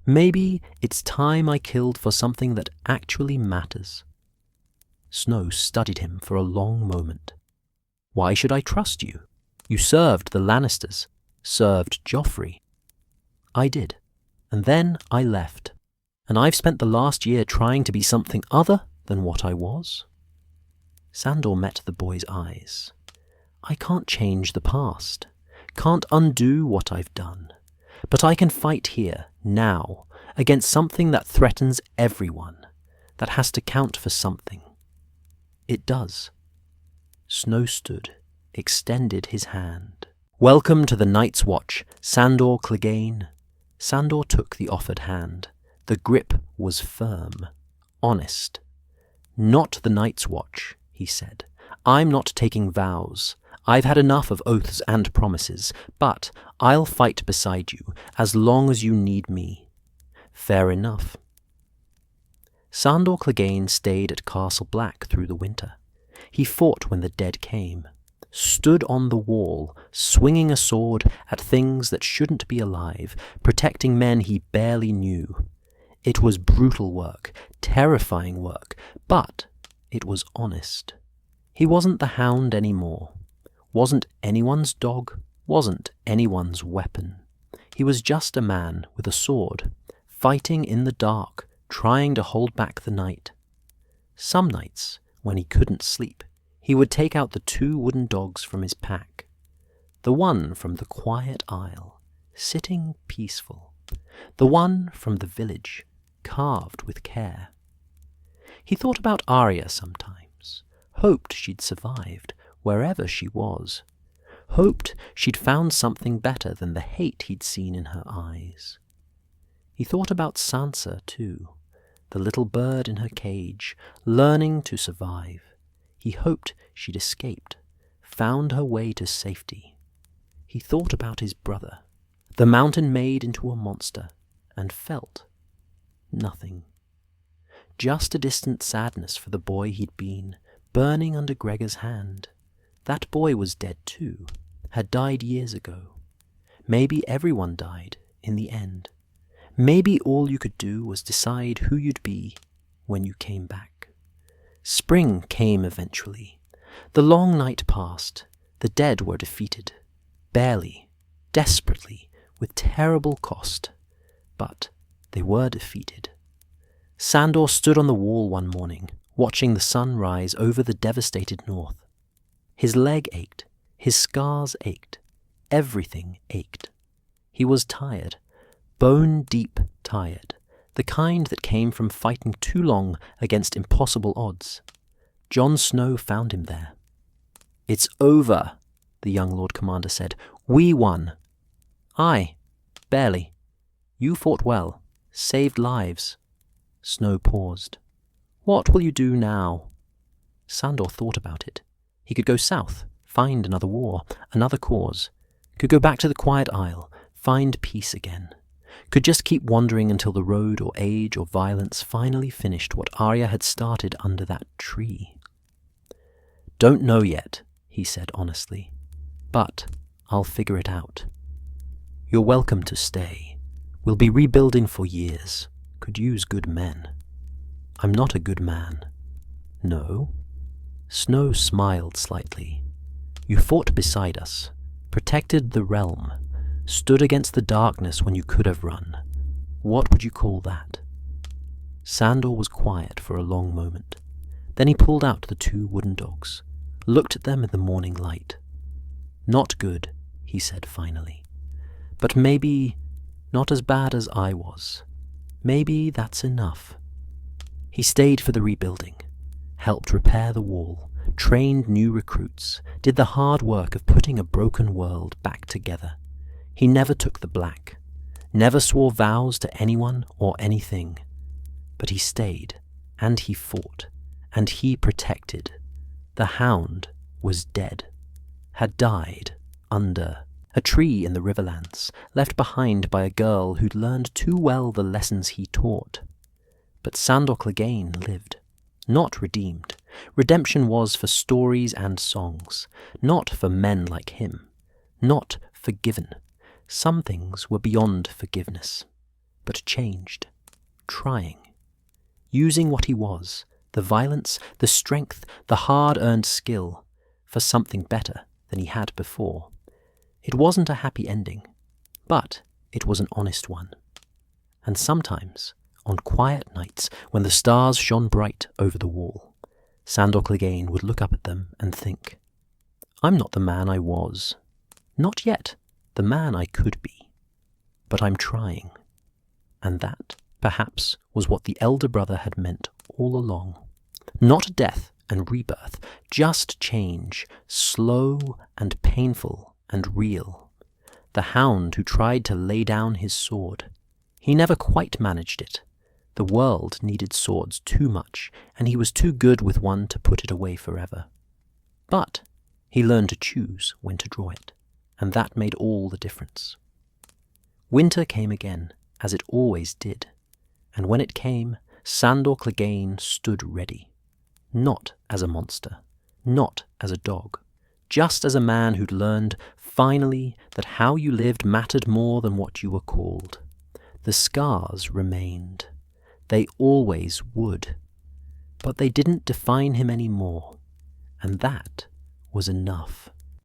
Maybe it's time I killed for something that actually matters. Snow studied him for a long moment. Why should I trust you? You served the Lannisters, served Joffrey. I did, and then I left, and I've spent the last year trying to be something other than what I was. Sandor met the boy's eyes. I can't change the past, can't undo what I've done, but I can fight here, now, against something that threatens everyone, that has to count for something. It does. Snow stood, extended his hand. Welcome to the Night's Watch, Sandor Clegane. Sandor took the offered hand. The grip was firm, honest. Not the Night's Watch, he said. I'm not taking vows. I've had enough of oaths and promises, but I'll fight beside you as long as you need me. Fair enough. Sandor Clegane stayed at Castle Black through the winter. He fought when the dead came, stood on the wall, swinging a sword at things that shouldn't be alive, protecting men he barely knew. It was brutal work, terrifying work, but it was honest. He wasn't the Hound anymore. Wasn't anyone's dog, wasn't anyone's weapon. He was just a man with a sword, fighting in the dark, trying to hold back the night. Some nights, when he couldn't sleep, he would take out the 2 wooden dogs from his pack. The one from the quiet isle, sitting peaceful. The one from the village, carved with care. He thought about Arya sometimes, hoped she'd survived, wherever she was, hoped she'd found something better than the hate he'd seen in her eyes. He thought about Sansa, too, the little bird in her cage, learning to survive. He hoped she'd escaped, found her way to safety. He thought about his brother, the mountain made into a monster, and felt nothing. Just a distant sadness for the boy he'd been, burning under Gregor's hand. That boy was dead too, had died years ago. Maybe everyone died in the end. Maybe all you could do was decide who you'd be when you came back. Spring came eventually. The long night passed. The dead were defeated. Barely, desperately, with terrible cost. But they were defeated. Sandor stood on the wall one morning, watching the sun rise over the devastated north. His leg ached, his scars ached, everything ached. He was tired, bone-deep tired, the kind that came from fighting too long against impossible odds. Jon Snow found him there. "It's over," the young Lord Commander said. "We won." "Aye, barely. You fought well, saved lives." Snow paused. "What will you do now?" Sandor thought about it. He could go south, find another war, another cause. Could go back to the Quiet Isle, find peace again. Could just keep wandering until the road or age or violence finally finished what Arya had started under that tree. "Don't know yet," he said honestly, "but I'll figure it out. You're welcome to stay. We'll be rebuilding for years. Could use good men. I'm not a good man." "No?" Snow smiled slightly. "You fought beside us, protected the realm, stood against the darkness when you could have run. What would you call that?" Sandor was quiet for a long moment. Then he pulled out the 2 wooden dogs, looked at them in the morning light. "Not good," he said finally. "But maybe not as bad as I was. Maybe that's enough." He stayed for the rebuilding, helped repair the wall, trained new recruits, did the hard work of putting a broken world back together. He never took the black, never swore vows to anyone or anything. But he stayed, and he fought, and he protected. The Hound was dead, had died under a tree in the Riverlands, left behind by a girl who'd learned too well the lessons he taught. But Sandor Clegane lived, not redeemed. Redemption was for stories and songs, not for men like him, not forgiven. Some things were beyond forgiveness, but changed, trying, using what he was, the violence, the strength, the hard-earned skill, for something better than he had before. It wasn't a happy ending, but it was an honest one. And sometimes, on quiet nights when the stars shone bright over the wall, Sandor Clegane would look up at them and think, "I'm not the man I was, not yet the man I could be, but I'm trying." And that, perhaps, was what the elder brother had meant all along. Not death and rebirth, just change, slow and painful and real. The Hound who tried to lay down his sword. He never quite managed it. The world needed swords too much, and he was too good with one to put it away forever. But he learned to choose when to draw it, and that made all the difference. Winter came again, as it always did, and when it came, Sandor Clegane stood ready, not as a monster, not as a dog, just as a man who'd learned, finally, that how you lived mattered more than what you were called. The scars remained. They always would. But they didn't define him anymore, and that was enough.